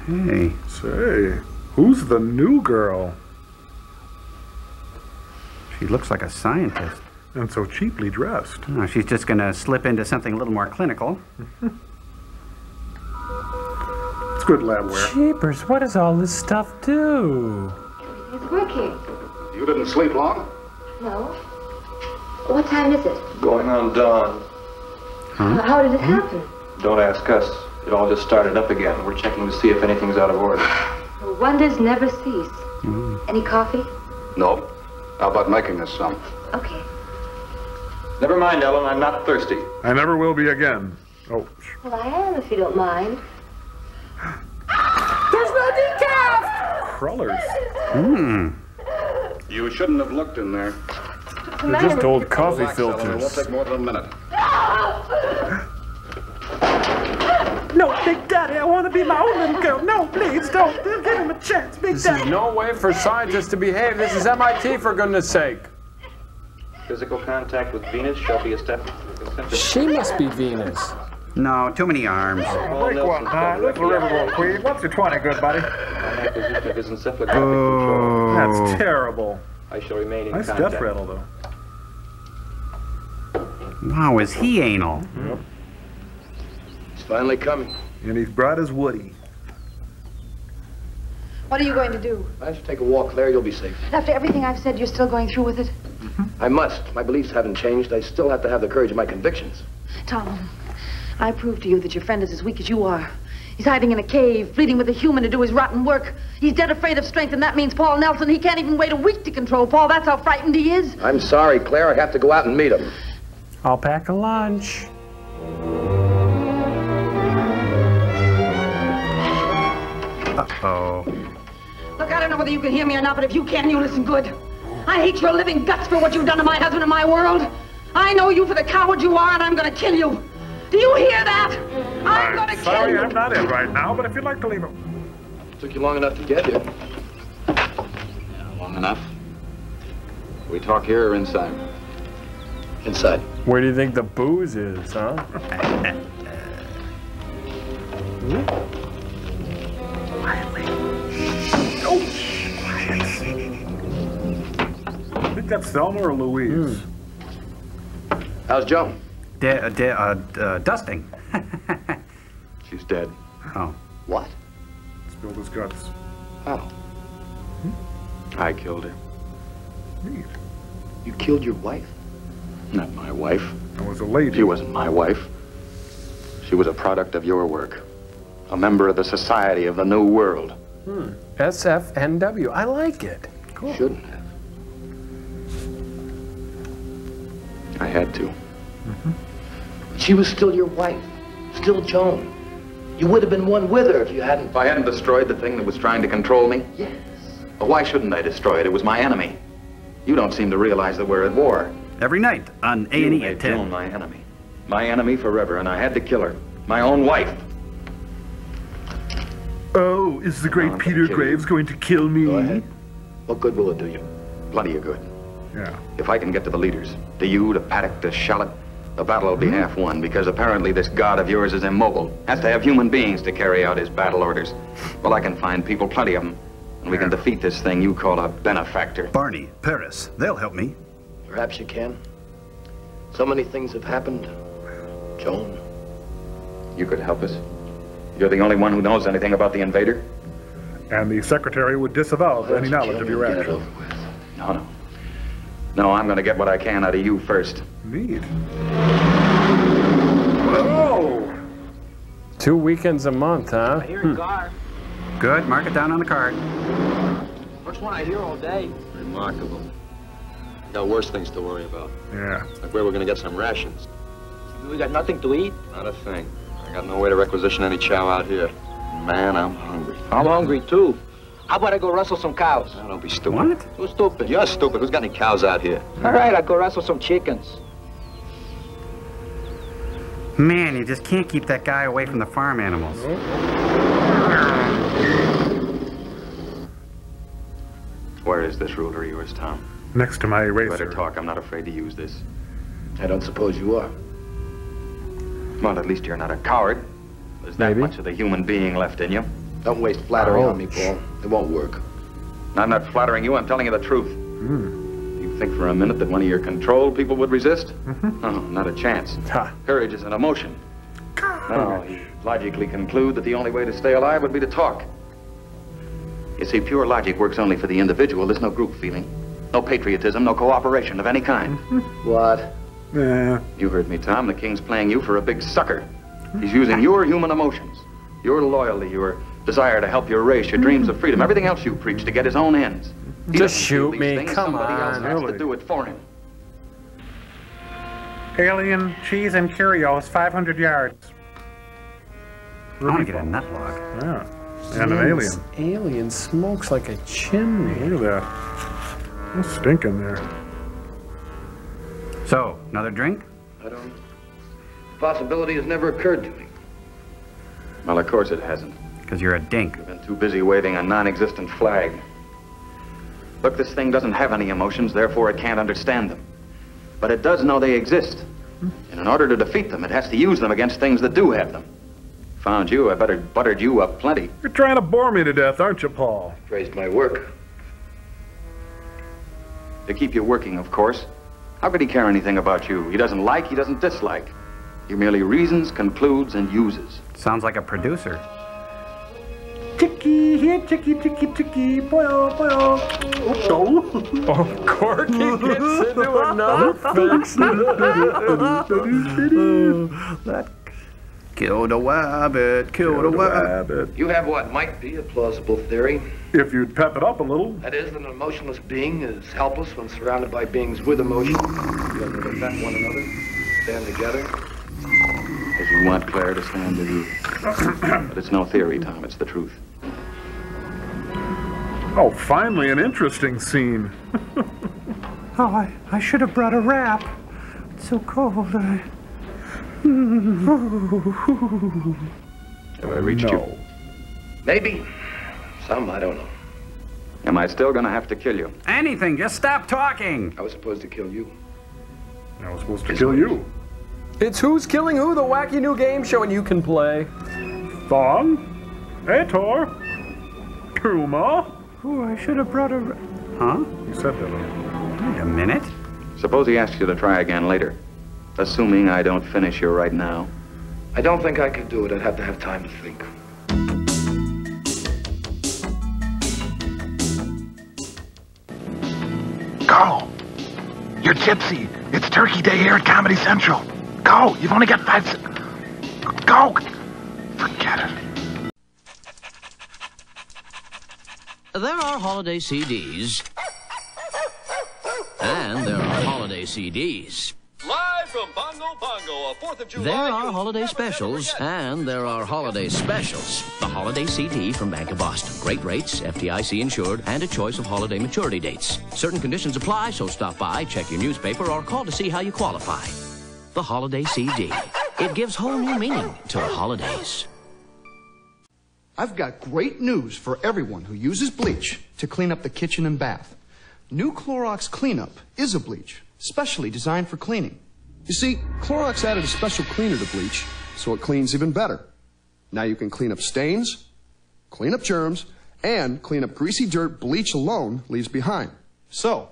[SPEAKER 2] Hey.
[SPEAKER 4] Say, who's the new girl?
[SPEAKER 2] She looks like a scientist.
[SPEAKER 4] And so cheaply dressed.
[SPEAKER 2] Oh, she's just going to slip into something a little more clinical.
[SPEAKER 4] It's good lab wear.
[SPEAKER 5] Jeepers, what does all this stuff do?
[SPEAKER 27] It's working.
[SPEAKER 3] You didn't sleep long?
[SPEAKER 27] No. What time is it?
[SPEAKER 20] Going on dawn.
[SPEAKER 27] How did it happen?
[SPEAKER 20] Don't ask us. It all just started up again. We're checking to see if anything's out of order.
[SPEAKER 27] Well, wonders never cease. Any coffee?
[SPEAKER 3] No. How about making us some?
[SPEAKER 27] Okay.
[SPEAKER 20] Never mind, Ellen. I'm not thirsty.
[SPEAKER 4] I never will be again. Oh.
[SPEAKER 27] Well, I am, if you don't mind.
[SPEAKER 10] There's no decaf!
[SPEAKER 4] Crullers.
[SPEAKER 3] You shouldn't have looked in there.
[SPEAKER 5] They're just old coffee
[SPEAKER 3] Relax, Ellen. It won't
[SPEAKER 5] filters.
[SPEAKER 3] take more than a minute.
[SPEAKER 11] No, Big Daddy, I want to be my own little girl. No, please, don't. Give him a chance, Big
[SPEAKER 5] This
[SPEAKER 11] Daddy.
[SPEAKER 5] is no way for scientists to behave. This is MIT, for goodness sake.
[SPEAKER 20] Physical contact with Venus shall be established.
[SPEAKER 5] She must be Venus.
[SPEAKER 2] No, too many arms.
[SPEAKER 20] Paul Nelson,
[SPEAKER 11] Let's Riverboat Queen. What's your 20, good buddy?
[SPEAKER 20] acquisition of his encephalographic control.
[SPEAKER 11] That's terrible.
[SPEAKER 20] I shall remain in
[SPEAKER 4] Nice
[SPEAKER 20] contact.
[SPEAKER 4] death rattle, though.
[SPEAKER 2] Wow, is he anal?
[SPEAKER 4] Yep.
[SPEAKER 29] It's finally coming.
[SPEAKER 4] And he's bright as Woody.
[SPEAKER 1] What are you going to do?
[SPEAKER 29] I should take a walk, Claire. You'll be safe.
[SPEAKER 1] After everything I've said, you're still going through with it?
[SPEAKER 29] I must. My beliefs haven't changed. I still have to have the courage of my convictions.
[SPEAKER 1] Tom, I prove to you that your friend is as weak as you are. He's hiding in a cave, pleading with a human to do his rotten work. He's dead afraid of strength, and that means Paul Nelson. He can't even wait a week to control Paul. That's how frightened he is.
[SPEAKER 29] I'm sorry, Claire. I have to go out and meet him.
[SPEAKER 5] I'll pack a lunch.
[SPEAKER 2] Uh-oh.
[SPEAKER 1] Look, I don't know whether you can hear me or not, but if you can, you listen good. I hate your living guts for what you've done to my husband and my world. I know you for the coward you are, and I'm going to kill you. Do you hear that? I'm going to kill
[SPEAKER 4] Sorry,
[SPEAKER 1] you.
[SPEAKER 4] I'm not in right now, but if you'd like to leave him.
[SPEAKER 29] Took you long enough to get here.
[SPEAKER 13] Long enough. We talk here or inside?
[SPEAKER 29] Inside.
[SPEAKER 5] Where do you think the booze is, huh?
[SPEAKER 4] I think that's Thelma or Louise.
[SPEAKER 29] How's Joan?
[SPEAKER 2] Dusting.
[SPEAKER 13] She's dead.
[SPEAKER 2] Oh.
[SPEAKER 29] What?
[SPEAKER 4] Spilled his guts.
[SPEAKER 29] How?
[SPEAKER 13] I killed her.
[SPEAKER 4] Neat.
[SPEAKER 29] You killed your wife?
[SPEAKER 13] Not my wife.
[SPEAKER 4] That was a lady.
[SPEAKER 13] She wasn't my wife. She was a product of your work. A member of the Society of the New World.
[SPEAKER 5] SFNW. I like it.
[SPEAKER 29] Cool. Shouldn't have.
[SPEAKER 13] I had to.
[SPEAKER 29] She was still your wife. Still Joan. You would have been one with her if you hadn't...
[SPEAKER 13] If I hadn't destroyed the thing that was trying to control me?
[SPEAKER 29] Yes.
[SPEAKER 13] Well, why shouldn't I destroy it? It was my enemy. You don't seem to realize that we're at war.
[SPEAKER 2] Every night on A&E at 10.
[SPEAKER 13] Joan my enemy. My enemy forever, and I had to kill her. My own wife.
[SPEAKER 18] Oh, is the great Peter Graves going to kill me?
[SPEAKER 29] Go ahead. What good will it do you?
[SPEAKER 13] Plenty of good.
[SPEAKER 4] Yeah.
[SPEAKER 13] If I can get to the leaders, to you, to Paddock, to Shallot, the battle will be half won, because apparently this god of yours is immobile. Has to have human beings to carry out his battle orders. Well, I can find people, plenty of them, and we can defeat this thing you call a benefactor.
[SPEAKER 3] Barney, Paris, they'll help me.
[SPEAKER 29] Perhaps you can. So many things have happened. Joan.
[SPEAKER 13] You could help us. You're the only one who knows anything about the invader.
[SPEAKER 4] And the secretary would disavow any knowledge of your action.
[SPEAKER 13] No. No, I'm going to get what I can out of you first.
[SPEAKER 4] Neat. Whoa!
[SPEAKER 5] 2 weekends a month, huh?
[SPEAKER 9] I hear a car.
[SPEAKER 2] Good, mark it down on the card.
[SPEAKER 9] First one I hear all day.
[SPEAKER 14] Remarkable. Got worse things to worry about.
[SPEAKER 4] Yeah.
[SPEAKER 14] Like where we're gonna get some rations.
[SPEAKER 9] We got nothing to eat?
[SPEAKER 14] Not a thing. I got no way to requisition any chow out here. Man, I'm hungry.
[SPEAKER 9] I'm hungry too. How about I go rustle some cows?
[SPEAKER 14] Now, don't be stupid.
[SPEAKER 2] What?
[SPEAKER 9] Who's stupid?
[SPEAKER 14] You're stupid. Who's got any cows out here?
[SPEAKER 9] All right, I'll go rustle some chickens.
[SPEAKER 2] Man, you just can't keep that guy away from the farm animals.
[SPEAKER 13] Where is this ruler of yours, Tom?
[SPEAKER 4] Next to my eraser.
[SPEAKER 13] Better talk. I'm not afraid to use this.
[SPEAKER 29] I don't suppose you are.
[SPEAKER 13] Well, at least you're not a coward. There's that much of the human being left in you.
[SPEAKER 29] Don't waste flattery on me, Paul. It won't work.
[SPEAKER 13] I'm not flattering you. I'm telling you the truth. You think for a minute that one of your controlled people would resist? Oh, not a chance. Courage is an emotion. No, you logically conclude that the only way to stay alive would be to talk. You see, pure logic works only for the individual. There's no group feeling. No patriotism, no cooperation of any kind.
[SPEAKER 29] What?
[SPEAKER 4] Yeah.
[SPEAKER 13] You heard me, Tom. The king's playing you for a big sucker. He's using your human emotions, your loyalty, your desire to help your race, your dreams of freedom, everything else you preach to get his own ends. He
[SPEAKER 5] Just
[SPEAKER 13] doesn't
[SPEAKER 5] shoot
[SPEAKER 13] do these
[SPEAKER 5] me,
[SPEAKER 13] things.
[SPEAKER 5] come
[SPEAKER 13] Somebody else
[SPEAKER 5] on.
[SPEAKER 13] has to do it for him.
[SPEAKER 11] Alien, cheese, and curios, 500 yards.
[SPEAKER 2] I want to get a nut log.
[SPEAKER 4] Yeah. And an alien.
[SPEAKER 5] This alien smokes like a chimney.
[SPEAKER 4] Look at that. No stink in there.
[SPEAKER 2] So, another drink?
[SPEAKER 29] I don't know. Possibility has never occurred to me.
[SPEAKER 13] Well, of course it hasn't.
[SPEAKER 2] Because you're a dink.
[SPEAKER 13] You've been too busy waving a non-existent flag. Look, this thing doesn't have any emotions, therefore it can't understand them. But it does know they exist. And in order to defeat them, it has to use them against things that do have them. Found you, I better buttered you up plenty.
[SPEAKER 4] You're trying to bore me to death, aren't you, Paul?
[SPEAKER 29] Praised my work.
[SPEAKER 13] To keep you working, of course. How could he care anything about you? He doesn't like, he doesn't dislike. He merely reasons, concludes, and uses.
[SPEAKER 2] Sounds like a producer.
[SPEAKER 11] Chicky, here, chicky, chicky, chicky, boil, boil.
[SPEAKER 5] Oh, Corky gets into another fix.
[SPEAKER 2] That killed a wabbit, killed a wabbit.
[SPEAKER 29] You have what might be a plausible theory.
[SPEAKER 4] If you'd pep it up a little.
[SPEAKER 29] That is, that an emotionless being is helpless when surrounded by beings with emotion. You have to defend one another, stand together.
[SPEAKER 13] Because you want Claire to stand with you. But it's no theory, Tom, it's the truth.
[SPEAKER 4] Oh, finally an interesting scene.
[SPEAKER 11] Oh, I should have brought a wrap. It's so cold.
[SPEAKER 13] Have I reached you?
[SPEAKER 29] Maybe. Some, I don't know.
[SPEAKER 13] Am I still gonna have to kill you?
[SPEAKER 2] Anything, just stop talking.
[SPEAKER 29] I was supposed to kill you.
[SPEAKER 4] I was supposed to kill you.
[SPEAKER 5] It's Who's Killing Who, the wacky new game show, and you can play.
[SPEAKER 4] Thong? Ator? Kuma?
[SPEAKER 2] Oh, I should have brought a... Huh?
[SPEAKER 4] You said that.
[SPEAKER 2] Wait a minute.
[SPEAKER 13] Suppose he asks you to try again later. Assuming I don't finish you right now.
[SPEAKER 29] I don't think I could do it. I'd have to have time to think.
[SPEAKER 18] Go! You're Gypsy. It's Turkey Day here at Comedy Central. Go! You've only got 5 seconds. Go! Forget it.
[SPEAKER 6] There are holiday CDs. And there are holiday CDs.
[SPEAKER 17] Live from Bongo Bongo, a 4th of July.
[SPEAKER 6] There are holiday specials, and there are holiday specials. The holiday CD from Bank of Boston. Great rates, FDIC insured, and a choice of holiday maturity dates. Certain conditions apply, so stop by, check your newspaper, or call to see how you qualify. The holiday CD. It gives whole new meaning to the holidays.
[SPEAKER 21] I've got great news for everyone who uses bleach to clean up the kitchen and bath. New Clorox Cleanup is a bleach, specially designed for cleaning. You see, Clorox added a special cleaner to bleach, so it cleans even better. Now you can clean up stains, clean up germs, and clean up greasy dirt bleach alone leaves behind. So,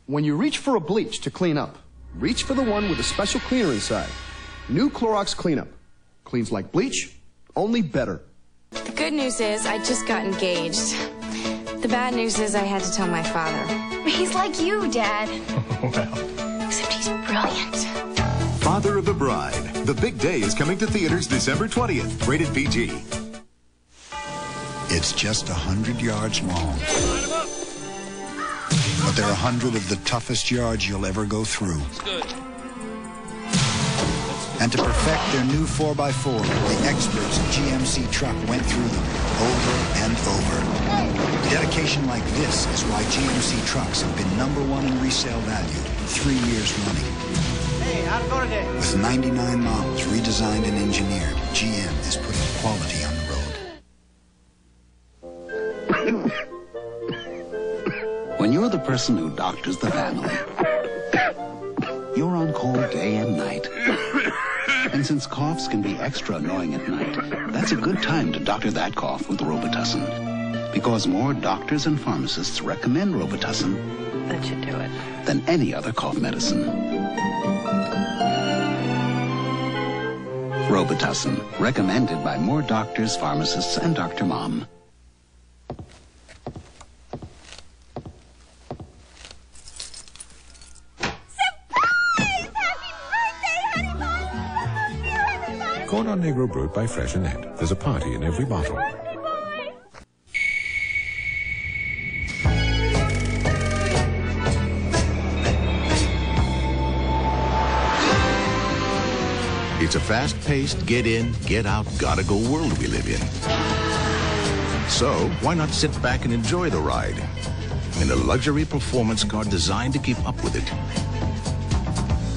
[SPEAKER 21] when you reach for a bleach to clean up, reach for the one with a special cleaner inside. New Clorox Cleanup. Cleans like bleach, only better.
[SPEAKER 22] The good news is I just got engaged. The bad news is I had to tell my father.
[SPEAKER 10] He's like you, Dad.
[SPEAKER 22] Well. Except he's brilliant.
[SPEAKER 23] Father of the Bride. The big day is coming to theaters December 20th. Rated PG.
[SPEAKER 24] It's just 100 yards long. But they're 100 of the toughest yards you'll ever go through. And to perfect their new 4x4, the experts at GMC Truck went through them over and over. Dedication like this is why GMC Trucks have been #1 in resale value 3 years running.
[SPEAKER 2] Hey, how'd it go today?
[SPEAKER 24] With 99 models redesigned and engineered, GM is putting quality on the road.
[SPEAKER 25] When you're the person who doctors the family, you're on call day and night. And since coughs can be extra annoying at night, that's a good time to doctor that cough with Robitussin. Because more doctors and pharmacists recommend Robitussin
[SPEAKER 22] That should do it.
[SPEAKER 25] than any other cough medicine. Robitussin, recommended by more doctors, pharmacists, and Dr. Mom.
[SPEAKER 19] Cordon Negro brewed by Freshenet. There's a party in every bottle.
[SPEAKER 23] It's a fast-paced, get in, get out, gotta go world we live in. So, why not sit back and enjoy the ride in a luxury performance car designed to keep up with it?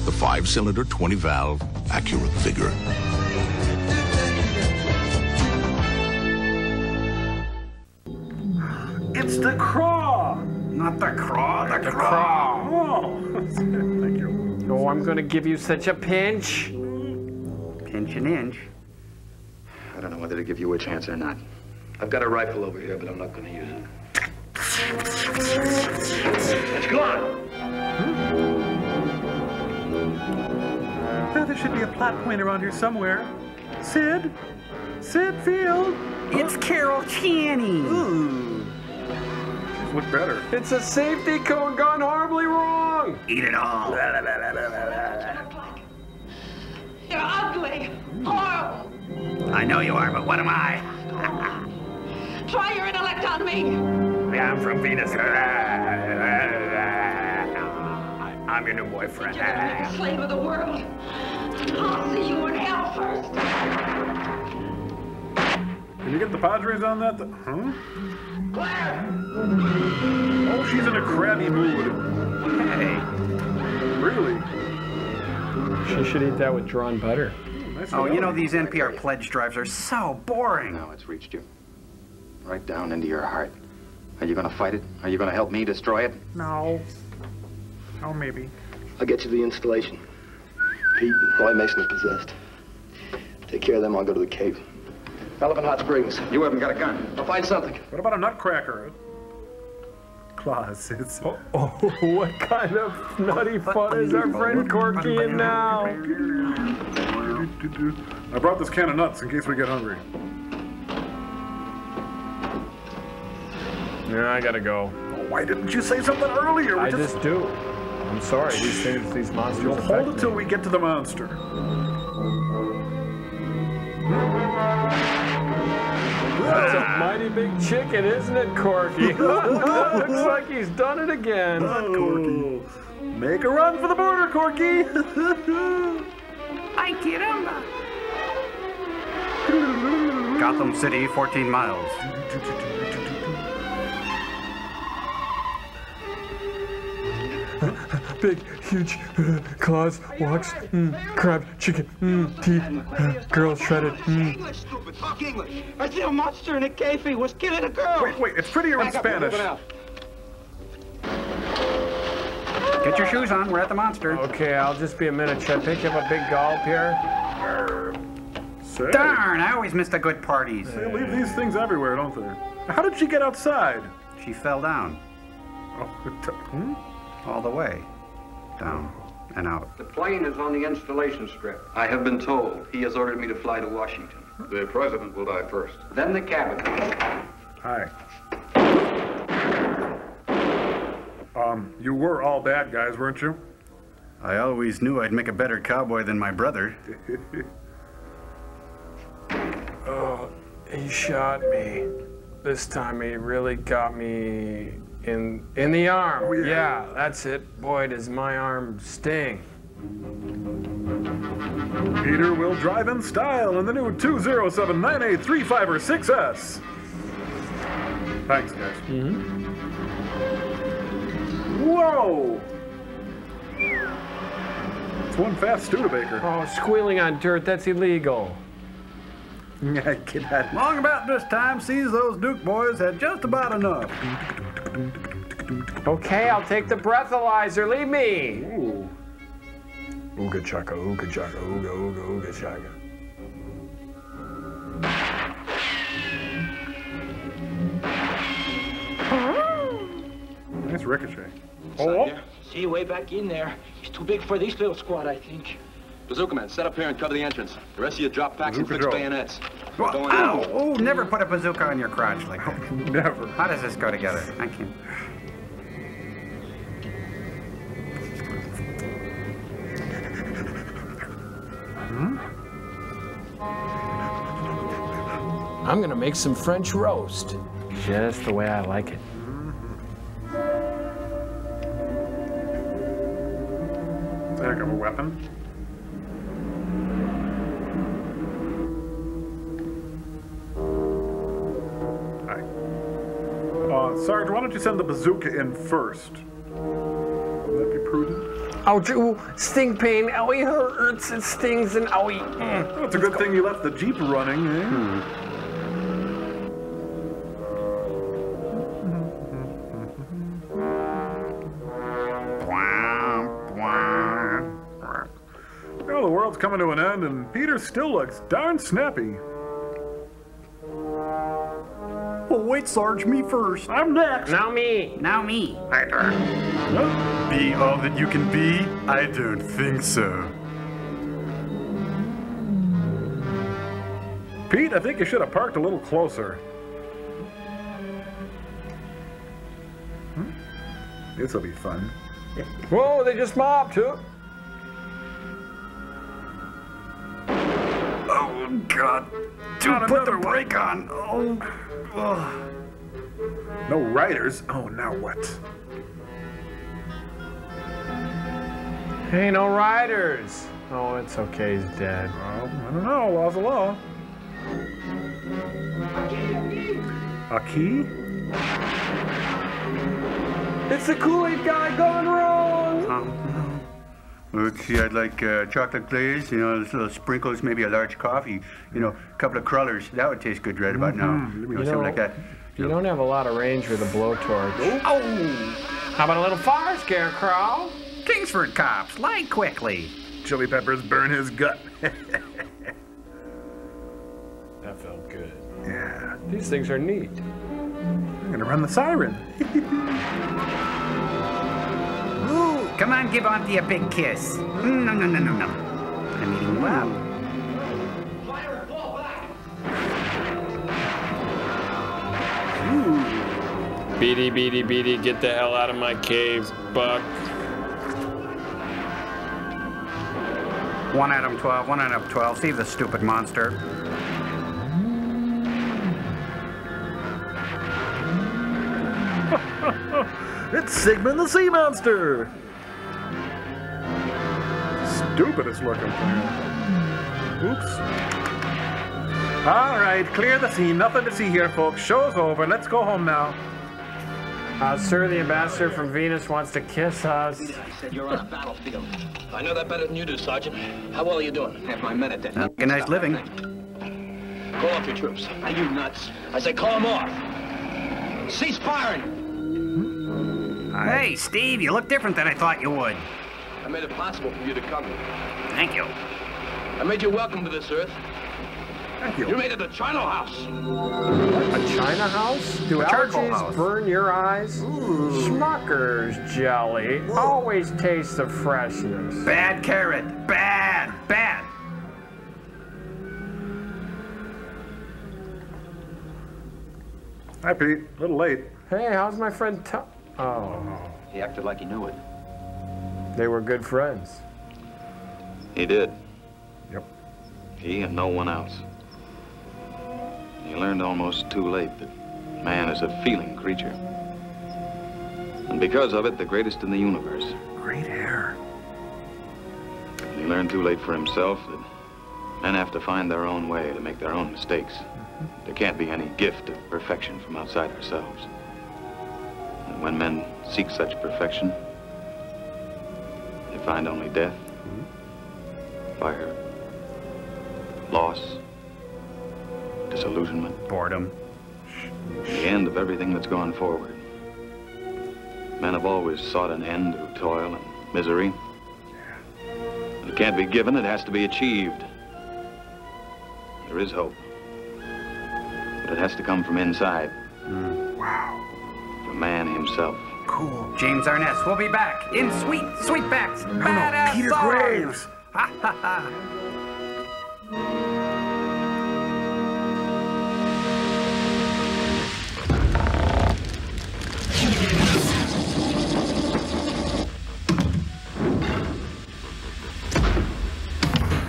[SPEAKER 23] The 5-cylinder, 20-valve Acura Vigor.
[SPEAKER 4] It's the craw!
[SPEAKER 2] Not the craw, the craw.
[SPEAKER 4] Oh, thank you.
[SPEAKER 5] Oh, I'm gonna give you such a pinch.
[SPEAKER 2] Pinch an inch.
[SPEAKER 13] I don't know whether to give you a chance or not.
[SPEAKER 29] I've got a rifle over here, but I'm not going to use it. It's gone!
[SPEAKER 11] There should be a plot point around here somewhere. Sid? Sid Field?
[SPEAKER 2] It's Carol Channing.
[SPEAKER 4] Ooh. Look better.
[SPEAKER 5] It's a safety cone gone horribly wrong.
[SPEAKER 2] Eat it all.
[SPEAKER 1] You're ugly. Horrible.
[SPEAKER 2] I know you are, but what am I?
[SPEAKER 1] Try your intellect on me.
[SPEAKER 2] Yeah, I'm from Venus. I'm your new boyfriend.
[SPEAKER 1] You're the next slave of the world. I'll see you in hell first.
[SPEAKER 4] Can you get the Padres on that? Huh?
[SPEAKER 1] Claire!
[SPEAKER 4] Oh, she's in a crabby mood.
[SPEAKER 2] Hey.
[SPEAKER 4] Really?
[SPEAKER 5] She should eat that with drawn butter.
[SPEAKER 4] Nice
[SPEAKER 2] Oh, you know, these NPR pledge drives are so boring.
[SPEAKER 13] Now it's reached you. Right down into your heart. Are you going to fight it? Are you going to help me destroy it?
[SPEAKER 11] No. Oh, maybe.
[SPEAKER 29] I'll get you the installation. Pete, Roy Mason is possessed. Take care of them, I'll go to the Cape. Elephant Hot Springs.
[SPEAKER 13] You haven't got a gun.
[SPEAKER 29] I'll find something.
[SPEAKER 4] What about a nutcracker? Claus. It's...
[SPEAKER 5] Oh, what kind of nutty fun is our friend Corky in now?
[SPEAKER 4] I brought this can of nuts in case we get hungry.
[SPEAKER 5] Yeah, I gotta go.
[SPEAKER 4] Oh, why didn't you say something earlier?
[SPEAKER 5] I just do. I'm sorry. These monsters.
[SPEAKER 4] You'll hold it till we get to the monster.
[SPEAKER 5] That's a mighty big chicken, isn't it, Corky? Looks like he's done it again.
[SPEAKER 4] Corky. Make a run for the border, Corky.
[SPEAKER 2] Ay, caramba. Gotham City, 14 miles.
[SPEAKER 5] Big, huge claws, walks, crab, chicken, teeth, girl shredded.
[SPEAKER 9] English, stupid. Talk English. I see a monster in a cave. He was killing a girl.
[SPEAKER 4] Wait, it's prettier in Spanish.
[SPEAKER 2] Get your shoes on, we're at the monster.
[SPEAKER 5] Okay, I'll just be a minute, Chet. Take you have a big gulp here.
[SPEAKER 4] Say.
[SPEAKER 2] Darn, I always miss the good parties.
[SPEAKER 4] They leave these things everywhere, don't they? How did she get outside?
[SPEAKER 2] She fell down. All the way. Down and out.
[SPEAKER 13] The plane is on the installation strip. I have been told. He has ordered me to fly to Washington.
[SPEAKER 14] The president will die first.
[SPEAKER 13] Then the cabinet.
[SPEAKER 4] Hi. You were all bad guys, weren't you?
[SPEAKER 3] I always knew I'd make a better cowboy than my brother.
[SPEAKER 5] Oh, he shot me. This time he really got me in the arm. Oh, yeah, that's it. Boy, does my arm sting.
[SPEAKER 4] Peter will drive in style in the new 207-9835-6S. Thanks, guys. Whoa! It's one fast Studebaker.
[SPEAKER 5] Oh, squealing on dirt, that's illegal.
[SPEAKER 4] Get that.
[SPEAKER 3] Long about this time, sees those Duke boys had just about enough.
[SPEAKER 5] Okay, I'll take the breathalyzer. Leave me. Ooh. Ooga chaka, ooga chaka, ooga, ooga, ooga chaka.
[SPEAKER 4] Nice ricochet.
[SPEAKER 9] Oh, see, way back in there. He's too big for this little squad, I think.
[SPEAKER 14] Bazooka man, set up here and cover the entrance. The rest of you drop packs and fix bayonets.
[SPEAKER 2] Ow! Oh, never put a bazooka on your crotch like that.
[SPEAKER 4] Never.
[SPEAKER 2] How does this go together? I can't.
[SPEAKER 5] I'm gonna make some French roast. Just the way I like it.
[SPEAKER 4] It's a heck of a weapon. Sarge, why don't you send the bazooka in first? Would that be prudent?
[SPEAKER 5] Ouch, ooh, sting pain, owie, hurts, it stings, and owie.
[SPEAKER 4] Well, it's a good thing you left the Jeep running, eh? Well, the world's coming to an end, and Peter still looks darn snappy.
[SPEAKER 3] Oh, wait, Sarge, me first.
[SPEAKER 4] I'm next.
[SPEAKER 5] Now me.
[SPEAKER 2] Now me.
[SPEAKER 3] Be all that you can be? I don't think so.
[SPEAKER 4] Pete, I think you should have parked a little closer. This'll be fun.
[SPEAKER 5] Whoa, they just mobbed, too.
[SPEAKER 3] Oh, God. Dude, put the brake on. Oh.
[SPEAKER 4] No riders? Oh, now what?
[SPEAKER 5] Hey, no riders. Oh, it's okay, he's dead.
[SPEAKER 4] Well, I don't know, law's the law. A key?
[SPEAKER 5] It's the Kool-Aid guy gone wrong!
[SPEAKER 3] Let's see, I'd like chocolate glaze, you know, little sprinkles, maybe a large coffee, you know, a couple of crullers. That would taste good right about now. You know, something like that.
[SPEAKER 5] You don't have a lot of range with a blowtorch. Oh! How about a little fire, Scarecrow?
[SPEAKER 2] Kingsford cops, light quickly.
[SPEAKER 4] Chili peppers burn his gut.
[SPEAKER 5] That felt good.
[SPEAKER 4] Yeah.
[SPEAKER 5] These things are neat.
[SPEAKER 11] I'm gonna run the siren.
[SPEAKER 2] Ooh, come on, give Auntie a big kiss. No. I'm eating you out.
[SPEAKER 5] Beady, get the hell out of my cave, Buck.
[SPEAKER 2] 1 out of 12, 1 out of 12. See the stupid monster.
[SPEAKER 4] It's Sigmund the Sea Monster! Stupidest looking thing. Oops.
[SPEAKER 11] All right, clear the scene. Nothing to see here, folks. Show's over. Let's go home now.
[SPEAKER 5] Sir, the ambassador from Venus wants to kiss us.
[SPEAKER 29] I said you're on a battlefield. I know that better than you do, Sergeant. How well are you doing?
[SPEAKER 13] Half my men are dead.
[SPEAKER 2] A nice living.
[SPEAKER 29] Call off your troops. Are you nuts? I say call them off. Cease firing.
[SPEAKER 2] Hey, Steve, you look different than I thought you would.
[SPEAKER 29] I made it possible for you to come here.
[SPEAKER 2] Thank you.
[SPEAKER 29] I made you welcome to this earth.
[SPEAKER 4] Thank you.
[SPEAKER 29] You made it a China house.
[SPEAKER 5] A China house? Do allergies burn your eyes? Schmucker's jelly always tastes the freshness.
[SPEAKER 2] Bad carrot. Bad.
[SPEAKER 4] Hi, Pete. A little late.
[SPEAKER 5] Hey, how's my friend Tom? Oh.
[SPEAKER 13] He acted like he knew it.
[SPEAKER 5] They were good friends.
[SPEAKER 13] He did.
[SPEAKER 4] Yep.
[SPEAKER 13] He and no one else. He learned almost too late that man is a feeling creature. And because of it, the greatest in the universe.
[SPEAKER 4] Great hair.
[SPEAKER 13] He learned too late for himself that men have to find their own way to make their own mistakes. There can't be any gift of perfection from outside ourselves. And when men seek such perfection, they find only death, fire, loss, disillusionment,
[SPEAKER 2] boredom,
[SPEAKER 13] the end of everything that's gone forward. Men have always sought an end to toil and misery. It can't be given, it has to be achieved. There is hope, but it has to come from inside.
[SPEAKER 4] Wow.
[SPEAKER 13] From man himself.
[SPEAKER 2] Cool. James Arness, we'll be back in Sweetback's Badass
[SPEAKER 4] Peter
[SPEAKER 2] Songs.
[SPEAKER 4] Graves.
[SPEAKER 2] Ha ha ha.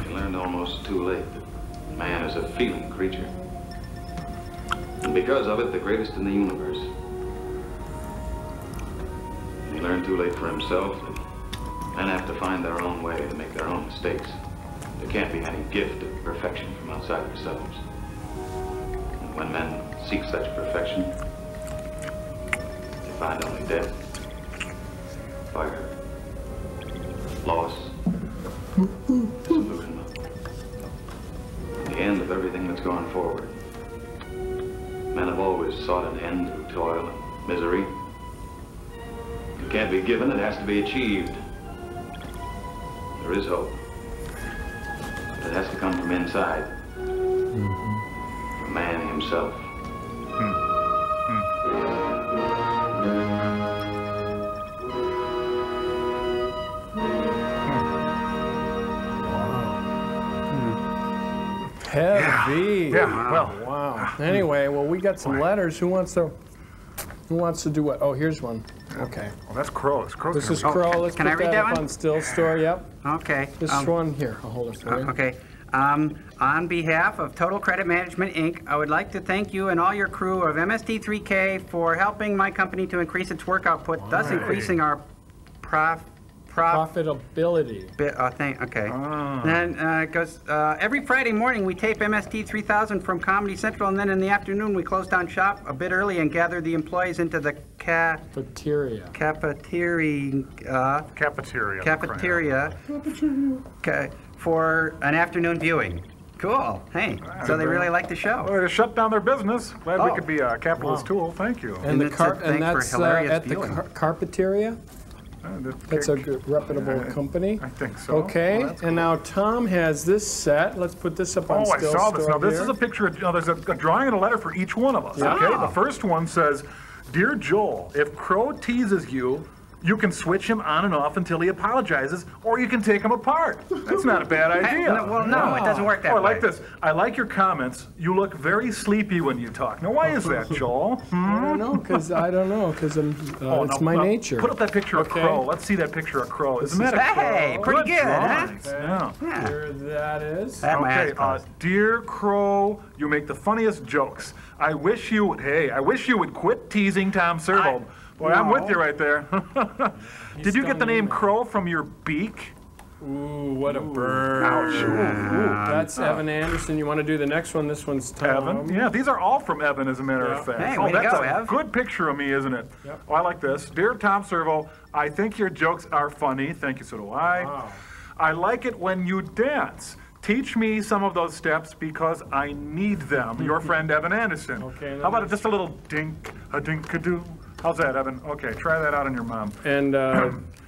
[SPEAKER 13] He learned almost too late that man is a feeling creature. And because of it, the greatest in the universe. He learned too late for himself that men have to find their own way to make their own mistakes. There can't be any gift of perfection from outside themselves. And when men seek such perfection, they find only death, fire, loss, disillusionment, the end of everything that's gone forward. Men have always sought an end to toil and misery. It can't be given, it has to be achieved. There is hope, but it has to come from inside, from man himself.
[SPEAKER 5] Heavy.
[SPEAKER 4] Yeah, well.
[SPEAKER 5] Wow. Anyway, well, we got some letters. Who wants to do what? Oh, here's one. Okay.
[SPEAKER 4] Well, that's Crow.
[SPEAKER 5] This is Crow. Let's
[SPEAKER 2] Can
[SPEAKER 5] put
[SPEAKER 2] I read
[SPEAKER 5] that
[SPEAKER 2] that
[SPEAKER 5] up
[SPEAKER 2] one?
[SPEAKER 5] on Still Store. Yep.
[SPEAKER 2] Okay.
[SPEAKER 5] This one here. I'll hold it for you.
[SPEAKER 2] Okay. On behalf of Total Credit Management, Inc., I would like to thank you and all your crew of MST3K for helping my company to increase its work output, thus increasing our
[SPEAKER 5] profitability.
[SPEAKER 2] Okay. Then it goes, every Friday morning we tape MST 3000 from Comedy Central, and then in the afternoon we close down shop a bit early and gather the employees into the cafeteria. Okay, for an afternoon viewing. Cool. Hey, so they really like the show.
[SPEAKER 4] Well, to shut down their business. Glad we could be a capitalist tool. Thank you.
[SPEAKER 5] And that's at the Carpeteria? That's a good, reputable company.
[SPEAKER 4] I think so.
[SPEAKER 5] Okay,
[SPEAKER 4] well,
[SPEAKER 5] and now Tom has this set. Let's put this up on Still
[SPEAKER 4] I saw this.
[SPEAKER 5] Store
[SPEAKER 4] Now, this
[SPEAKER 5] here.
[SPEAKER 4] is a picture. There's a drawing and a letter for each one of us.
[SPEAKER 5] Yeah.
[SPEAKER 4] Okay, the first one says,
[SPEAKER 11] Dear Joel, if Crow teases you, you can switch him on and off until he apologizes, or you can take him apart. That's not a bad idea.
[SPEAKER 2] No, it doesn't work that way.
[SPEAKER 11] I like this. I like your comments. You look very sleepy when you talk. Now, why is that, Joel?
[SPEAKER 5] I don't know, because it's my nature.
[SPEAKER 11] Put up that picture of Crow. Let's see that picture of Crow. Isn't that a Crow?
[SPEAKER 2] Hey, pretty good, huh?
[SPEAKER 11] Yeah.
[SPEAKER 5] Here that is.
[SPEAKER 11] Okay, dear Crow, you make the funniest jokes. I wish you would quit teasing Tom Servo. Boy, I'm with you right there. Did you get the name Crow from your beak?
[SPEAKER 5] Ooh, what a bird.
[SPEAKER 11] Ouch. Ooh.
[SPEAKER 5] That's Evan Anderson. You want to do the next one? This one's Tom.
[SPEAKER 11] Evan? Yeah, these are all from Evan, as a matter of fact.
[SPEAKER 2] Hey, way to
[SPEAKER 11] that's
[SPEAKER 2] go,
[SPEAKER 11] a
[SPEAKER 2] Ev.
[SPEAKER 11] good picture of me, isn't it?
[SPEAKER 5] Yep.
[SPEAKER 11] Oh, I like this. Dear Tom Servo, I think your jokes are funny. Thank you, so do I.
[SPEAKER 5] Wow.
[SPEAKER 11] I like it when you dance. Teach me some of those steps because I need them. Your friend Evan Anderson.
[SPEAKER 5] Okay.
[SPEAKER 11] How about just a little dink, a dink-a-doo? How's that, Evan? Okay, try that out on your mom.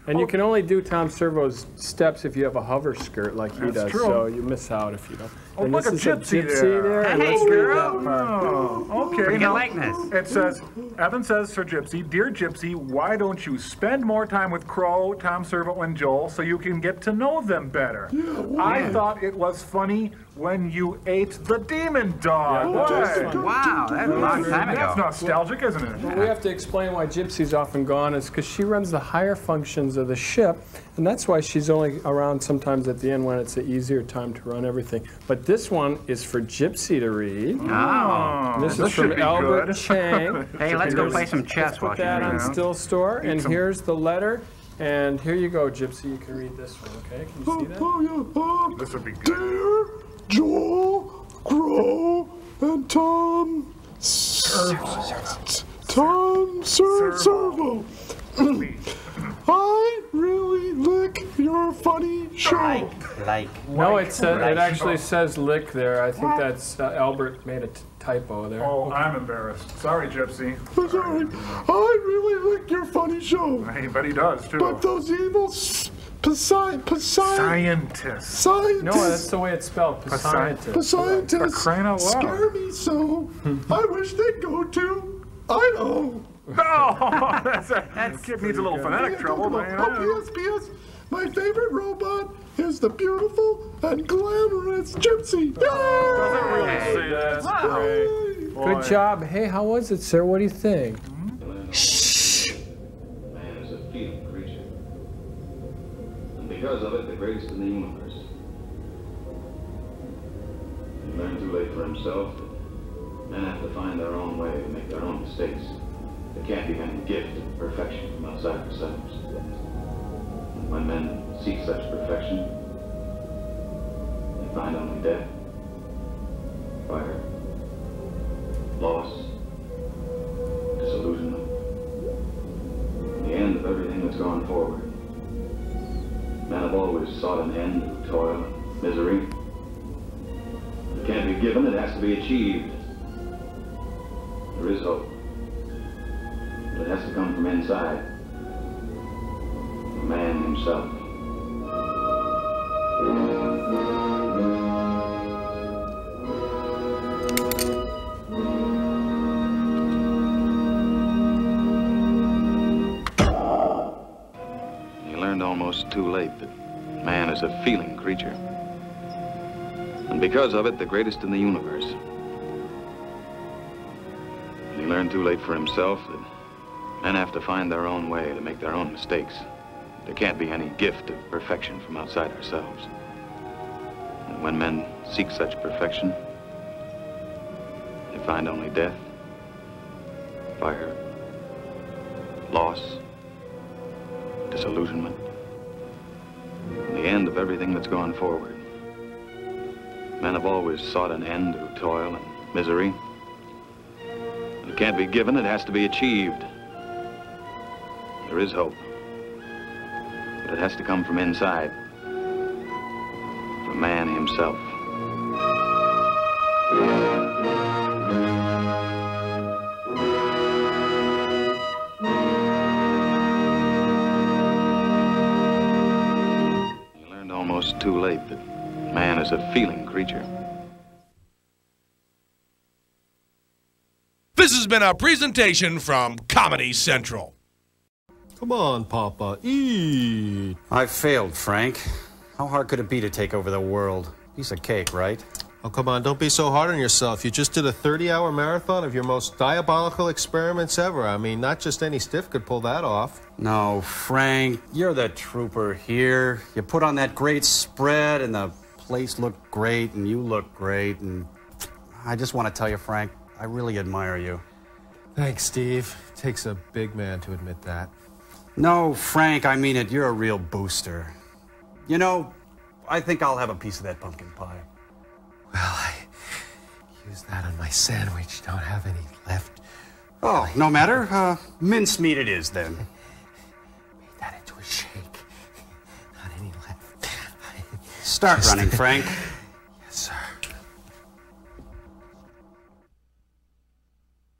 [SPEAKER 5] And you can only do Tom Servo's steps if you have a hover skirt like he does.
[SPEAKER 11] True.
[SPEAKER 5] So you miss out if you don't.
[SPEAKER 11] Oh,
[SPEAKER 5] and
[SPEAKER 11] look
[SPEAKER 5] this
[SPEAKER 11] at
[SPEAKER 5] is a
[SPEAKER 11] Gypsy there.
[SPEAKER 5] Hey,
[SPEAKER 11] Let's
[SPEAKER 5] girl.
[SPEAKER 11] read that part. Oh, okay.
[SPEAKER 2] Pretty good likeness.
[SPEAKER 11] It says, Evan says for Gypsy, Dear Gypsy, why don't you spend more time with Crow, Tom Servo, and Joel so you can get to know them better? I thought it was funny when you ate the demon dog.
[SPEAKER 2] Wow, that's a long time ago.
[SPEAKER 11] That's nostalgic, isn't it?
[SPEAKER 5] Well, we have to explain why Gypsy's often gone is because she runs the higher functions of the ship, and that's why she's only around sometimes at the end when it's an easier time to run everything. But this one is for Gypsy to read.
[SPEAKER 2] Oh.
[SPEAKER 5] This is from Albert
[SPEAKER 11] good.
[SPEAKER 5] Chang.
[SPEAKER 2] Hey, let's go play some chess while
[SPEAKER 5] Put
[SPEAKER 2] she's
[SPEAKER 5] that
[SPEAKER 2] reading.
[SPEAKER 5] on Still Store, and here's the letter. And here you go, Gypsy. You can read this one, okay? Can you see that?
[SPEAKER 11] This would be good.
[SPEAKER 18] Dear Joel, Crow, and Tom Servo. I really like your funny show.
[SPEAKER 5] No, it actually says lick there. I think that's Albert made a typo there.
[SPEAKER 11] Oh, I'm embarrassed. Sorry, Gypsy.
[SPEAKER 18] Sorry. I really like your funny show.
[SPEAKER 11] I bet he does, too.
[SPEAKER 18] But those evil scientists.
[SPEAKER 5] No, that's the way it's spelled.
[SPEAKER 18] Scientists
[SPEAKER 11] crying out loud.
[SPEAKER 18] scare me so. I wish they'd go to Idaho.
[SPEAKER 11] Oh, that kid needs a little phonetic trouble.
[SPEAKER 18] P.S. My favorite robot is the beautiful and glamorous Gypsy.
[SPEAKER 11] That's great.
[SPEAKER 5] Good job. Hey, how was it, sir? What do you think?
[SPEAKER 13] Shh. Man is a feeling creature. And because of it, the greatest in the universe. He learned too late for himself that men have to find their own way to make their own mistakes. There can't be any gift of perfection from outside ourselves. And when men seek such perfection, they find only death, fire, loss, disillusionment. In the end of everything that's gone forward, men have always sought an end to toil and misery. It can't be given, it has to be achieved. There is hope. But it has to come from inside. The man himself. He learned almost too late that man is a feeling creature. And because of it, the greatest in the universe. He learned too late for himself that men have to find their own way to make their own mistakes. There can't be any gift of perfection from outside ourselves. And when men seek such perfection, they find only death, fire, loss, disillusionment. In the end of everything that's gone forward. Men have always sought an end to toil and misery. It can't be given, it has to be achieved. There is hope, but it has to come from inside, from man himself. He learned almost too late that man is a feeling creature.
[SPEAKER 7] This is has been a presentation from Comedy Central.
[SPEAKER 8] Come on, Papa, eat.
[SPEAKER 2] I failed, Frank. How hard could it be to take over the world? Piece of cake, right?
[SPEAKER 8] Oh, come on, don't be so hard on yourself. You just did a 30-hour marathon of your most diabolical experiments ever. I mean, not just any stiff could pull that off.
[SPEAKER 2] No, Frank, you're the trooper here. You put on that great spread, and the place looked great, and you look great, and I just want to tell you, Frank, I really admire you.
[SPEAKER 8] Thanks, Steve. It takes a big man to admit that.
[SPEAKER 2] No, Frank, I mean it. You're a real booster. You know, I think I'll have a piece of that pumpkin pie.
[SPEAKER 8] Well, I used that on my sandwich. Don't have any left.
[SPEAKER 2] Oh, no matter. Mincemeat it is, then.
[SPEAKER 8] Made that into a shake. Not any left.
[SPEAKER 2] Start running, Frank.